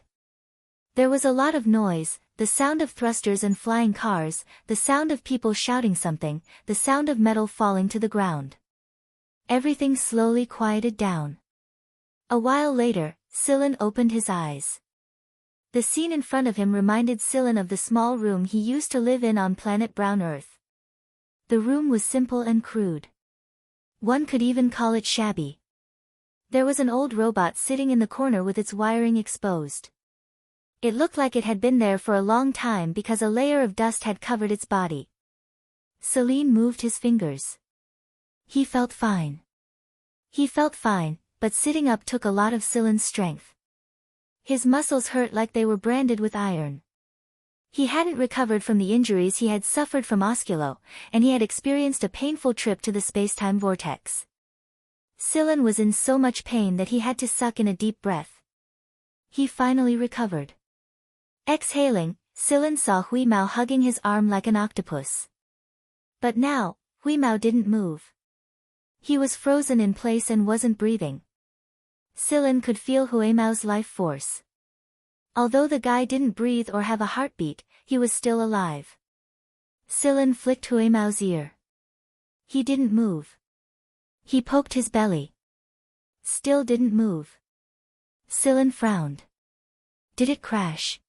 Speaker 1: There was a lot of noise, the sound of thrusters and flying cars, the sound of people shouting something, the sound of metal falling to the ground. Everything slowly quieted down. A while later, Silen opened his eyes. The scene in front of him reminded Silen of the small room he used to live in on planet Brown Earth. The room was simple and crude. One could even call it shabby. There was an old robot sitting in the corner with its wiring exposed. It looked like it had been there for a long time because a layer of dust had covered its body. Celine moved his fingers. He felt fine. He felt fine, but sitting up took a lot of Silen's strength. His muscles hurt like they were branded with iron. He hadn't recovered from the injuries he had suffered from Osculo, and he had experienced a painful trip to the space-time vortex. Silen was in so much pain that he had to suck in a deep breath. He finally recovered. Exhaling, Silen saw Huimao hugging his arm like an octopus. But now, Huimao didn't move. He was frozen in place and wasn't breathing. Silen could feel Huimao's life force. Although the guy didn't breathe or have a heartbeat, he was still alive. Silen flicked Huimao's ear. He didn't move. He poked his belly. Still didn't move. Silen frowned. Did it crash?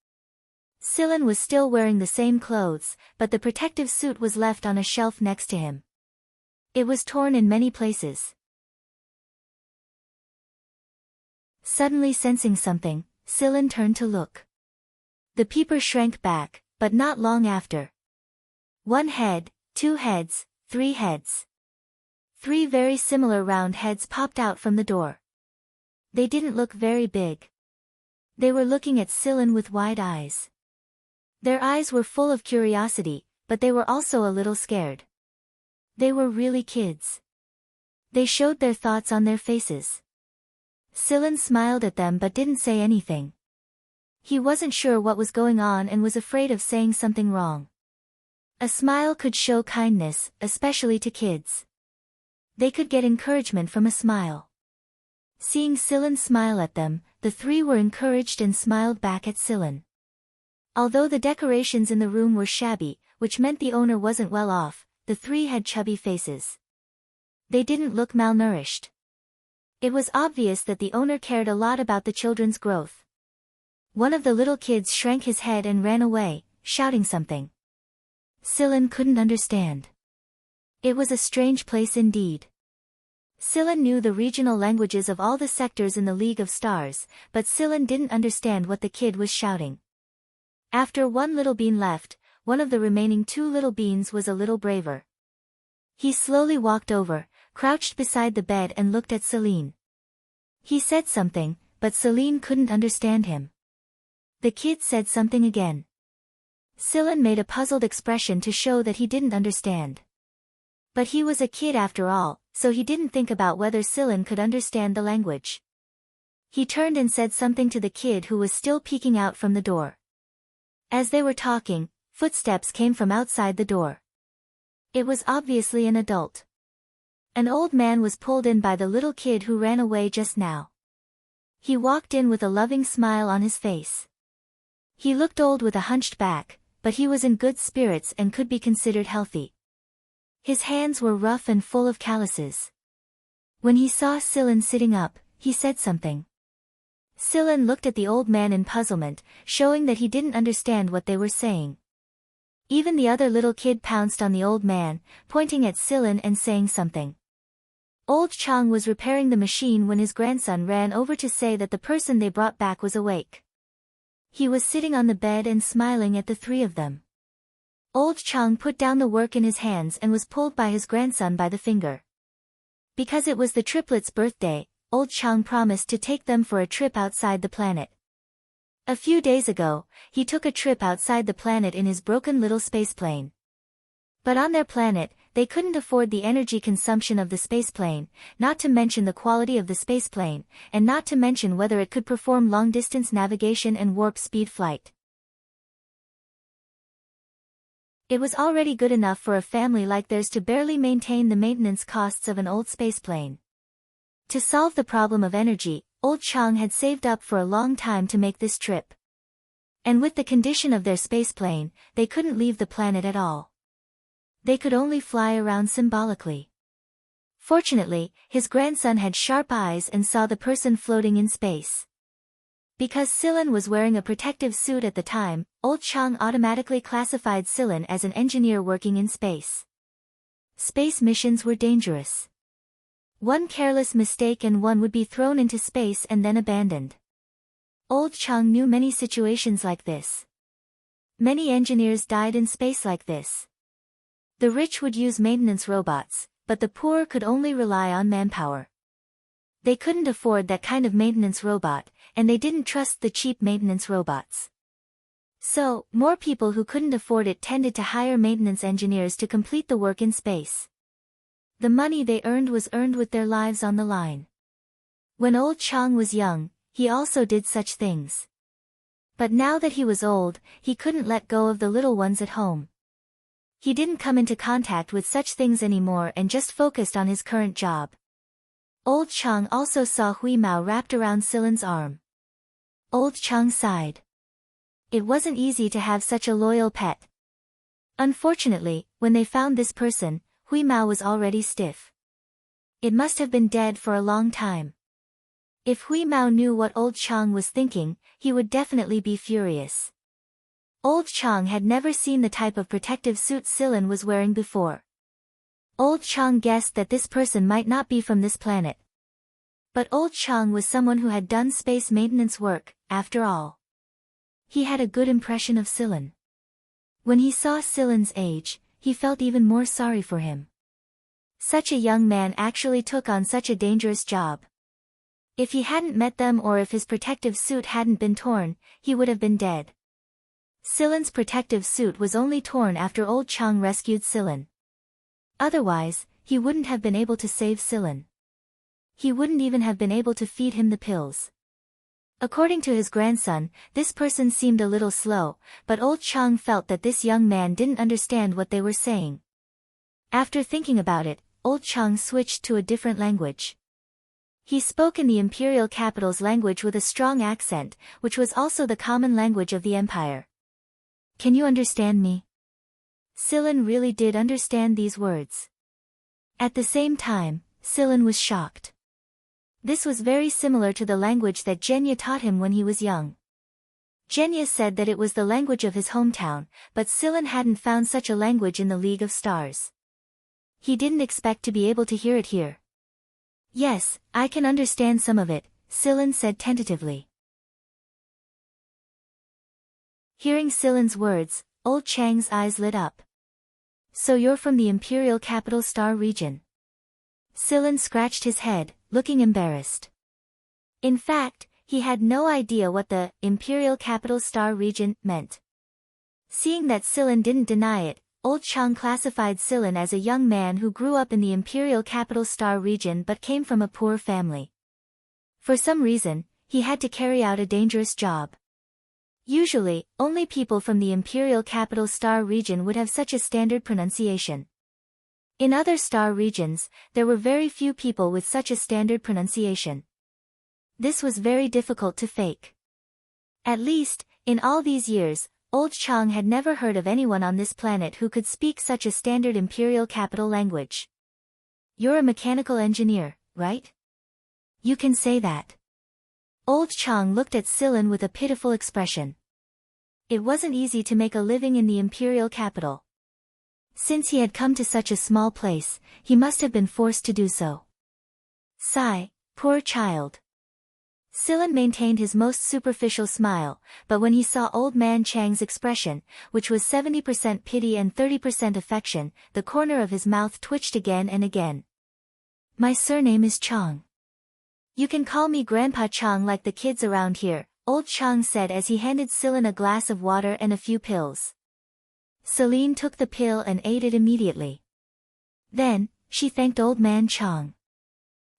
Speaker 1: Silen was still wearing the same clothes, but the protective suit was left on a shelf next to him. It was torn in many places. Suddenly sensing something, Silen turned to look. The peeper shrank back, but not long after. 1 head, 2 heads, 3 heads. 3 very similar round heads popped out from the door. They didn't look very big. They were looking at Silen with wide eyes. Their eyes were full of curiosity, but they were also a little scared. They were really kids. They showed their thoughts on their faces. Silen smiled at them but didn't say anything. He wasn't sure what was going on and was afraid of saying something wrong. A smile could show kindness, especially to kids. They could get encouragement from a smile. Seeing Silen smile at them, the 3 were encouraged and smiled back at Silen. Although the decorations in the room were shabby, which meant the owner wasn't well off, the 3 had chubby faces. They didn't look malnourished. It was obvious that the owner cared a lot about the children's growth. One of the little kids shrank his head and ran away, shouting something. Silen couldn't understand. It was a strange place indeed. Silen knew the regional languages of all the sectors in the League of Stars, but Silen didn't understand what the kid was shouting. After 1 little bean left, one of the remaining 2 little beans was a little braver. He slowly walked over, crouched beside the bed and looked at Celine. He said something, but Celine couldn't understand him. The kid said something again. Silen made a puzzled expression to show that he didn't understand. But he was a kid after all, so he didn't think about whether Silen could understand the language. He turned and said something to the kid who was still peeking out from the door. As they were talking, footsteps came from outside the door. It was obviously an adult. An old man was pulled in by the little kid who ran away just now. He walked in with a loving smile on his face. He looked old with a hunched back, but he was in good spirits and could be considered healthy. His hands were rough and full of calluses. When he saw Silen sitting up, he said something. Silen looked at the old man in puzzlement, showing that he didn't understand what they were saying. Even the other little kid pounced on the old man, pointing at Silen and saying something. Old Chang was repairing the machine when his grandson ran over to say that the person they brought back was awake. He was sitting on the bed and smiling at the three of them. Old Chang put down the work in his hands and was pulled by his grandson by the finger. Because it was the triplets' birthday, Old Chang promised to take them for a trip outside the planet. A few days ago, he took a trip outside the planet in his broken little spaceplane. But on their planet, they couldn't afford the energy consumption of the spaceplane, not to mention the quality of the spaceplane, and not to mention whether it could perform long-distance navigation and warp-speed flight. It was already good enough for a family like theirs to barely maintain the maintenance costs of an old spaceplane. To solve the problem of energy, Old Chang had saved up for a long time to make this trip. And with the condition of their spaceplane, they couldn't leave the planet at all. They could only fly around symbolically. Fortunately, his grandson had sharp eyes and saw the person floating in space. Because Silen was wearing a protective suit at the time, Old Chang automatically classified Silen as an engineer working in space. Space missions were dangerous. One careless mistake and one would be thrown into space and then abandoned. Old Chang knew many situations like this. Many engineers died in space like this. The rich would use maintenance robots, but the poor could only rely on manpower. They couldn't afford that kind of maintenance robot, and they didn't trust the cheap maintenance robots. So, more people who couldn't afford it tended to hire maintenance engineers to complete the work in space. The money they earned was earned with their lives on the line. When Old Chang was young, he also did such things. But now that he was old, he couldn't let go of the little ones at home. He didn't come into contact with such things anymore and just focused on his current job. Old Chang also saw Hui Mao wrapped around Silen's arm. Old Chang sighed. It wasn't easy to have such a loyal pet. Unfortunately, when they found this person, Hui Mao was already stiff. It must have been dead for a long time. If Hui Mao knew what Old Chang was thinking, he would definitely be furious. Old Chang had never seen the type of protective suit Silen was wearing before. Old Chang guessed that this person might not be from this planet. But Old Chang was someone who had done space maintenance work, after all. He had a good impression of Silen. When he saw Silen's age, he felt even more sorry for him. Such a young man actually took on such a dangerous job. If he hadn't met them or if his protective suit hadn't been torn, he would have been dead. Silen's protective suit was only torn after Old Chang rescued Silen. Otherwise, he wouldn't have been able to save Silen. He wouldn't even have been able to feed him the pills. According to his grandson, this person seemed a little slow, but Old Chang felt that this young man didn't understand what they were saying. After thinking about it, Old Chang switched to a different language. He spoke in the imperial capital's language with a strong accent, which was also the common language of the empire. Can you understand me? Silen really did understand these words. At the same time, Silen was shocked. This was very similar to the language that Genya taught him when he was young. Genya said that it was the language of his hometown, but Silen hadn't found such a language in the League of Stars. He didn't expect to be able to hear it here. Yes, I can understand some of it, Silen said tentatively. Hearing Silen's words, Old Chang's eyes lit up. So you're from the Imperial Capital Star region? Silen scratched his head, looking embarrassed. In fact, he had no idea what the Imperial Capital Star region meant. Seeing that Silen didn't deny it, Old Chang classified Silen as a young man who grew up in the Imperial Capital Star region but came from a poor family. For some reason, he had to carry out a dangerous job. Usually, only people from the Imperial Capital Star region would have such a standard pronunciation. In other star regions, there were very few people with such a standard pronunciation. This was very difficult to fake. At least, in all these years, Old Chang had never heard of anyone on this planet who could speak such a standard imperial capital language. You're a mechanical engineer, right? You can say that. Old Chang looked at Silen with a pitiful expression. It wasn't easy to make a living in the imperial capital. Since he had come to such a small place, he must have been forced to do so. Sigh, poor child. Sillin maintained his most superficial smile, but when he saw old man Chang's expression, which was 70% pity and 30% affection, the corner of his mouth twitched again and again. My surname is Chang. You can call me Grandpa Chang like the kids around here, old Chang said as he handed Sillin a glass of water and a few pills. Celine took the pill and ate it immediately. Then, she thanked old man Chang.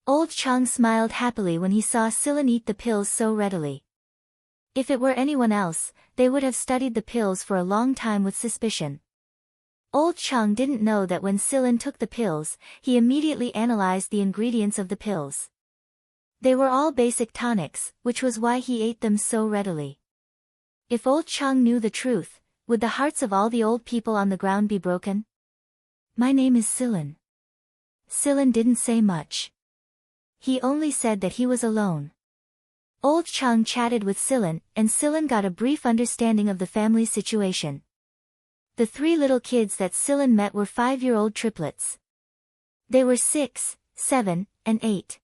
Speaker 1: Old Chang smiled happily when he saw Sillin eat the pills so readily. If it were anyone else, they would have studied the pills for a long time with suspicion. Old Chang didn't know that when Sillin took the pills, he immediately analyzed the ingredients of the pills. They were all basic tonics, which was why he ate them so readily. If old Chang knew the truth, would the hearts of all the old people on the ground be broken? My name is Sillin. Sillin didn't say much. He only said that he was alone. Old Chang chatted with Sillin, and Sillin got a brief understanding of the family's situation. The 3 little kids that Sillin met were 5-year-old triplets. They were 6, 7, and 8.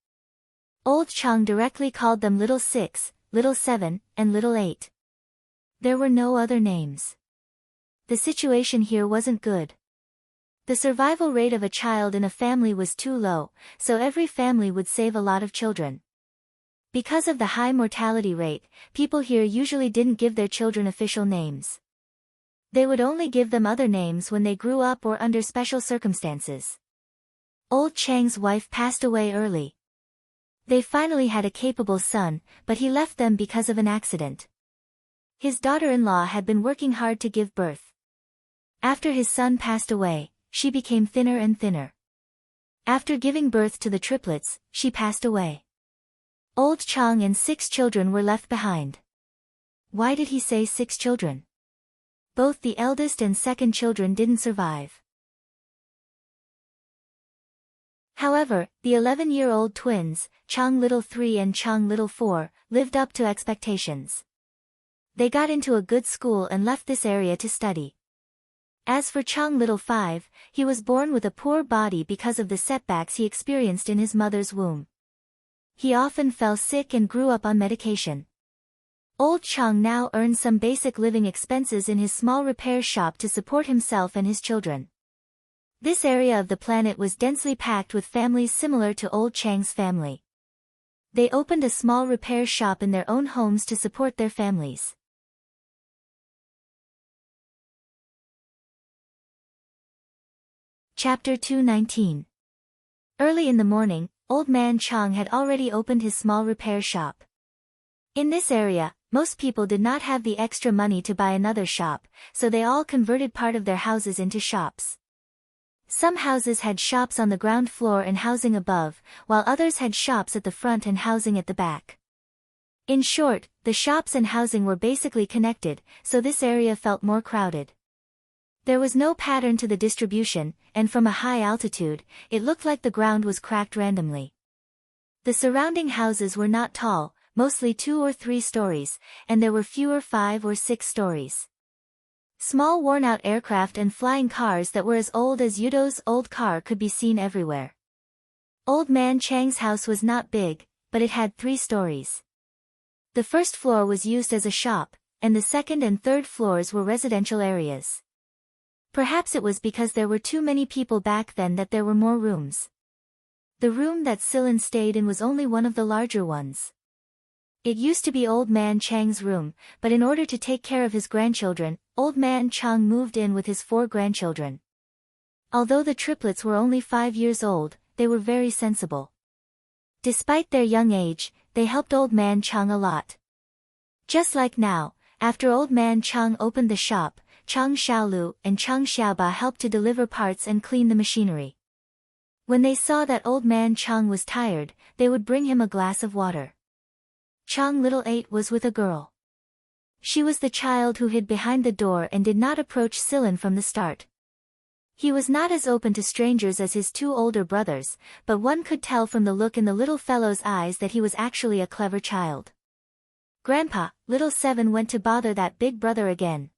Speaker 1: Old Chang directly called them Little 6, Little 7, and Little 8. There were no other names. The situation here wasn't good. The survival rate of a child in a family was too low, so every family would save a lot of children. Because of the high mortality rate, people here usually didn't give their children official names. They would only give them other names when they grew up or under special circumstances. Old Chang's wife passed away early. They finally had a capable son, but he left them because of an accident. His daughter-in-law had been working hard to give birth. After his son passed away, she became thinner and thinner. After giving birth to the triplets, she passed away. Old Chang and 6 children were left behind. Why did he say 6 children? Both the eldest and second children didn't survive. However, the 11-year-old twins, Chang Little 3 and Chang Little 4, lived up to expectations. They got into a good school and left this area to study. As for Chang Little 5, he was born with a poor body because of the setbacks he experienced in his mother's womb. He often fell sick and grew up on medication. Old Chang now earned some basic living expenses in his small repair shop to support himself and his children. This area of the planet was densely packed with families similar to old Chang's family. They opened a small repair shop in their own homes to support their families. Chapter 219. Early in the morning, Old Man Chang had already opened his small repair shop. In this area, most people did not have the extra money to buy another shop, so they all converted part of their houses into shops. Some houses had shops on the ground floor and housing above, while others had shops at the front and housing at the back. In short, the shops and housing were basically connected, so this area felt more crowded. There was no pattern to the distribution, and from a high altitude, it looked like the ground was cracked randomly. The surrounding houses were not tall, mostly 2 or 3 stories, and there were fewer 5 or 6 stories. Small worn-out aircraft and flying cars that were as old as Yudo's old car could be seen everywhere. Old Man Chang's house was not big, but it had 3 stories. The first floor was used as a shop, and the second and third floors were residential areas. Perhaps it was because there were too many people back then that there were more rooms. The room that Sillin stayed in was only one of the larger ones. It used to be Old Man Chang's room, but in order to take care of his grandchildren, Old Man Chang moved in with his 4 grandchildren. Although the triplets were only 5 years old, they were very sensible. Despite their young age, they helped Old Man Chang a lot. Just like now, after Old Man Chang opened the shop, Chang Xiaolu and Chang Xiaoba helped to deliver parts and clean the machinery. When they saw that Old Man Chang was tired, they would bring him a glass of water. Chang Little 8 was with a girl. She was the child who hid behind the door and did not approach Sillin from the start. He was not as open to strangers as his 2 older brothers, but one could tell from the look in the little fellow's eyes that he was actually a clever child. "Grandpa," little Seven went to bother that big brother again.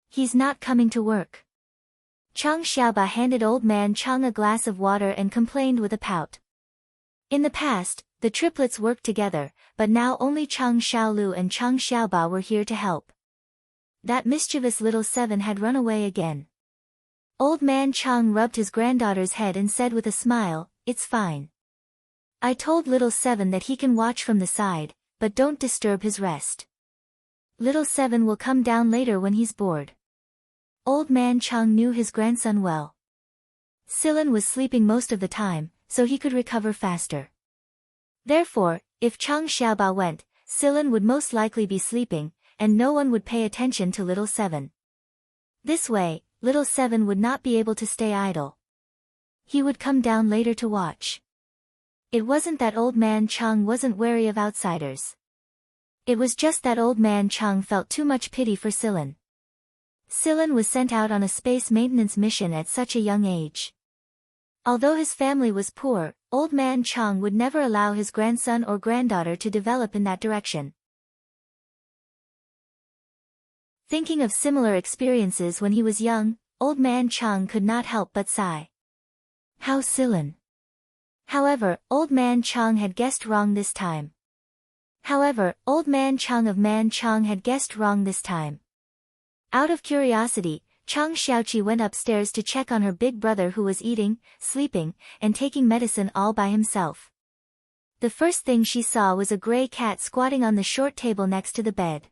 Speaker 1: "He's not coming to work." Chang Xiaoba handed old man Chang a glass of water and complained with a pout. In the past, the triplets worked together, but now only Chang Xiaolu and Chang Xiaoba were here to help. That mischievous little Seven had run away again. Old man Chang rubbed his granddaughter's head and said with a smile, "It's fine. I told little Seven that he can watch from the side, but don't disturb his rest. Little Seven will come down later when he's bored." Old man Chang knew his grandson well. Silen was sleeping most of the time, so he could recover faster. Therefore, if Chang Xiaoba went, Silen would most likely be sleeping, and no one would pay attention to little Seven. This way, little Seven would not be able to stay idle. He would come down later to watch. It wasn't that old man Chang wasn't wary of outsiders. It was just that old man Chang felt too much pity for Silen. Silen was sent out on a space maintenance mission at such a young age. Although his family was poor, old man Chang would never allow his grandson or granddaughter to develop in that direction. Thinking of similar experiences when he was young, old man Chang could not help but sigh. How Silen. However, old man Chang had guessed wrong this time. Out of curiosity, Chang Xiaoqi went upstairs to check on her big brother who was eating, sleeping, and taking medicine all by himself. The first thing she saw was a gray cat squatting on the short table next to the bed.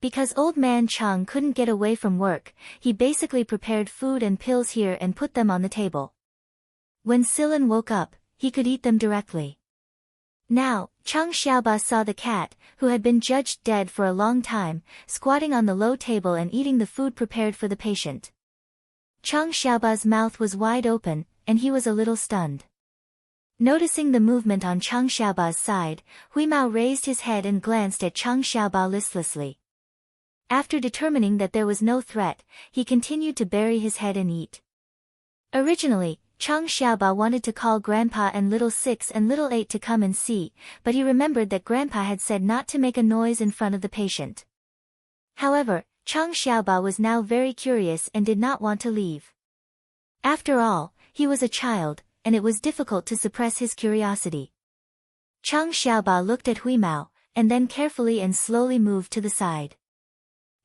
Speaker 1: Because old man Chang couldn't get away from work, he basically prepared food and pills here and put them on the table. When Silen woke up, he could eat them directly. Now, Chang Xiaoba saw the cat, who had been judged dead for a long time, squatting on the low table and eating the food prepared for the patient. Chang Xiaoba's mouth was wide open, and he was a little stunned. Noticing the movement on Chang Xiaoba's side, Huimao raised his head and glanced at Chang Xiaoba listlessly. After determining that there was no threat, he continued to bury his head and eat. Originally, Chang Xiaoba wanted to call Grandpa and Little 6 and Little 8 to come and see, but he remembered that Grandpa had said not to make a noise in front of the patient. However, Chang Xiaoba was now very curious and did not want to leave. After all, he was a child, and it was difficult to suppress his curiosity. Chang Xiaoba looked at Huimao, and then carefully and slowly moved to the side.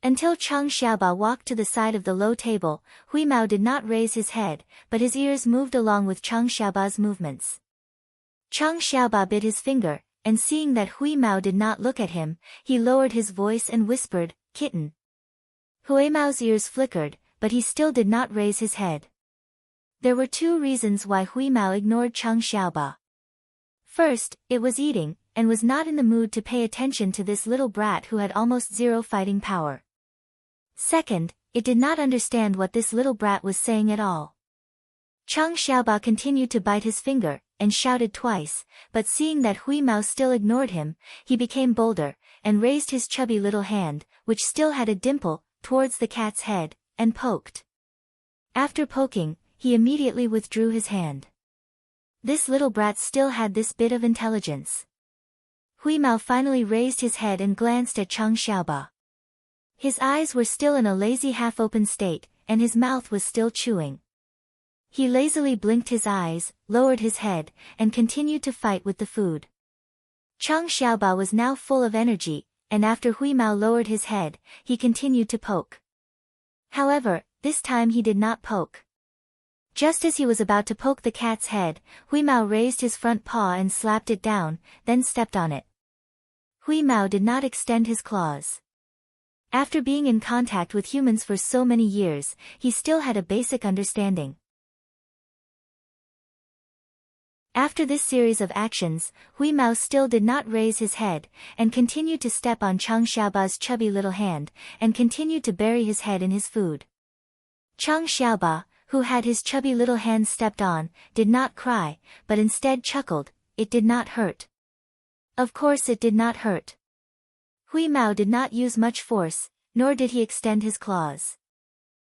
Speaker 1: Until Chang Xiaoba walked to the side of the low table, Huimao did not raise his head, but his ears moved along with Chang Xiaoba's movements. Chang Xiaoba bit his finger, and seeing that Huimao did not look at him, he lowered his voice and whispered, "Kitten." Huimao's ears flickered, but he still did not raise his head. There were two reasons why Huimao ignored Chang Xiaoba. First, it was eating, and was not in the mood to pay attention to this little brat who had almost zero fighting power. Second, it did not understand what this little brat was saying at all. Chang Xiaoba continued to bite his finger, and shouted twice, but seeing that Huimao still ignored him, he became bolder, and raised his chubby little hand, which still had a dimple, towards the cat's head, and poked. After poking, he immediately withdrew his hand. This little brat still had this bit of intelligence. Huimao finally raised his head and glanced at Chang Xiaoba. His eyes were still in a lazy half-open state, and his mouth was still chewing. He lazily blinked his eyes, lowered his head, and continued to fight with the food. Chang Xiaoba was now full of energy, and after Huimao lowered his head, he continued to poke. However, this time he did not poke. Just as he was about to poke the cat's head, Huimao raised his front paw and slapped it down, then stepped on it. Huimao did not extend his claws. After being in contact with humans for so many years, he still had a basic understanding. After this series of actions, Huimao still did not raise his head, and continued to step on Chang Xiaoba's chubby little hand, and continued to bury his head in his food. Chang Xiaoba, who had his chubby little hand stepped on, did not cry, but instead chuckled. It did not hurt. Of course it did not hurt. Huimao did not use much force, nor did he extend his claws.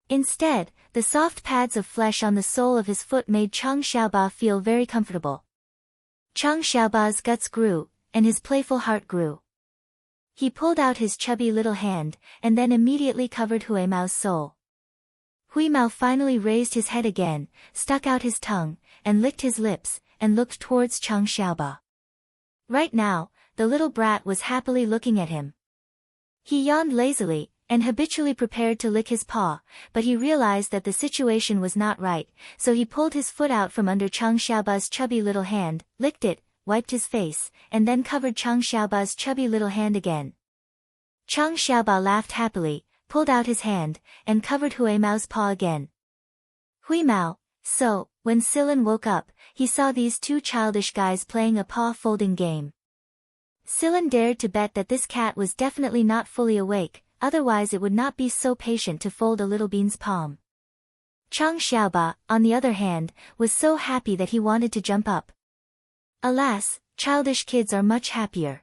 Speaker 1: Instead, the soft pads of flesh on the sole of his foot made Chang Xiaoba feel very comfortable. Chang Xiaoba's guts grew, and his playful heart grew. He pulled out his chubby little hand, and then immediately covered Huimao's soul. Huimao finally raised his head again, stuck out his tongue, and licked his lips, and looked towards Chang Xiaoba. Right now, the little brat was happily looking at him. He yawned lazily, and habitually prepared to lick his paw, but he realized that the situation was not right, so he pulled his foot out from under Chang Xiaoba's chubby little hand, licked it, wiped his face, and then covered Chang Xiaoba's chubby little hand again. Chang Xiaoba laughed happily, pulled out his hand, and covered Huimao's paw again. Huimao, so, when Silen woke up, he saw these two childish guys playing a paw-folding game. Silen dared to bet that this cat was definitely not fully awake, otherwise it would not be so patient to fold a little bean's palm. Chang Xiaoba, on the other hand, was so happy that he wanted to jump up. Alas, childish kids are much happier.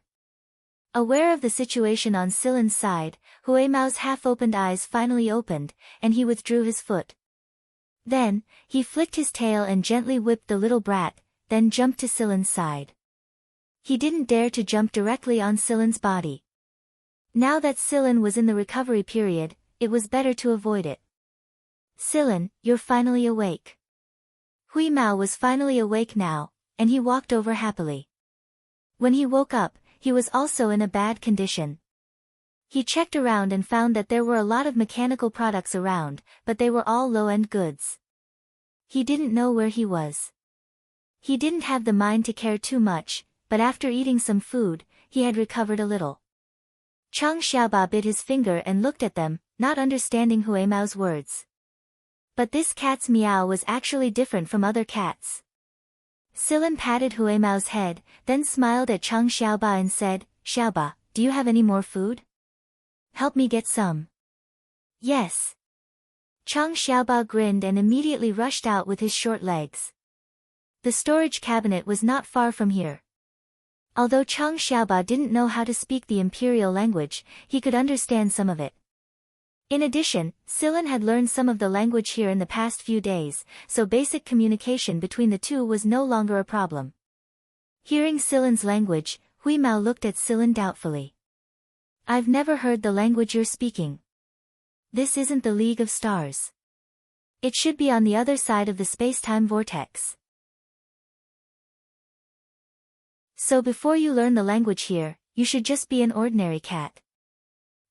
Speaker 1: Aware of the situation on Silen's side, Huimao's half-opened eyes finally opened, and he withdrew his foot. Then, he flicked his tail and gently whipped the little brat, then jumped to Silen's side. He didn't dare to jump directly on Silen's body. Now that Silen was in the recovery period, it was better to avoid it. Silen, you're finally awake. Huimao was finally awake now, and he walked over happily. When he woke up, he was also in a bad condition. He checked around and found that there were a lot of mechanical products around, but they were all low-end goods. He didn't know where he was. He didn't have the mind to care too much, but after eating some food, he had recovered a little. Chang Xiaoba bit his finger and looked at them, not understanding Huimao's words. But this cat's meow was actually different from other cats. Silen patted Huimao's head, then smiled at Chang Xiaoba and said, "Xiaoba, do you have any more food? Help me get some." "Yes." Chang Xiaoba grinned and immediately rushed out with his short legs. The storage cabinet was not far from here. Although Chang Xiaoba didn't know how to speak the imperial language, he could understand some of it. In addition, Silen had learned some of the language here in the past few days, so basic communication between the two was no longer a problem. Hearing Silen's language, Huimao looked at Silen doubtfully. "I've never heard the language you're speaking. This isn't the League of Stars. It should be on the other side of the space-time vortex. So before you learn the language here, you should just be an ordinary cat."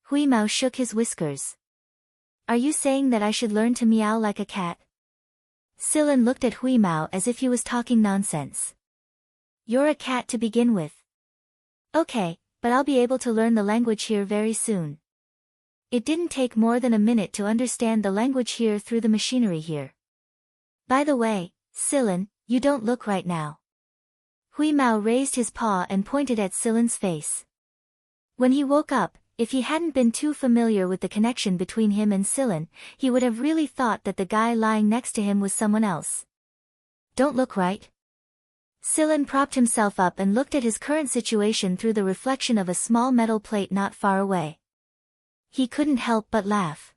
Speaker 1: Huimao shook his whiskers. "Are you saying that I should learn to meow like a cat?" Silen looked at Huimao as if he was talking nonsense. "You're a cat to begin with." "Okay, but I'll be able to learn the language here very soon." It didn't take more than a minute to understand the language here through the machinery here. "By the way, Silen, you don't look right now." Huimao raised his paw and pointed at Silen's face. When he woke up, if he hadn't been too familiar with the connection between him and Silen, he would have really thought that the guy lying next to him was someone else. "Don't look right." Silen propped himself up and looked at his current situation through the reflection of a small metal plate not far away. He couldn't help but laugh.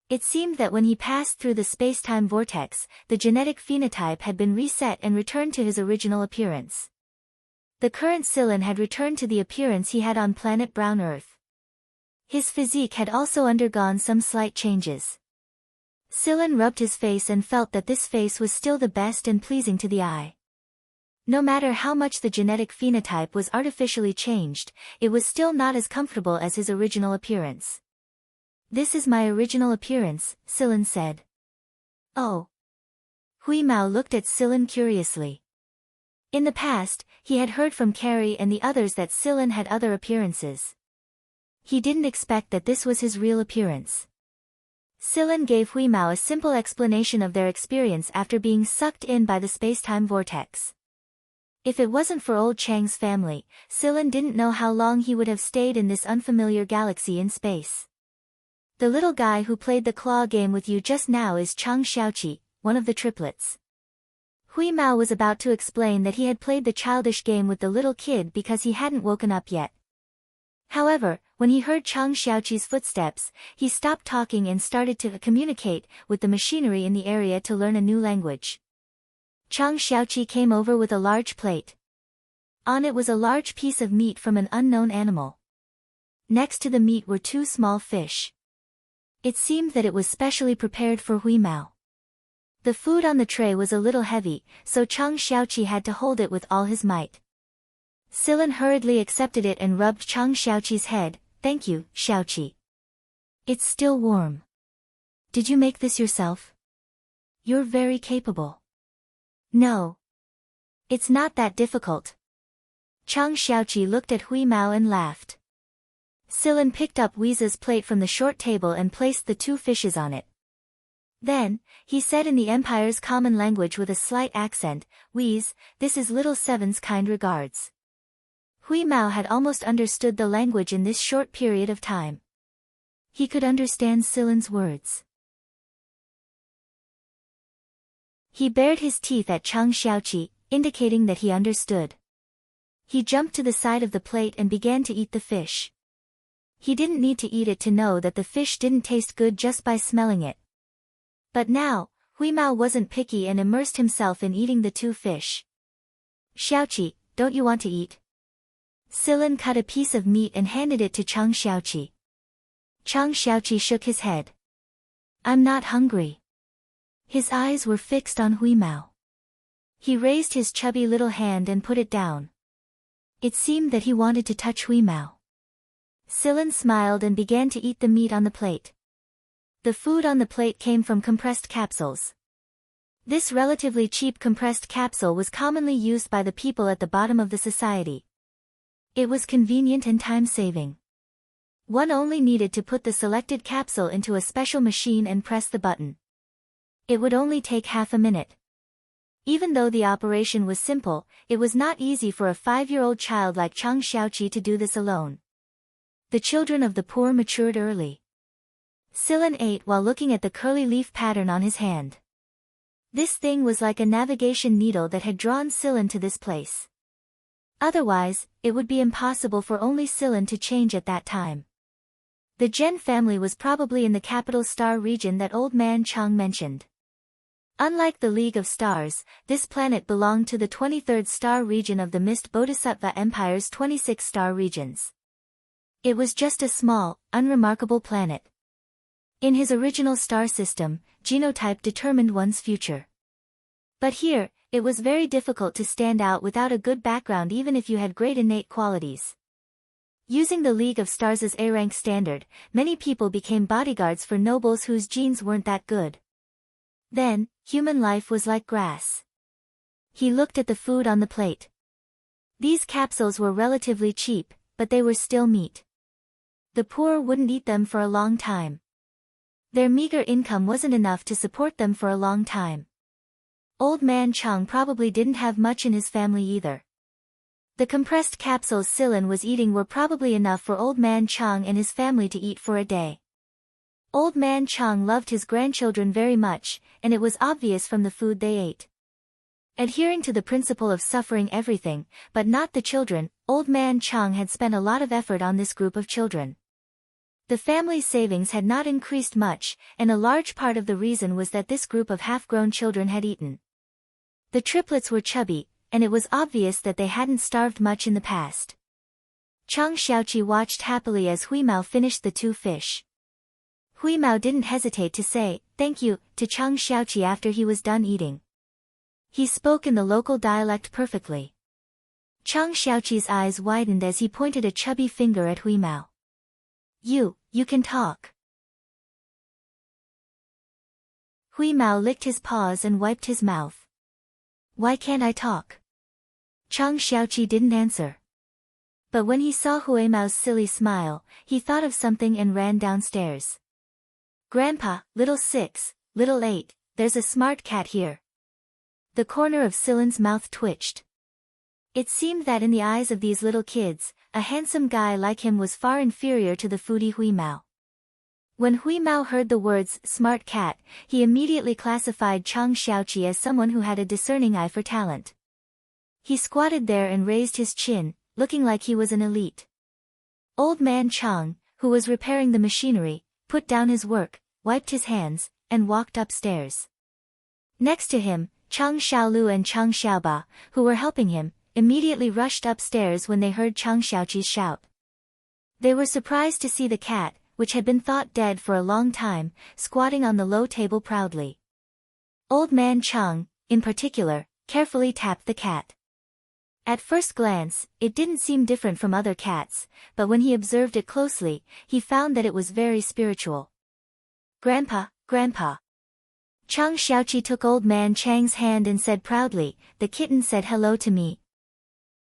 Speaker 1: It seemed that when he passed through the space-time vortex, the genetic phenotype had been reset and returned to his original appearance. The current Silen had returned to the appearance he had on planet Brown Earth. His physique had also undergone some slight changes. Silen rubbed his face and felt that this face was still the best and pleasing to the eye. No matter how much the genetic phenotype was artificially changed, it was still not as comfortable as his original appearance. "This is my original appearance," Silen said. "Oh." Huimao looked at Silen curiously. In the past, he had heard from Carrie and the others that Silen had other appearances. He didn't expect that this was his real appearance. Silen gave Huimao a simple explanation of their experience after being sucked in by the space-time vortex. If it wasn't for old Chang's family, Silen didn't know how long he would have stayed in this unfamiliar galaxy in space. "The little guy who played the claw game with you just now is Chang Xiaoqi, one of the triplets." Huimao was about to explain that he had played the childish game with the little kid because he hadn't woken up yet. However, when he heard Chang Xiaoqi's footsteps, he stopped talking and started to communicate with the machinery in the area to learn a new language. Chang Xiaoqi came over with a large plate. On it was a large piece of meat from an unknown animal. Next to the meat were two small fish. It seemed that it was specially prepared for Huimao. The food on the tray was a little heavy, so Chang Xiaoqi had to hold it with all his might. Silen hurriedly accepted it and rubbed Chang Xiaoqi's head. Thank you, Xiaoqi. It's still warm. Did you make this yourself? You're very capable. No. It's not that difficult. Chang Xiaoqi looked at Huimao and laughed. Silen picked up Weeza's plate from the short table and placed the two fishes on it. Then, he said in the Empire's common language with a slight accent, Weez, this is Little Seven's kind regards. Huimao had almost understood the language in this short period of time. He could understand Silen's words. He bared his teeth at Chang Xiaoqi, indicating that he understood. He jumped to the side of the plate and began to eat the fish. He didn't need to eat it to know that the fish didn't taste good just by smelling it. But now, Huimao wasn't picky and immersed himself in eating the two fish. Xiaoqi, don't you want to eat? Silen cut a piece of meat and handed it to Chang Xiaoqi. Chang Xiaoqi shook his head. I'm not hungry. His eyes were fixed on Huimao. He raised his chubby little hand and put it down. It seemed that he wanted to touch Huimao. Silen smiled and began to eat the meat on the plate. The food on the plate came from compressed capsules. This relatively cheap compressed capsule was commonly used by the people at the bottom of the society. It was convenient and time-saving. One only needed to put the selected capsule into a special machine and press the button. It would only take half a minute. Even though the operation was simple, it was not easy for a 5-year-old child like Chang Xiaoqi to do this alone. The children of the poor matured early. Silen ate while looking at the curly leaf pattern on his hand. This thing was like a navigation needle that had drawn Silen to this place. Otherwise, it would be impossible for only Silen to change at that time. The Zhen family was probably in the capital star region that old man Chang mentioned. Unlike the League of Stars, this planet belonged to the 23rd star region of the Mist Bodhisattva Empire's 26 star regions. It was just a small, unremarkable planet. In his original star system, genotype determined one's future. But here, it was very difficult to stand out without a good background even if you had great innate qualities. Using the League of Stars' A-rank standard, many people became bodyguards for nobles whose genes weren't that good. Then, human life was like grass. He looked at the food on the plate. These capsules were relatively cheap, but they were still meat. The poor wouldn't eat them for a long time. Their meager income wasn't enough to support them for a long time. Old man Chang probably didn't have much in his family either. The compressed capsules Silen was eating were probably enough for old man Chang and his family to eat for a day. Old man Chang loved his grandchildren very much, and it was obvious from the food they ate. Adhering to the principle of suffering everything, but not the children, old man Chang had spent a lot of effort on this group of children. The family's savings had not increased much, and a large part of the reason was that this group of half-grown children had eaten. The triplets were chubby, and it was obvious that they hadn't starved much in the past. Chang Xiaoqi watched happily as Huimao finished the two fish. Huimao didn't hesitate to say, "Thank you," to Chang Xiaoqi after he was done eating. He spoke in the local dialect perfectly. Chang Xiaoqi's eyes widened as he pointed a chubby finger at Huimao. You can talk." Huimao licked his paws and wiped his mouth. "Why can't I talk?" Chang Xiaoqi didn't answer. But when he saw Huimao's silly smile, he thought of something and ran downstairs. "Grandpa, little 6, little 8, there's a smart cat here." The corner of Silen's mouth twitched. It seemed that in the eyes of these little kids, a handsome guy like him was far inferior to the foodie Huimao. When Huimao heard the words smart cat, he immediately classified Chang Xiaoqi as someone who had a discerning eye for talent. He squatted there and raised his chin, looking like he was an elite. Old man Chang, who was repairing the machinery, put down his work, wiped his hands, and walked upstairs. Next to him, Chang Xiaolu and Chang Xiaoba, who were helping him, immediately rushed upstairs when they heard Chang Xiaoqi's shout. They were surprised to see the cat, which had been thought dead for a long time, squatting on the low table proudly. Old Man Chung, in particular, carefully tapped the cat. At first glance, it didn't seem different from other cats, but when he observed it closely, he found that it was very spiritual. "Grandpa, Grandpa." Chang Xiaoqi took Old Man Chang's hand and said proudly, "The kitten said hello to me."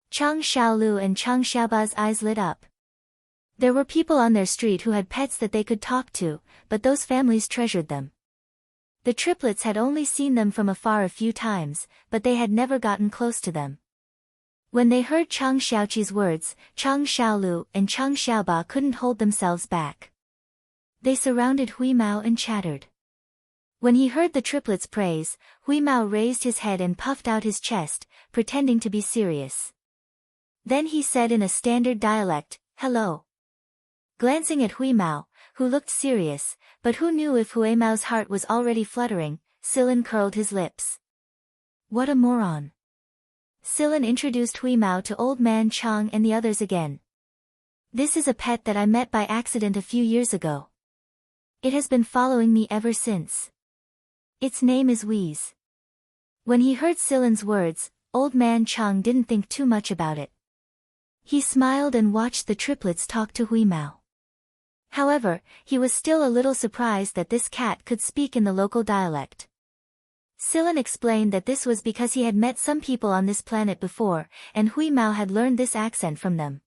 Speaker 1: Chang Xiaolu and Chang Xiaoba's eyes lit up. There were people on their street who had pets that they could talk to, but those families treasured them. The triplets had only seen them from afar a few times, but they had never gotten close to them. When they heard Chang Xiaoqi's words, Chang Xiaolu and Chang Xiaoba couldn't hold themselves back. They surrounded Hui Mao and chattered. When he heard the triplets' praise, Hui Mao raised his head and puffed out his chest, pretending to be serious. Then he said in a standard dialect, "Hello." Glancing at Hui Mao, who looked serious, but who knew if Hui Mao's heart was already fluttering, Silin curled his lips. "What a moron." Silin introduced Hui Mao to Old Man Chang and the others again. "This is a pet that I met by accident a few years ago. It has been following me ever since. Its name is Wheeze." When he heard Silin's words, Old Man Chang didn't think too much about it. He smiled and watched the triplets talk to Hui Mao. However, he was still a little surprised that this cat could speak in the local dialect. Silin explained that this was because he had met some people on this planet before, and Hui Mao had learned this accent from them.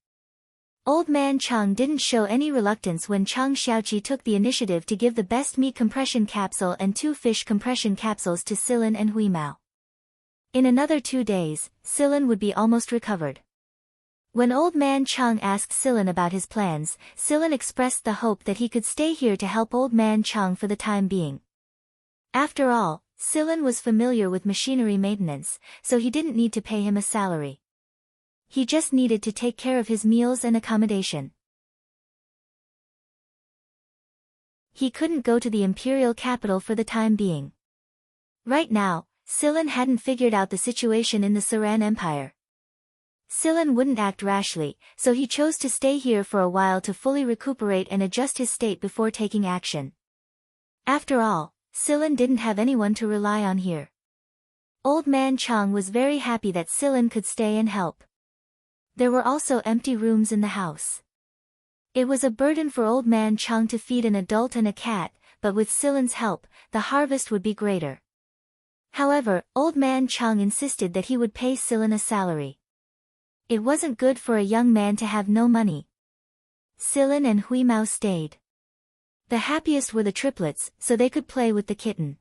Speaker 1: Old Man Chang didn't show any reluctance when Chang Xiaoqi took the initiative to give the best meat compression capsule and 2 fish compression capsules to Silin and Hui Mao. In another 2 days, Silin would be almost recovered. When Old Man Chang asked Silin about his plans, Silin expressed the hope that he could stay here to help Old Man Chang for the time being. After all, Silin was familiar with machinery maintenance, so he didn't need to pay him a salary. He just needed to take care of his meals and accommodation. He couldn't go to the imperial capital for the time being. Right now, Silin hadn't figured out the situation in the Saran Empire. Silin wouldn't act rashly, so he chose to stay here for a while to fully recuperate and adjust his state before taking action. After all, Silin didn't have anyone to rely on here. Old Man Chang was very happy that Silin could stay and help. There were also empty rooms in the house. It was a burden for Old Man Chang to feed an adult and a cat, but with Silin's help, the harvest would be greater. However, Old Man Chang insisted that he would pay Silin a salary. It wasn't good for a young man to have no money. Silin and Hui Mao stayed. The happiest were the triplets, so they could play with the kitten.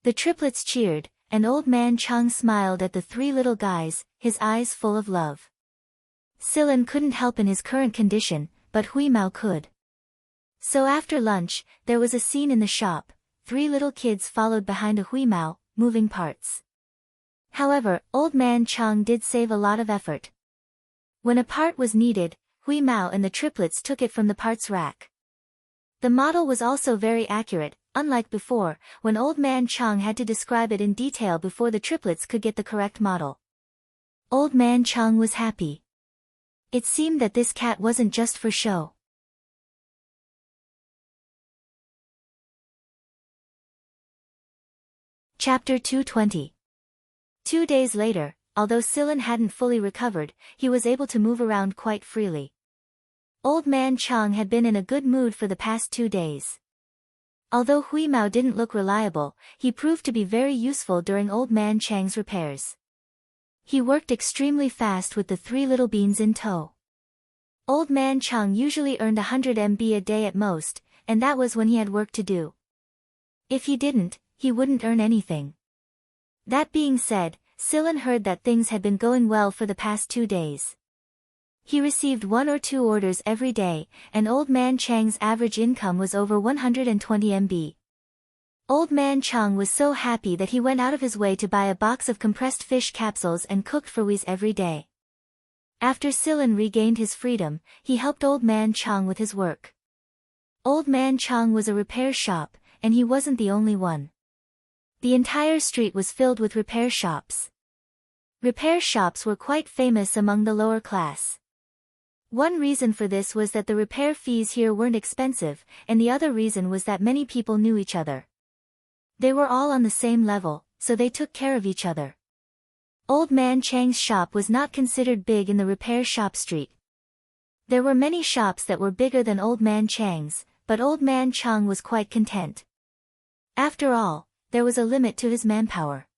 Speaker 1: The triplets cheered, and Old Man Chang smiled at the 3 little guys, his eyes full of love. Silin couldn't help in his current condition, but Hui Mao could. So after lunch, there was a scene in the shop. 3 little kids followed behind a Hui Mao, moving parts. However, Old Man Chang did save a lot of effort. When a part was needed, Hui Mao and the triplets took it from the parts rack. The model was also very accurate, unlike before, when Old Man Chang had to describe it in detail before the triplets could get the correct model. Old Man Chang was happy. It seemed that this cat wasn't just for show. Chapter 220. 2 days later, although Silin hadn't fully recovered, he was able to move around quite freely. Old Man Chang had been in a good mood for the past 2 days. Although Hui Mao didn't look reliable, he proved to be very useful during Old Man Chang's repairs. He worked extremely fast with the 3 little beans in tow. Old Man Chang usually earned 100 MB a day at most, and that was when he had work to do. If he didn't, he wouldn't earn anything. That being said, Silin heard that things had been going well for the past 2 days. He received 1 or 2 orders every day, and Old Man Chang's average income was over 120 MB. Old Man Chang was so happy that he went out of his way to buy a box of compressed fish capsules and cooked for Wheeze every day. After Silin regained his freedom, he helped Old Man Chang with his work. Old Man Chang was a repair shop, and he wasn't the only one. The entire street was filled with repair shops. Repair shops were quite famous among the lower class. One reason for this was that the repair fees here weren't expensive, and the other reason was that many people knew each other. They were all on the same level, so they took care of each other. Old Man Chang's shop was not considered big in the repair shop street. There were many shops that were bigger than Old Man Chang's, but Old Man Chang was quite content. After all, there was a limit to his manpower.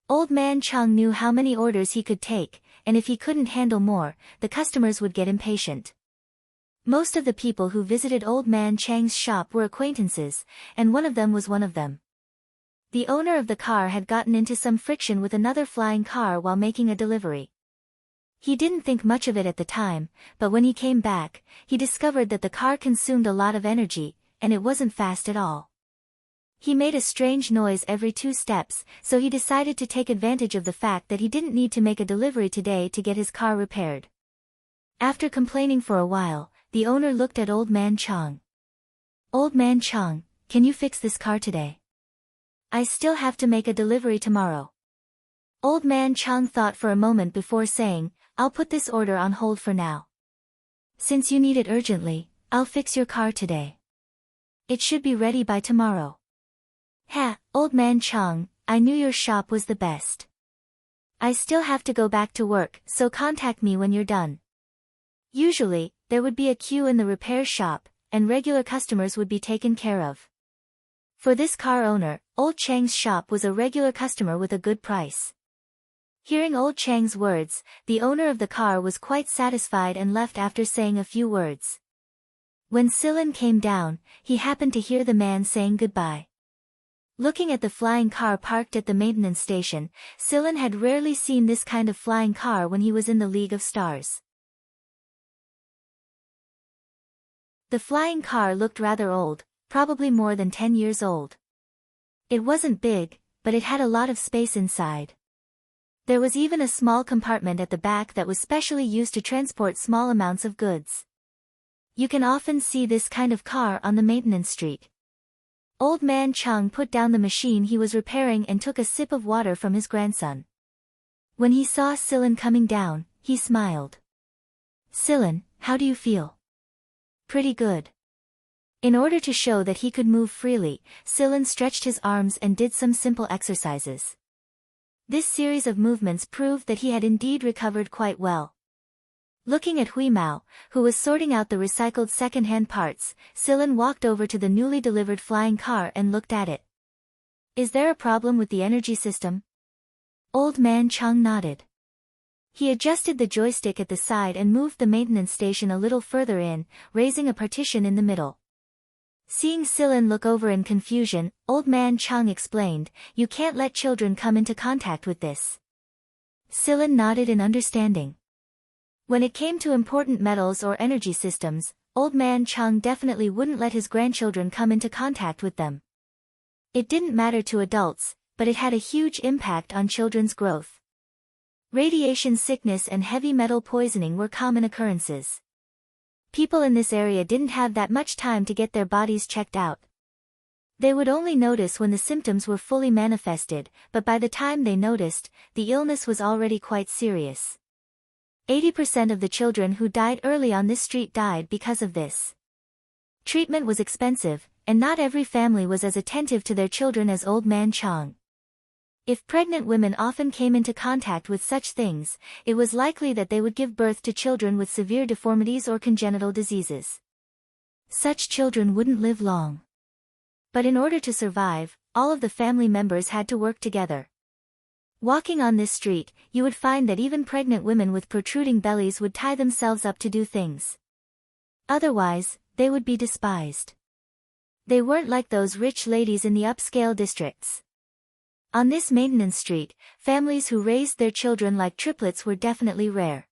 Speaker 1: Old Man Chang knew how many orders he could take, and if he couldn't handle more, the customers would get impatient. Most of the people who visited Old Man Chang's shop were acquaintances, and one of them was one of them. The owner of the car had gotten into some friction with another flying car while making a delivery. He didn't think much of it at the time, but when he came back, he discovered that the car consumed a lot of energy, and it wasn't fast at all. He made a strange noise every 2 steps, so he decided to take advantage of the fact that he didn't need to make a delivery today to get his car repaired. After complaining for a while, the owner looked at Old Man Chang. "Old Man Chang, can you fix this car today? I still have to make a delivery tomorrow." Old Man Chang thought for a moment before saying, "I'll put this order on hold for now. Since you need it urgently, I'll fix your car today. It should be ready by tomorrow." "Ha, Old Man Chang, I knew your shop was the best. I still have to go back to work, so contact me when you're done." Usually, there would be a queue in the repair shop, and regular customers would be taken care of. For this car owner, Old Chang's shop was a regular customer with a good price. Hearing Old Chang's words, the owner of the car was quite satisfied and left after saying a few words. When Silin came down, he happened to hear the man saying goodbye. Looking at the flying car parked at the maintenance station, Silin had rarely seen this kind of flying car when he was in the League of Stars. The flying car looked rather old, probably more than 10 years old. It wasn't big, but it had a lot of space inside. There was even a small compartment at the back that was specially used to transport small amounts of goods. You can often see this kind of car on the maintenance street. Old Man Chang put down the machine he was repairing and took a sip of water from his grandson. When he saw Silin coming down, he smiled. "Silin, how do you feel?" "Pretty good." In order to show that he could move freely, Silin stretched his arms and did some simple exercises. This series of movements proved that he had indeed recovered quite well. Looking at Huimao, who was sorting out the recycled second-hand parts, Silin walked over to the newly delivered flying car and looked at it. "Is there a problem with the energy system?" Old Man Chang nodded. He adjusted the joystick at the side and moved the maintenance station a little further in, raising a partition in the middle. Seeing Silin look over in confusion, Old Man Chang explained, "You can't let children come into contact with this." Silin nodded in understanding. When it came to important metals or energy systems, Old Man Chang definitely wouldn't let his grandchildren come into contact with them. It didn't matter to adults, but it had a huge impact on children's growth. Radiation sickness and heavy metal poisoning were common occurrences. People in this area didn't have that much time to get their bodies checked out. They would only notice when the symptoms were fully manifested, but by the time they noticed, the illness was already quite serious. 80% of the children who died early on this street died because of this. Treatment was expensive, and not every family was as attentive to their children as Old Man Chang. If pregnant women often came into contact with such things, it was likely that they would give birth to children with severe deformities or congenital diseases. Such children wouldn't live long. But in order to survive, all of the family members had to work together. Walking on this street, you would find that even pregnant women with protruding bellies would tie themselves up to do things. Otherwise, they would be despised. They weren't like those rich ladies in the upscale districts. On this maintenance street, families who raised their children like triplets were definitely rare.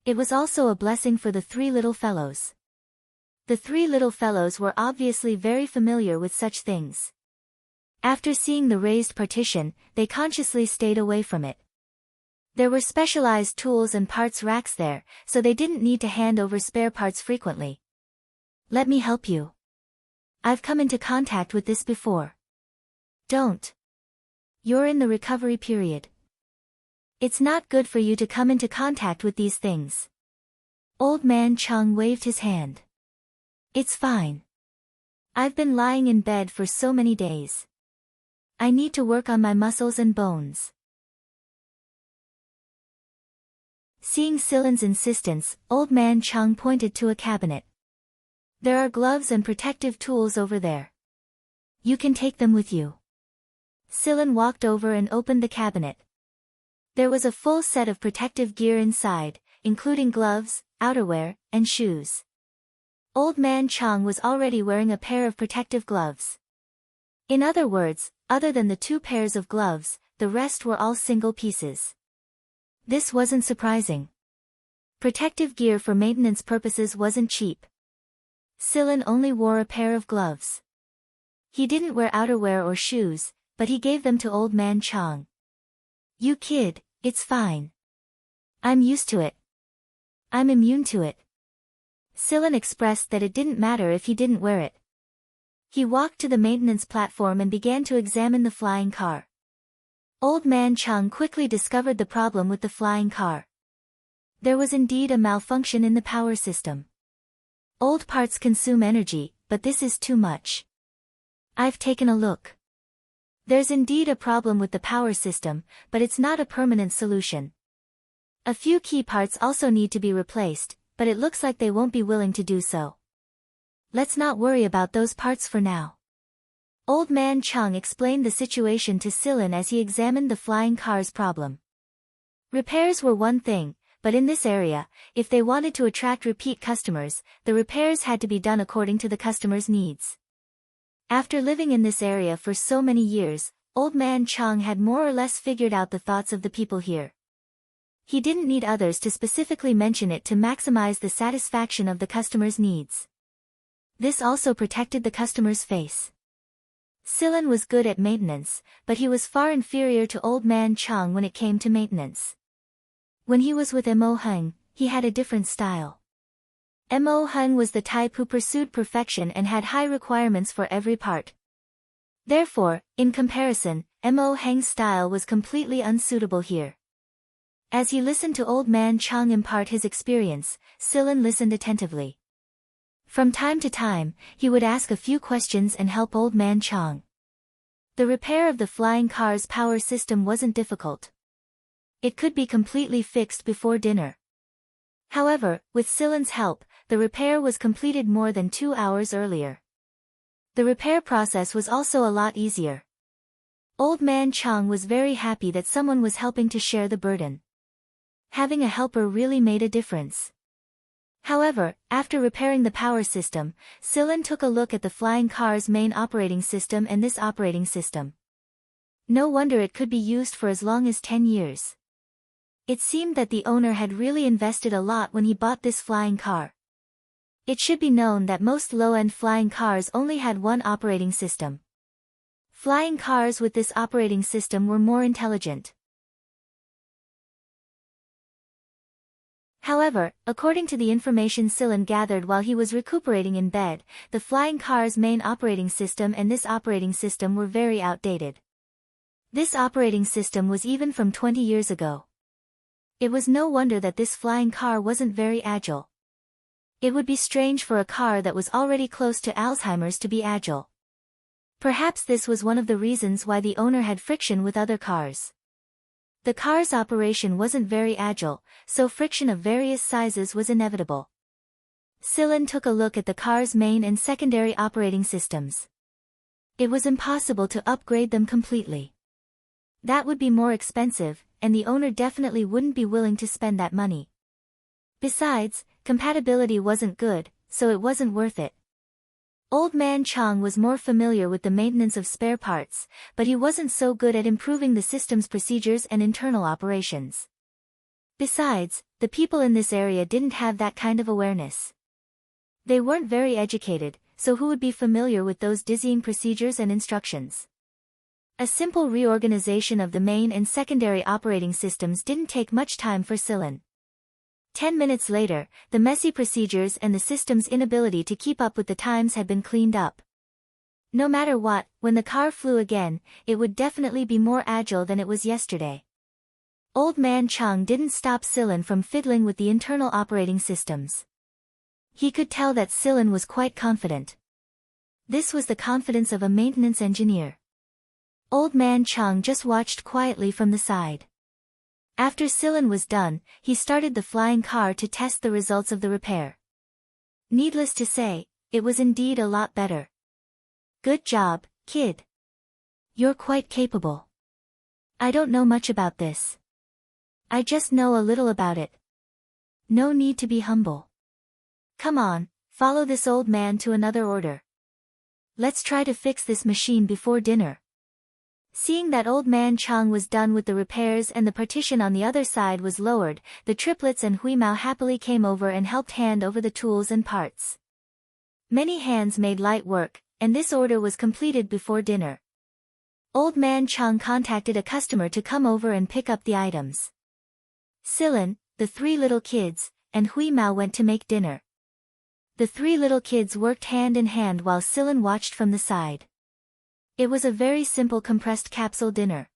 Speaker 1: It was also a blessing for the 3 little fellows. The 3 little fellows were obviously very familiar with such things. After seeing the raised partition, they consciously stayed away from it. There were specialized tools and parts racks there, so they didn't need to hand over spare parts frequently. "Let me help you. I've come into contact with this before." "Don't. You're in the recovery period. It's not good for you to come into contact with these things." Old Man Chung waved his hand. It's fine. I've been lying in bed for so many days. I need to work on my muscles and bones. Seeing Silen's insistence, Old Man Chung pointed to a cabinet. There are gloves and protective tools over there. You can take them with you. Silen walked over and opened the cabinet. There was a full set of protective gear inside, including gloves, outerwear, and shoes. Old Man Chung was already wearing a pair of protective gloves. In other words, other than the 2 pairs of gloves, the rest were all single pieces. This wasn't surprising. Protective gear for maintenance purposes wasn't cheap. Silen only wore a pair of gloves. He didn't wear outerwear or shoes, but he gave them to Old Man Chung. You kid, it's fine. I'm used to it. I'm immune to it. Silen expressed that it didn't matter if he didn't wear it. He walked to the maintenance platform and began to examine the flying car. Old Man Chung quickly discovered the problem with the flying car. There was indeed a malfunction in the power system. Old parts consume energy, but this is too much. I've taken a look. There's indeed a problem with the power system, but it's not a permanent solution. A few key parts also need to be replaced, but it looks like they won't be willing to do so. Let's not worry about those parts for now. Old Man Chung explained the situation to Silen as he examined the flying car's problem. Repairs were one thing, but in this area, if they wanted to attract repeat customers, the repairs had to be done according to the customer's needs. After living in this area for so many years, Old Man Chung had more or less figured out the thoughts of the people here. He didn't need others to specifically mention it to maximize the satisfaction of the customer's needs. This also protected the customer's face. Silen was good at maintenance, but he was far inferior to Old Man Chung when it came to maintenance. When he was with Mo Hung, he had a different style. Mo Hung was the type who pursued perfection and had high requirements for every part. Therefore, in comparison, Mo Hung's style was completely unsuitable here. As he listened to Old Man Chung impart his experience, Silen listened attentively. From time to time, he would ask a few questions and help Old Man Chung. The repair of the flying car's power system wasn't difficult. It could be completely fixed before dinner. However, with Silen's help, the repair was completed more than 2 hours earlier. The repair process was also a lot easier. Old Man Chung was very happy that someone was helping to share the burden. Having a helper really made a difference. However, after repairing the power system, Silen took a look at the flying car's main operating system and this operating system. No wonder it could be used for as long as 10 years. It seemed that the owner had really invested a lot when he bought this flying car. It should be known that most low-end flying cars only had one operating system. Flying cars with this operating system were more intelligent. However, according to the information Silen gathered while he was recuperating in bed, the flying car's main operating system and this operating system were very outdated. This operating system was even from 20 years ago. It was no wonder that this flying car wasn't very agile. It would be strange for a car that was already close to Alzheimer's to be agile. Perhaps this was one of the reasons why the owner had friction with other cars. The car's operation wasn't very agile, so friction of various sizes was inevitable. Silen took a look at the car's main and secondary operating systems. It was impossible to upgrade them completely. That would be more expensive, and the owner definitely wouldn't be willing to spend that money. Besides, compatibility wasn't good, so it wasn't worth it. Old Man Chung was more familiar with the maintenance of spare parts, but he wasn't so good at improving the system's procedures and internal operations. Besides, the people in this area didn't have that kind of awareness. They weren't very educated, so who would be familiar with those dizzying procedures and instructions? A simple reorganization of the main and secondary operating systems didn't take much time for Silen. 10 minutes later, the messy procedures and the system's inability to keep up with the times had been cleaned up. No matter what, when the car flew again, it would definitely be more agile than it was yesterday. Old Man Chang didn't stop Silin from fiddling with the internal operating systems. He could tell that Silin was quite confident. This was the confidence of a maintenance engineer. Old Man Chang just watched quietly from the side. After Silin was done, he started the flying car to test the results of the repair. Needless to say, it was indeed a lot better. Good job, kid. You're quite capable. I don't know much about this. I just know a little about it. No need to be humble. Come on, follow this old man to another order. Let's try to fix this machine before dinner. Seeing that Old Man Chang was done with the repairs and the partition on the other side was lowered, the triplets and Hui Mao happily came over and helped hand over the tools and parts. Many hands made light work, and this order was completed before dinner. Old Man Chang contacted a customer to come over and pick up the items. Silin, the three little kids, and Hui Mao went to make dinner. The three little kids worked hand in hand while Silin watched from the side. It was a very simple compressed capsule dinner.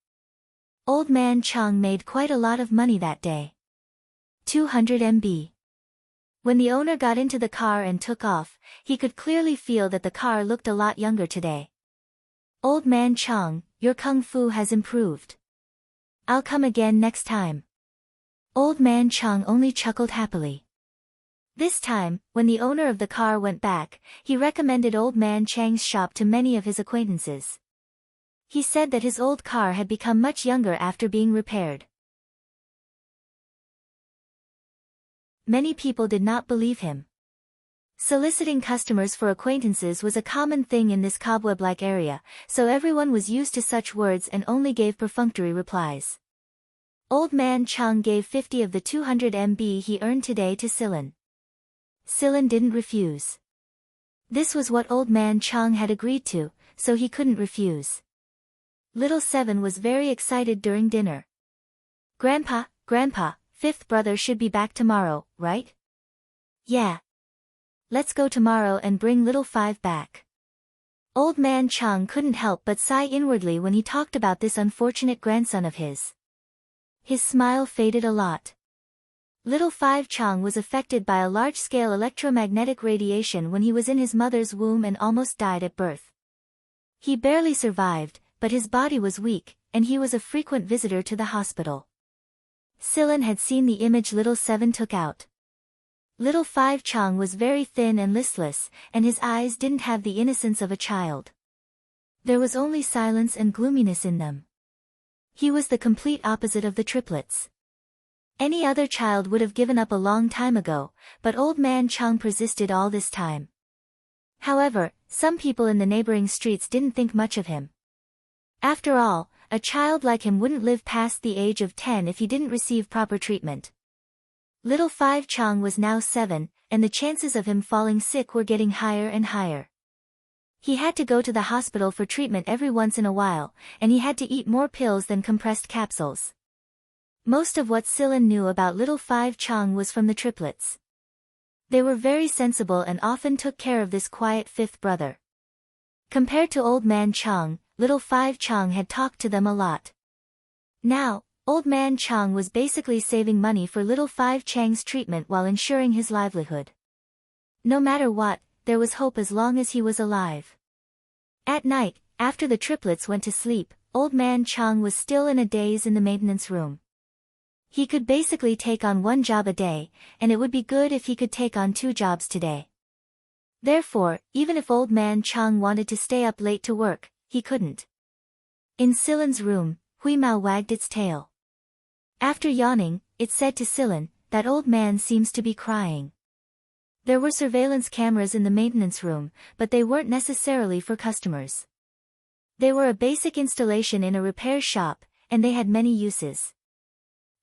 Speaker 1: Old Man Chang made quite a lot of money that day. 200 MB. When the owner got into the car and took off, he could clearly feel that the car looked a lot younger today. Old Man Chang, your kung fu has improved. I'll come again next time. Old Man Chang only chuckled happily. This time, when the owner of the car went back, he recommended Old Man Chang's shop to many of his acquaintances. He said that his old car had become much younger after being repaired. Many people did not believe him. Soliciting customers for acquaintances was a common thing in this cobweb-like area, so everyone was used to such words and only gave perfunctory replies. Old Man Chang gave 50 of the 200 MB he earned today to Silin. Silin didn't refuse. This was what Old Man Chang had agreed to, so he couldn't refuse. Little Seven was very excited during dinner. Grandpa, fifth brother should be back tomorrow, right? Yeah. Let's go tomorrow and bring little Five back. Old Man Chang couldn't help but sigh inwardly when he talked about this unfortunate grandson of his. His smile faded a lot. Little Five Chang was affected by a large-scale electromagnetic radiation when he was in his mother's womb and almost died at birth. He barely survived, but his body was weak, and he was a frequent visitor to the hospital. Silin had seen the image Little Seven took out. Little Five Chang was very thin and listless, and his eyes didn't have the innocence of a child. There was only silence and gloominess in them. He was the complete opposite of the triplets. Any other child would have given up a long time ago, but Old Man Chang persisted all this time. However, some people in the neighboring streets didn't think much of him. After all, a child like him wouldn't live past the age of 10 if he didn't receive proper treatment. Little Five Chang was now 7, and the chances of him falling sick were getting higher and higher. He had to go to the hospital for treatment every once in a while, and he had to eat more pills than compressed capsules. Most of what Silin knew about Little Five Chang was from the triplets. They were very sensible and often took care of this quiet fifth brother. Compared to Old Man Chang, Little Five Chang had talked to them a lot. Now, Old Man Chang was basically saving money for Little Five Chang's treatment while ensuring his livelihood. No matter what, there was hope as long as he was alive. At night, after the triplets went to sleep, Old Man Chang was still in a daze in the maintenance room. He could basically take on one job a day, and it would be good if he could take on 2 jobs today. Therefore, even if Old Man Chang wanted to stay up late to work, he couldn't. In Silin's room, Hui Mao wagged its tail. After yawning, it said to Silin, "That old man seems to be crying." There were surveillance cameras in the maintenance room, but they weren't necessarily for customers. They were a basic installation in a repair shop, and they had many uses.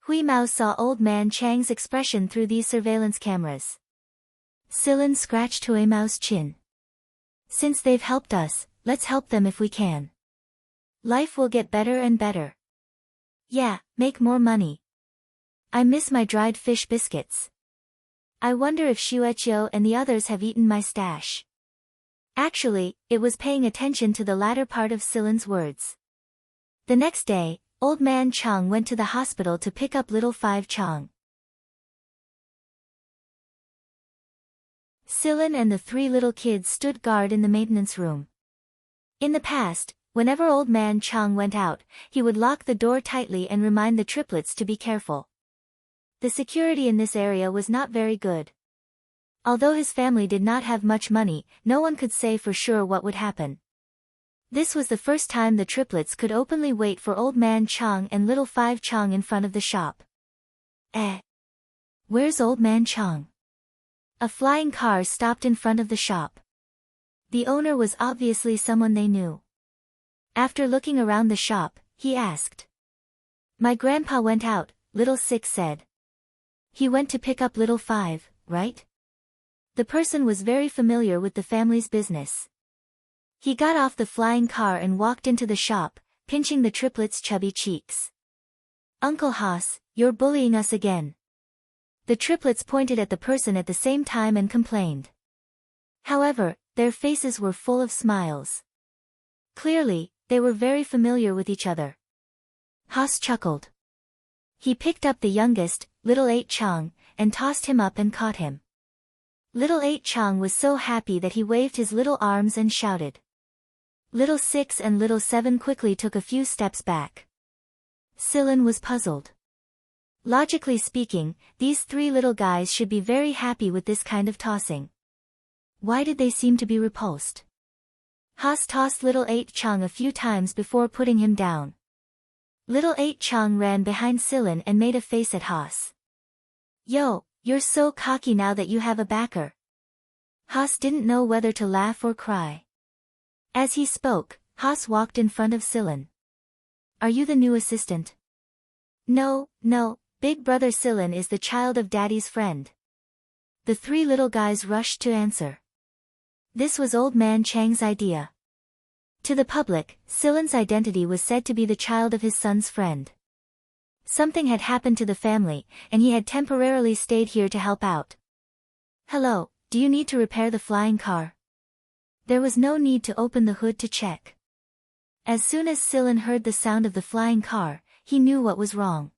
Speaker 1: Hui Mao saw Old Man Chang's expression through these surveillance cameras. Silin scratched Hui Mao's chin. "Since they've helped us, let's help them if we can. Life will get better and better. Yeah, make more money. I miss my dried fish biscuits. I wonder if Shuechio and the others have eaten my stash." Actually, it was paying attention to the latter part of Silin's words. The next day, Old Man Chang went to the hospital to pick up little Five Chang. Silen and the three little kids stood guard in the maintenance room. In the past, whenever Old Man Chang went out, he would lock the door tightly and remind the triplets to be careful. The security in this area was not very good. Although his family did not have much money, no one could say for sure what would happen. This was the first time the triplets could openly wait for Old Man Chang and little Five Chang in front of the shop. Where's Old Man Chang? A flying car stopped in front of the shop. The owner was obviously someone they knew. After looking around the shop, he asked. My grandpa went out, little Six said. He went to pick up little Five, right? The person was very familiar with the family's business. He got off the flying car and walked into the shop, pinching the triplets' chubby cheeks. Uncle Haas, you're bullying us again. The triplets pointed at the person at the same time and complained. However, their faces were full of smiles. Clearly, they were very familiar with each other. Haas chuckled. He picked up the youngest, little Eight Chang, and tossed him up and caught him. Little Eight Chang was so happy that he waved his little arms and shouted. Little Six and little Seven quickly took a few steps back. Silen was puzzled. Logically speaking, these three little guys should be very happy with this kind of tossing. Why did they seem to be repulsed? Haas tossed little Eight Chang a few times before putting him down. Little Eight Chang ran behind Silen and made a face at Haas. Yo, you're so cocky now that you have a backer. Haas didn't know whether to laugh or cry. As he spoke, Haas walked in front of Silen. Are you the new assistant? No, Big brother Silen is the child of Daddy's friend. The three little guys rushed to answer. This was Old Man Chang's idea. To the public, Silen's identity was said to be the child of his son's friend. Something had happened to the family, and he had temporarily stayed here to help out. Hello, do you need to repair the flying car? There was no need to open the hood to check. As soon as Silen heard the sound of the flying car, he knew what was wrong.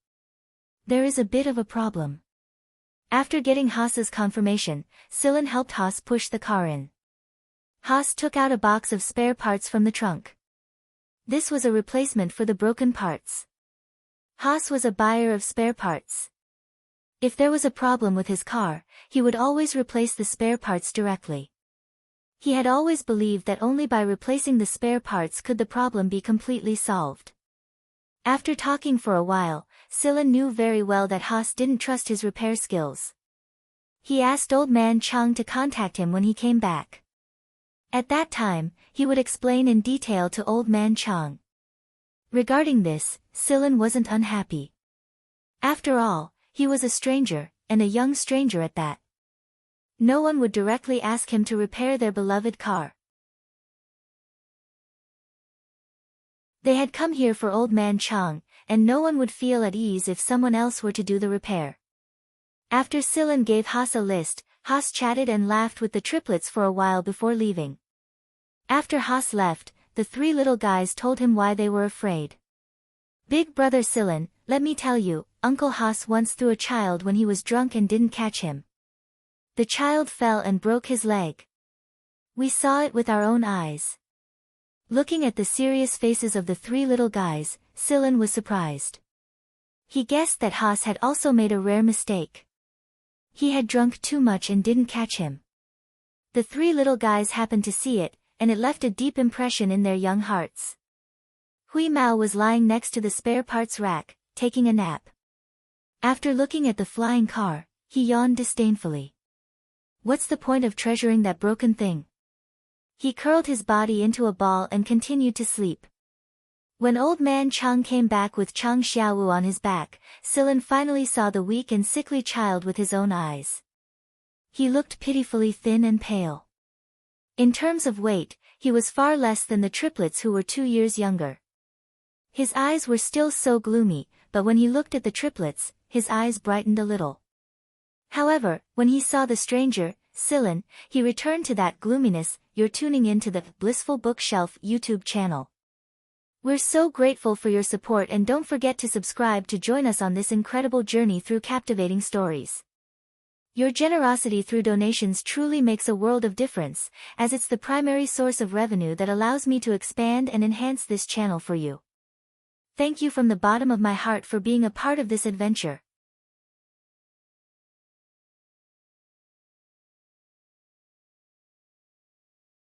Speaker 1: There is a bit of a problem. After getting Haas's confirmation, Silen helped Haas push the car in. Haas took out a box of spare parts from the trunk. This was a replacement for the broken parts. Haas was a buyer of spare parts. If there was a problem with his car, he would always replace the spare parts directly. He had always believed that only by replacing the spare parts could the problem be completely solved. After talking for a while, Silen knew very well that Haas didn't trust his repair skills. He asked Old Man Chang to contact him when he came back. At that time, he would explain in detail to Old Man Chang. Regarding this, Silen wasn't unhappy. After all, he was a stranger, and a young stranger at that. No one would directly ask him to repair their beloved car. They had come here for Old Man Chang, and no one would feel at ease if someone else were to do the repair. After Silen gave Haas a list, Haas chatted and laughed with the triplets for a while before leaving. After Haas left, the three little guys told him why they were afraid. Big brother Silen, let me tell you, Uncle Haas once threw a child when he was drunk and didn't catch him. The child fell and broke his leg. We saw it with our own eyes. Looking at the serious faces of the three little guys, Silen was surprised. He guessed that Haas had also made a rare mistake. He had drunk too much and didn't catch him. The three little guys happened to see it, and it left a deep impression in their young hearts. Hui Mao was lying next to the spare parts rack, taking a nap. After looking at the flying car, he yawned disdainfully. What's the point of treasuring that broken thing? He curled his body into a ball and continued to sleep. When Old Man Chang came back with Chang Xiaowu on his back, Silen finally saw the weak and sickly child with his own eyes. He looked pitifully thin and pale. In terms of weight, he was far less than the triplets who were 2 years younger. His eyes were still so gloomy, but when he looked at the triplets, his eyes brightened a little. However, when he saw the stranger, Silen, he returned to that gloominess. You're tuning into the Blissful Bookshelf YouTube channel. We're so grateful for your support, and don't forget to subscribe to join us on this incredible journey through captivating stories. Your generosity through donations truly makes a world of difference, as it's the primary source of revenue that allows me to expand and enhance this channel for you. Thank you from the bottom of my heart for being a part of this adventure.